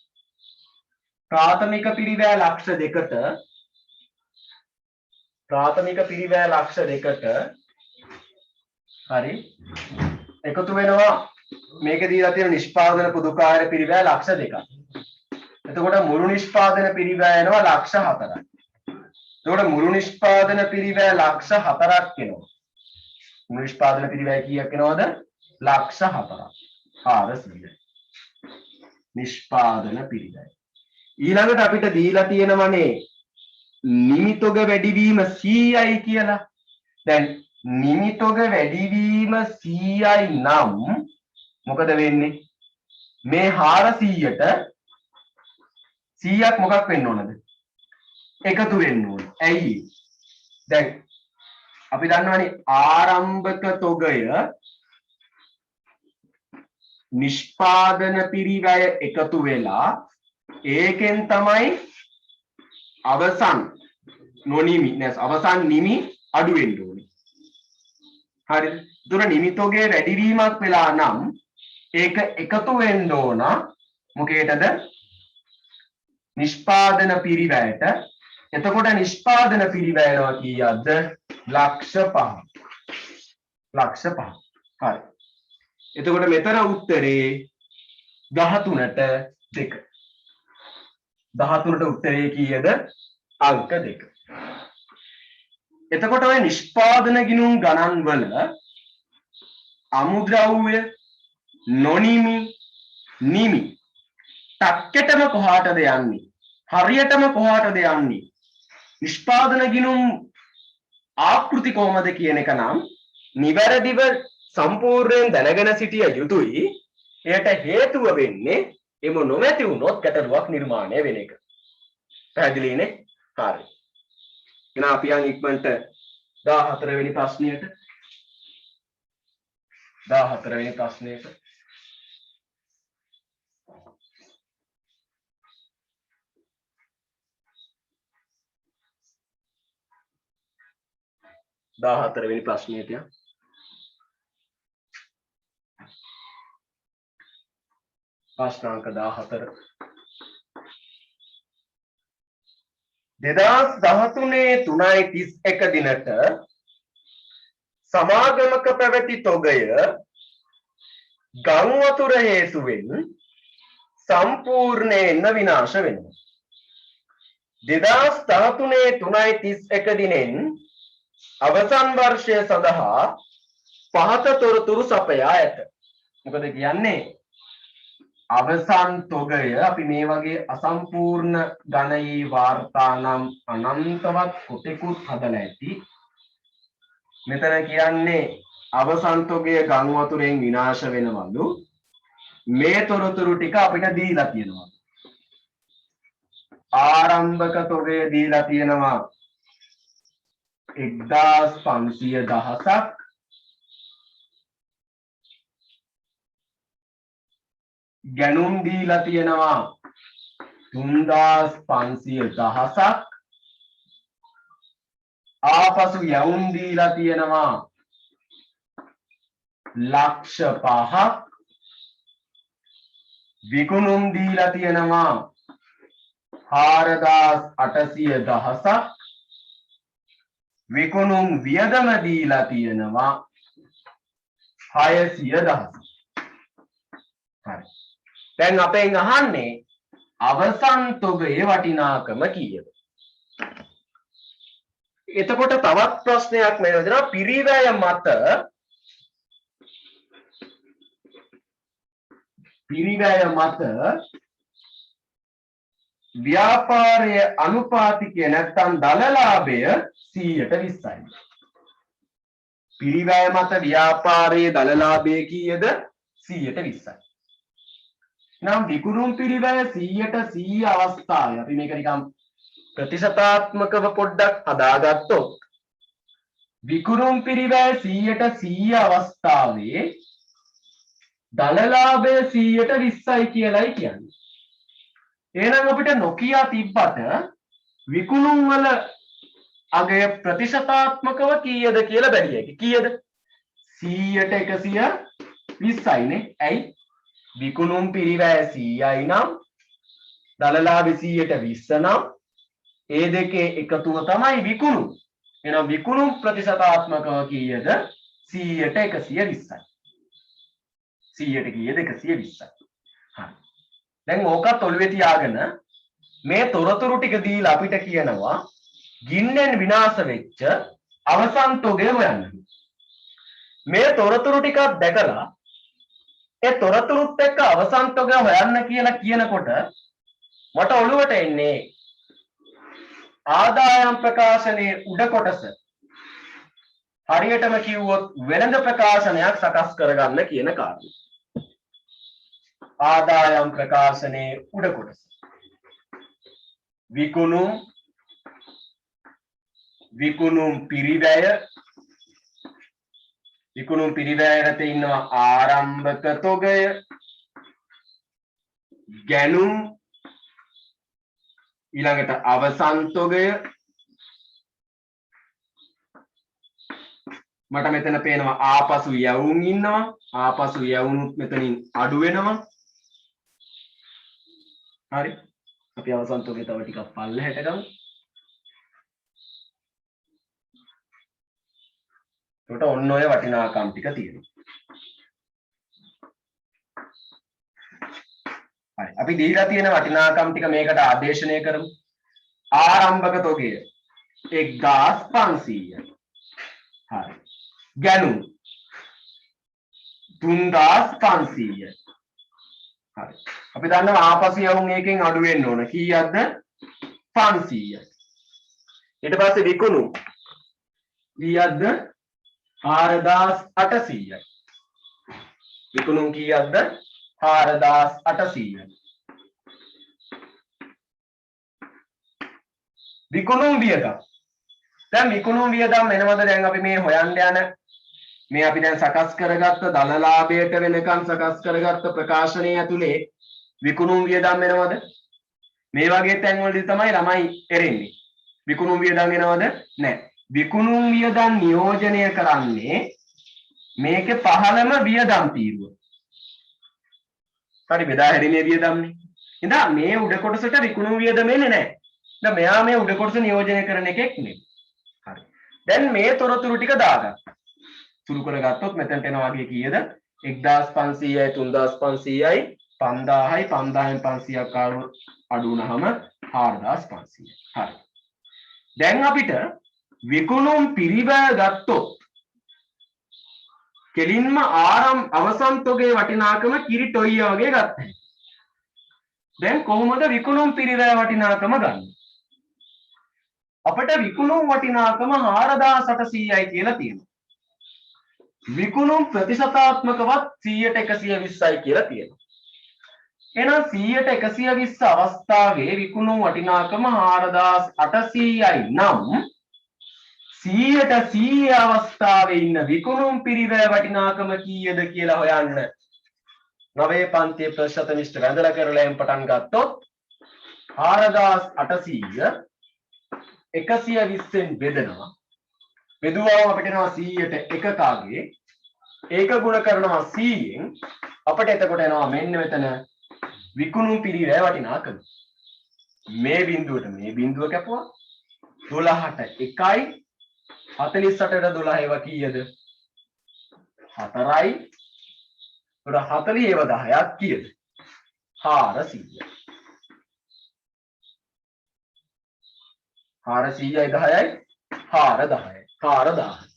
ප්‍රාථමික පිරිවැය ලක්ෂ 2ට ප්‍රාථමික පිරිවැය ලක්ෂ 2ට හරි එකතු වෙනවා මේක දීලා තියෙන නිෂ්පාදන පුදුකාර පිරිවැය ලක්ෂ 2ක්. එතකොට මුළු නිෂ්පාදන පිරිවැය එනවා ලක්ෂ 4ක්. එතකොට මුළු නිෂ්පාදන පිරිවැය ලක්ෂ 4ක් එනවා. මුළු නිෂ්පාදන පිරිවැය කීයක් එනවද? ලක්ෂ 4ක්. 400. නිෂ්පාදන පිරිවැය. ඊළඟට අපිට දීලා තියෙනවනේ නිමිතොග වැඩිවීම 100යි කියලා. දැන් නිමිතොග වැඩිවීම 100යි නම් මොකද වෙන්නේ? මේ 400ට 100ක් මොකක් වෙන්න ඕනද? එකතු වෙන්න ඕන. ඇයි? දැන් අපි දන්නවනේ ආරම්භක තොගය නිෂ්පාදන පිරිවැය එකතු වෙලා ඒකෙන් තමයි අවසන් නොනිමි අවසන් නිමි අඩු වෙන්න ඕනේ. හරිද? දුර නිමිතෝගේ වැඩිවීමක් වෙලා නම් ඒක එකතු වෙන්න ඕන මොකේටද? නිෂ්පාදන පිරිවැයට. එතකොට නිෂ්පාදන පිරිවැයනවා කීයක්ද? ලක්ෂ 5. ලක්ෂ 5. හරි. එතකොට මෙතන උත්තරේ 13ට 2. 13ට උත්තරේ කීයද? අංක 2. එතකොට ඔය නිෂ්පාදන ගිණුම් ගණන් වල අමුද්‍රව්‍ය නොනිමි නිමි ටක්කෙටම කොහාටද යන්නේ? හරියටම කොහාටද යන්නේ? නිෂ්පාදන ගිණුම් ආකෘති කොහොමද කියන එක නම් නිවැරදිව සම්පූර්ණයෙන් දැනගෙන සිටිය යුතුයි. එයට හේතුව වෙන්නේ එම නොමැති වුණොත් ගැටලුවක් නිර්මාණය වෙන එක. පැහැදිලිනේ? හරි. එහෙනම් අපි යන් ඉක්මනට 14 වෙනි ප්‍රශ්නයට. 14 වෙනි ප්‍රශ්නයට. වෙනි ප්‍රශ්නයට යන්න. ප්‍රශ්නාංක 14. 2013 3.31 දිනට සමාගමක පැවති තොගය ගං වතුර හේතුවෙන් සම්පූර්ණයෙන්ම විනාශ වෙනවා. 2013 3.31 දිනෙන් අවසන් වර්ෂය සඳහා පහත තොරතුරු සපයා ඇත. මොකද කියන්නේ? අවසන් තොගය අපි මේ වගේ අසම්පූර්ණ ගණයේ වාර්තා නම් අනන්තවත් කොටෙකුත් හදලා ඇති. මෙතන කියන්නේ අවසන් තොගය ගං වතුරෙන් විනාශ වෙනවලු. මේ තොරතුරු ටික අපිට දීලා තියෙනවා. ආරම්භක තොගය දීලා තියෙනවා 1510ක්. ගැනුම් දීලා තියෙනවා 3510ක්. ආපසු යවුම් දීලා තියෙනවා ලක්ෂ 5ක්. විකුණුම් දීලා තියෙනවා 4810ක්. විකුණුම් වියදම දීලා තියෙනවා 610ක්. හරි. දැන් අපෙන් අහන්නේ අවසන් තොගයේ වටිනාකම කීයද? එතකොට තවත් ප්‍රශ්නයක් මෙහෙම දෙනවා. පිරිවැය මත ව්‍යාපාරයේ අනුපාතිකය නැත්නම් දලලාභය 120යි. පිරිවැය මත ව්‍යාපාරයේ දලලාභය කීයද? 120යි. නම් විකුණුම් පිරිවැය 100% අවස්ථාවේ අපි මේක නිකම් ප්‍රතිශතාත්මකව පොඩ්ඩක් හදාගත්තොත් විකුණුම් පිරිවැය 100% අවස්ථාවේ දලලාභය 120යි කියලායි කියන්නේ. එහෙනම් අපිට නොකිය තිබ්බට විකුණුම් වල අගය ප්‍රතිශතාත්මකව කීයද කියලා බැලිය හැකියි. කීයද? 100ට 120යිනේ. ඇයි? විකුණුම් පිරිවැය 100යි නම් දලලාභය 120 නම් ඒ දෙකේ එකතුව තමයි විකුණුම්. එහෙනම් විකුණුම් ප්‍රතිශතාත්මකව කීයද? 100ට 120යි. 100ට කීයද? 120යි. හරි. දැන් ඕකත් ඔළුවේ තියාගෙන මේ තොරතුරු ටික දීලා අපිට කියනවා ගින්නෙන් විනාශ වෙච්ච අවසන් තොගය හොයන්න. මේ තොරතුරු ටිකක් දැකලා ඒ තොරතුරුත් එක්ක අවසන් තොගය හොයන්න කියලා කියනකොට මට ඔළුවට එන්නේ ආදායම් ප්‍රකාශනයේ උඩ කොටස හරියටම කිව්වොත් වෙළඳ ප්‍රකාශනයක් සකස් කරගන්න කියන කාරණය. ආදායම් ප්‍රකාශනයේ උඩ කොටස විකුණුම් පිරිවැය යටතේ ඉන්නවා ආරම්භක තොගය, ගැනුම්, ඊළඟට අවසන් තොගය. මට මෙතන පේනවා ආපසු යවුම් ඉන්නවා. ආපසු යවුනුත් මෙතනින් අඩු වෙනවා. හරි. අපි අවසන් තොගේ තව ටිකක් පල්ලෙහාට ගමු. ඒකට ඔන්න ඔය වටිනාකම් ටික තියෙනවා. හරි. අපි දීලා තියෙන වටිනාකම් ටික මේකට ආදේශනය කරමු. ආරම්භක තොගය 1500යි. හරි. ගැණුම් 3500යි. හරි. අපි දන්නවා ආපසු යවුන් එකෙන් අඩු වෙන්න ඕන. කීයක්ද? 500යි. ඊට පස්සේ විකුණු කීයක්ද? 4800යි. විකුණු කීයක්ද? 4800යි. විකුණු වියදම්. දැන් විකුණු වියදම් එනවද? දැන් අපි මේ හොයන්න යන මේ අපි දැන් සකස් කරගත්ත දල ලාභයට වෙනකන් සකස් කරගත්ත ප්‍රකාශනය ඇතුලේ විකුණු වියදම් එනවද? මේ වගේ තැන් වලදී තමයි ළමයි එරෙන්නේ. විකුණු වියදම් එනවද? නැහැ. විකුණු වියදම් නියෝජනය කරන්නේ මේකේ පහළම වියදම් තීරුව. හරි බෙදා හැරීමේ වියදම්නේ. ඉතින් මේ උඩ කොටසට විකුණු වියදම එන්නේ නැහැ. දැන් මෙයා මේ උඩ කොටස නියෝජනය කරන එකෙක් නෙමෙයි. හරි. දැන් මේ තොරතුරු ටික දාගන්න. සුළු කරගත්තොත් මෙතනට එනවා වගේ කීයද? 1500යි 3500යි 5000යි 5000න් 500ක් අඩු වුණාම 4500යි. හරි. දැන් අපිට විකුණුම් පිරිවැය ගත්තොත් කෙලින්ම අවසන් තොගේ වටිනාකම කිරි ටොයිය වගේ ගත්තා. දැන් කොහොමද විකුණුම් පිරිවැය වටිනාකම ගන්නේ? අපිට විකුණුම් වටිනාකම 4800යි කියලා තියෙනවා. විකුණුම් ප්‍රතිශතාත්මකවත් 100ට 120යි කියලා තියෙනවා. එහෙනම් 100ට 120 අවස්ථාවේ විකුණුම් වටිනාකම 4800යි නම් 100ට 100 අවස්ථාවේ ඉන්න විකුණුම් පිරිවැය වටිනාකම කීයද කියලා හොයන්න. 9 පන්තියේ ප්‍රශ්න මිස්ටර් වැඳලා කරලා එම් පටන් ගත්තොත් 4800 120න් බෙදනවා. බෙදුවාම අපිට එනවා 100ට එකකාගේ ඒක ගුණ කරනවා 100න් අපිට එතකොට එනවා මෙන්න මෙතන විකුණුම් පිරිවැය වටිනාකම. මේ බිඳුවට මේ බිඳුව කැපුවා 12ට 1යි 48ට 12 ඒවා කීයද? 4යි. උඩ 40 ඒවා 10ක් කීයද? 400යි. 400යි 10යි 4000යි. 4000.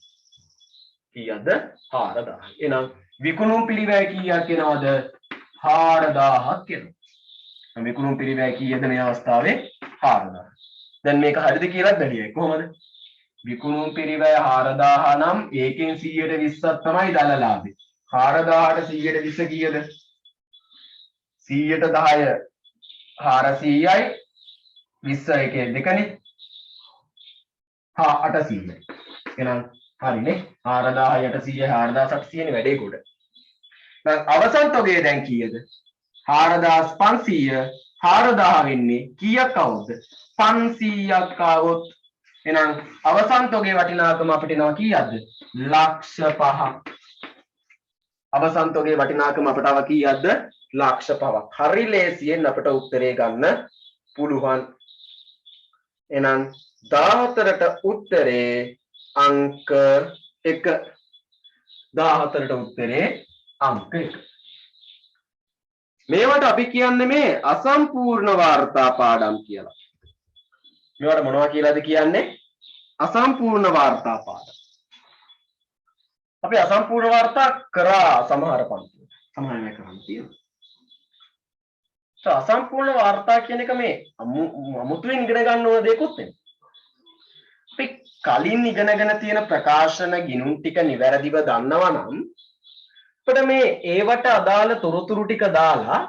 කීයද? 4000. එහෙනම් විකුණුම් පිරිවැය කීයක් එනවද? 4000ක් එනවා. විකුණුම් පිරිවැය කීයද මේ අවස්ථාවේ? 4000. දැන් මේක හරිද කියලා බැලියයි කොහොමද? විකුණුම් පිරිවැය 4000 නම් ඒකෙන් 120ක් තමයි දල ලාභේ. 4000ට 120 කීයද? 100ට 10 400යි 20 එකේ දෙකනේ 800යි. එහෙනම් හරිනේ 4800 4800 නේ වැඩේ කොට. දැන් අවසන් තොගේ දැන් කීයද? 4500 4000 වෙන්නේ කීයක් આવුද? 500ක් આવොත් එහෙනම් අවසන් තොගේ වටිනාකම අපිට එනවා කීයක්ද? ලක්ෂ 5ක්. අවසන් තොගේ වටිනාකම අපට ආව කීයක්ද? ලක්ෂ 5ක්. හරි ලේසියෙන් අපට උත්තරේ ගන්න පුළුවන්. එහෙනම් 14ට උත්තරේ අංක 1. 14ට උත්තරේ අංක 1. මේවට අපි කියන්නේ මේ අසම්පූර්ණ වාර්තා පාඩම් කියලා. මේවට මොනවා කියලාද කියන්නේ? අසම්පූර්ණ වාර්තා පාඩම්. අපි අසම්පූර්ණ වාර්තා කරා සමහර පන්ති. සමහර අය කරන් තියෙනවා. අසම්පූර්ණ වාර්තා කියන එක මේ අමුතුවෙන් ඉගෙන ගන්න ඕන දෙයක්වත් නෙමෙයි. අපි කලින් ඉගෙනගෙන තියෙන ප්‍රකාශන ගිණුම් ටික නිවැරදිව දන්නවා නම් අපිට මේ ඒවට අදාළ තොරතුරු ටික දාලා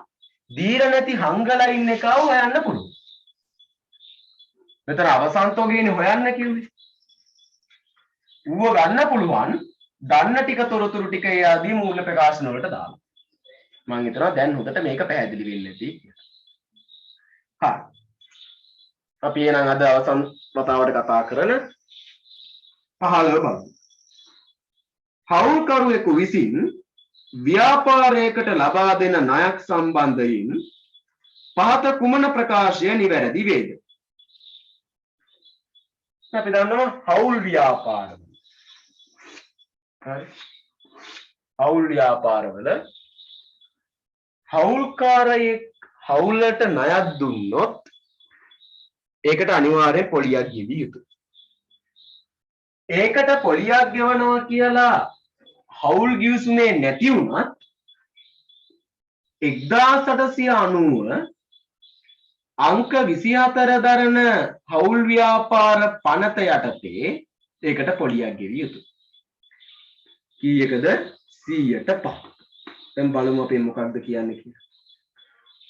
දීලා නැති හංගලා ඉන්න එකව හොයන්න පුළුවන්. මෙතන අවසන් තොගේනේ හොයන්න කිව්වේ. ඌව ගන්න පුළුවන් දන්න ටික තොරතුරු ටික ඒ ආදී මූල ප්‍රකාශන වලට දාලා. මම හිතනවා දැන් හොඳට මේක පැහැදිලි වෙන්නේ නැති කියලා. හරි. අපි එහෙනම් අද අවසන් වතාවට කතා කරන 15 බලමු. හවුල්කරුවෙකු විසින් ව්‍යාපාරයකට ලබා දෙන ණයක් සම්බන්ධයෙන් පහත කුමන ප්‍රකාශය නිවැරදි වේද? අපි දන්නවා හවුල් ව්‍යාපාරවල. හරි. හවුල් ව්‍යාපාරවල හවුලට ණයක් දුන්නොත් ඒකට අනිවාර්යෙන් පොලියක් ගෙවිය යුතුයි. ඒකට පොලියක් ගෙවනවා කියලා හවුල් ගිවිසුමේ නැති වුණත් 1890 අංක 24 දරන හවුල් ව්‍යාපාර පනත යටතේ ඒකට පොලියක් ගෙවිය යුතුයි. කීයකද 100ට 5. දැන් බලමු අපි මොකක්ද කියන්නේ කියලා.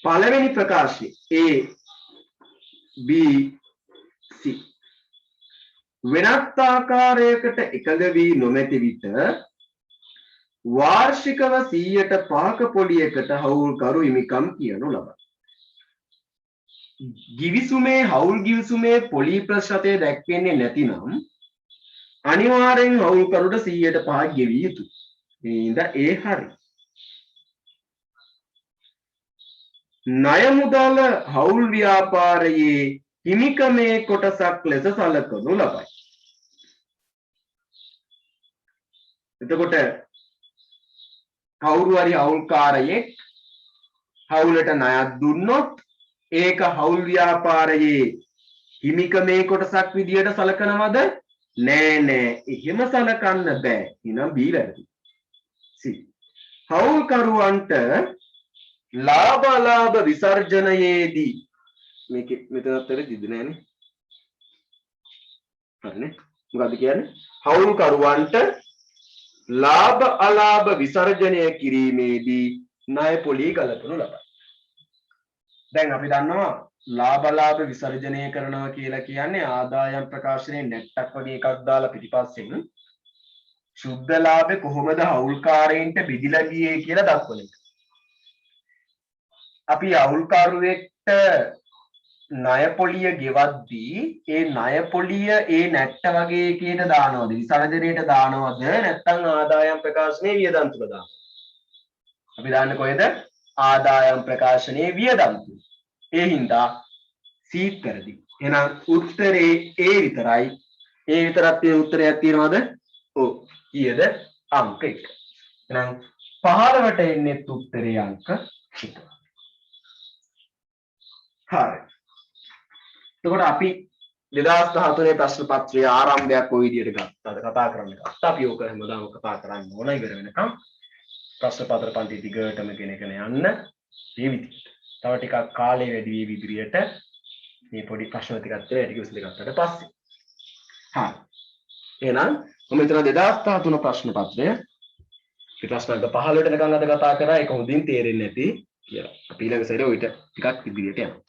පළවෙනි ප්‍රකාශය A B C වෙනත් ආකාරයකට එකඟ වී නොමැති විට වාර්ෂිකව 100ට 5ක පොලියකට හවුල්කරු හිමිකම් කියනු ලබයි. ගිවිසුමේ හවුල් ගිවිසුමේ පොලි ප්‍රතිශතය දැක්වෙන්නේ නැතිනම් අනිවාර්යෙන් හවුල්කරුට 100ට 5ක් ගෙවිය යුතුයි. මේ ඉඳ ඒ හරි. ණය මුදල හවුල් ව්‍යාපාරයේ හිමිකමේ කොටසක් ලෙස සැලකනු ලබයි. එතකොට කවුරු හරි හවුල්කාරයෙක් හවුලට ණයක් දුන්නොත් ඒක හවුල් ව්‍යාපාරයේ හිමිකමේ කොටසක් විදියට සැලකනවද? නෑ නෑ, එහෙම සැලකන්න බෑ. එහෙනම් B වැරදි. C හවුල්කරුවන්ට ලාභ අලාභ විසර්ජනයේදී මේක මෙතනත් වැරදිද නෑනේ. හරිනේ. මොකද්ද කියන්නේ? හවුල්කරුවන්ට ලාභ අලාභ විසර්ජනය කිරීමේදී ණය පොලිය ගලපනු ලබයි. දැන් අපි දන්නවා ලාභ අලාභ විසර්ජනය කරනවා කියලා කියන්නේ ආදායම් ප්‍රකාශනයේ නැට්ටක් වගේ එකක් දාලා පිටිපස්සෙන් සුද්ධ ලාභේ කොහොමද හවුල්කාරයින්ට බෙදිලා ගියේ කියලා දක්වන එක. අපි හවුල්කරුවෙක්ට ණය පොලිය ගෙවද්දී ඒ ණය පොලිය ඒ නැට්ට වගේ එකකට දානවද විසර්ජනයට දානවද නැත්නම් ආදායම් ප්‍රකාශනයේ වියදම් තුල දානවද? අපි දාන්නේ කොහෙද? ආදායම් ප්‍රකාශනයේ වියදම් තුල. ඒ හින්දා සීත් වැරදි. එහෙනම් උත්තරේ A විතරයි. A විතරක් තියෙන උත්තරයක් තියනවද? ඔව්. කීයද? අංක 1. එහෙනම් 15ට එන්නේ උත්තරේ අංක 1. හරි. එතකොට අපි 2013 ප්‍රශ්න පත්‍රයේ ආරම්භයක් කොයි විදියට ගත්තද කතා කරන්න ගත්තා. අපි ඕක හැමදාම කතා කරන්න ඕන ඉවර වෙනකම්. ප්‍රශ්න පත්‍ර පන්ති දිගටම ගෙනගෙන යන්න මේ විදිහට. තව ටිකක් කාලය වැඩි වී ඉදිරියට මේ පොඩි ප්‍රශ්න ටිකක් තියෙනවා ටික විසඳගත්තට පස්සේ. හරි. එහෙනම් මම මෙතන 2013 ප්‍රශ්න පත්‍රය මේ ප්‍රශ්න අංක 15ට යනකම් අද කතා කරා ඒක හොඳින් තේරෙන්නේ නැති කියලා. අපි ඊළඟ සැරේ ඔයිට ටිකක් ඉදිරියට යනවා.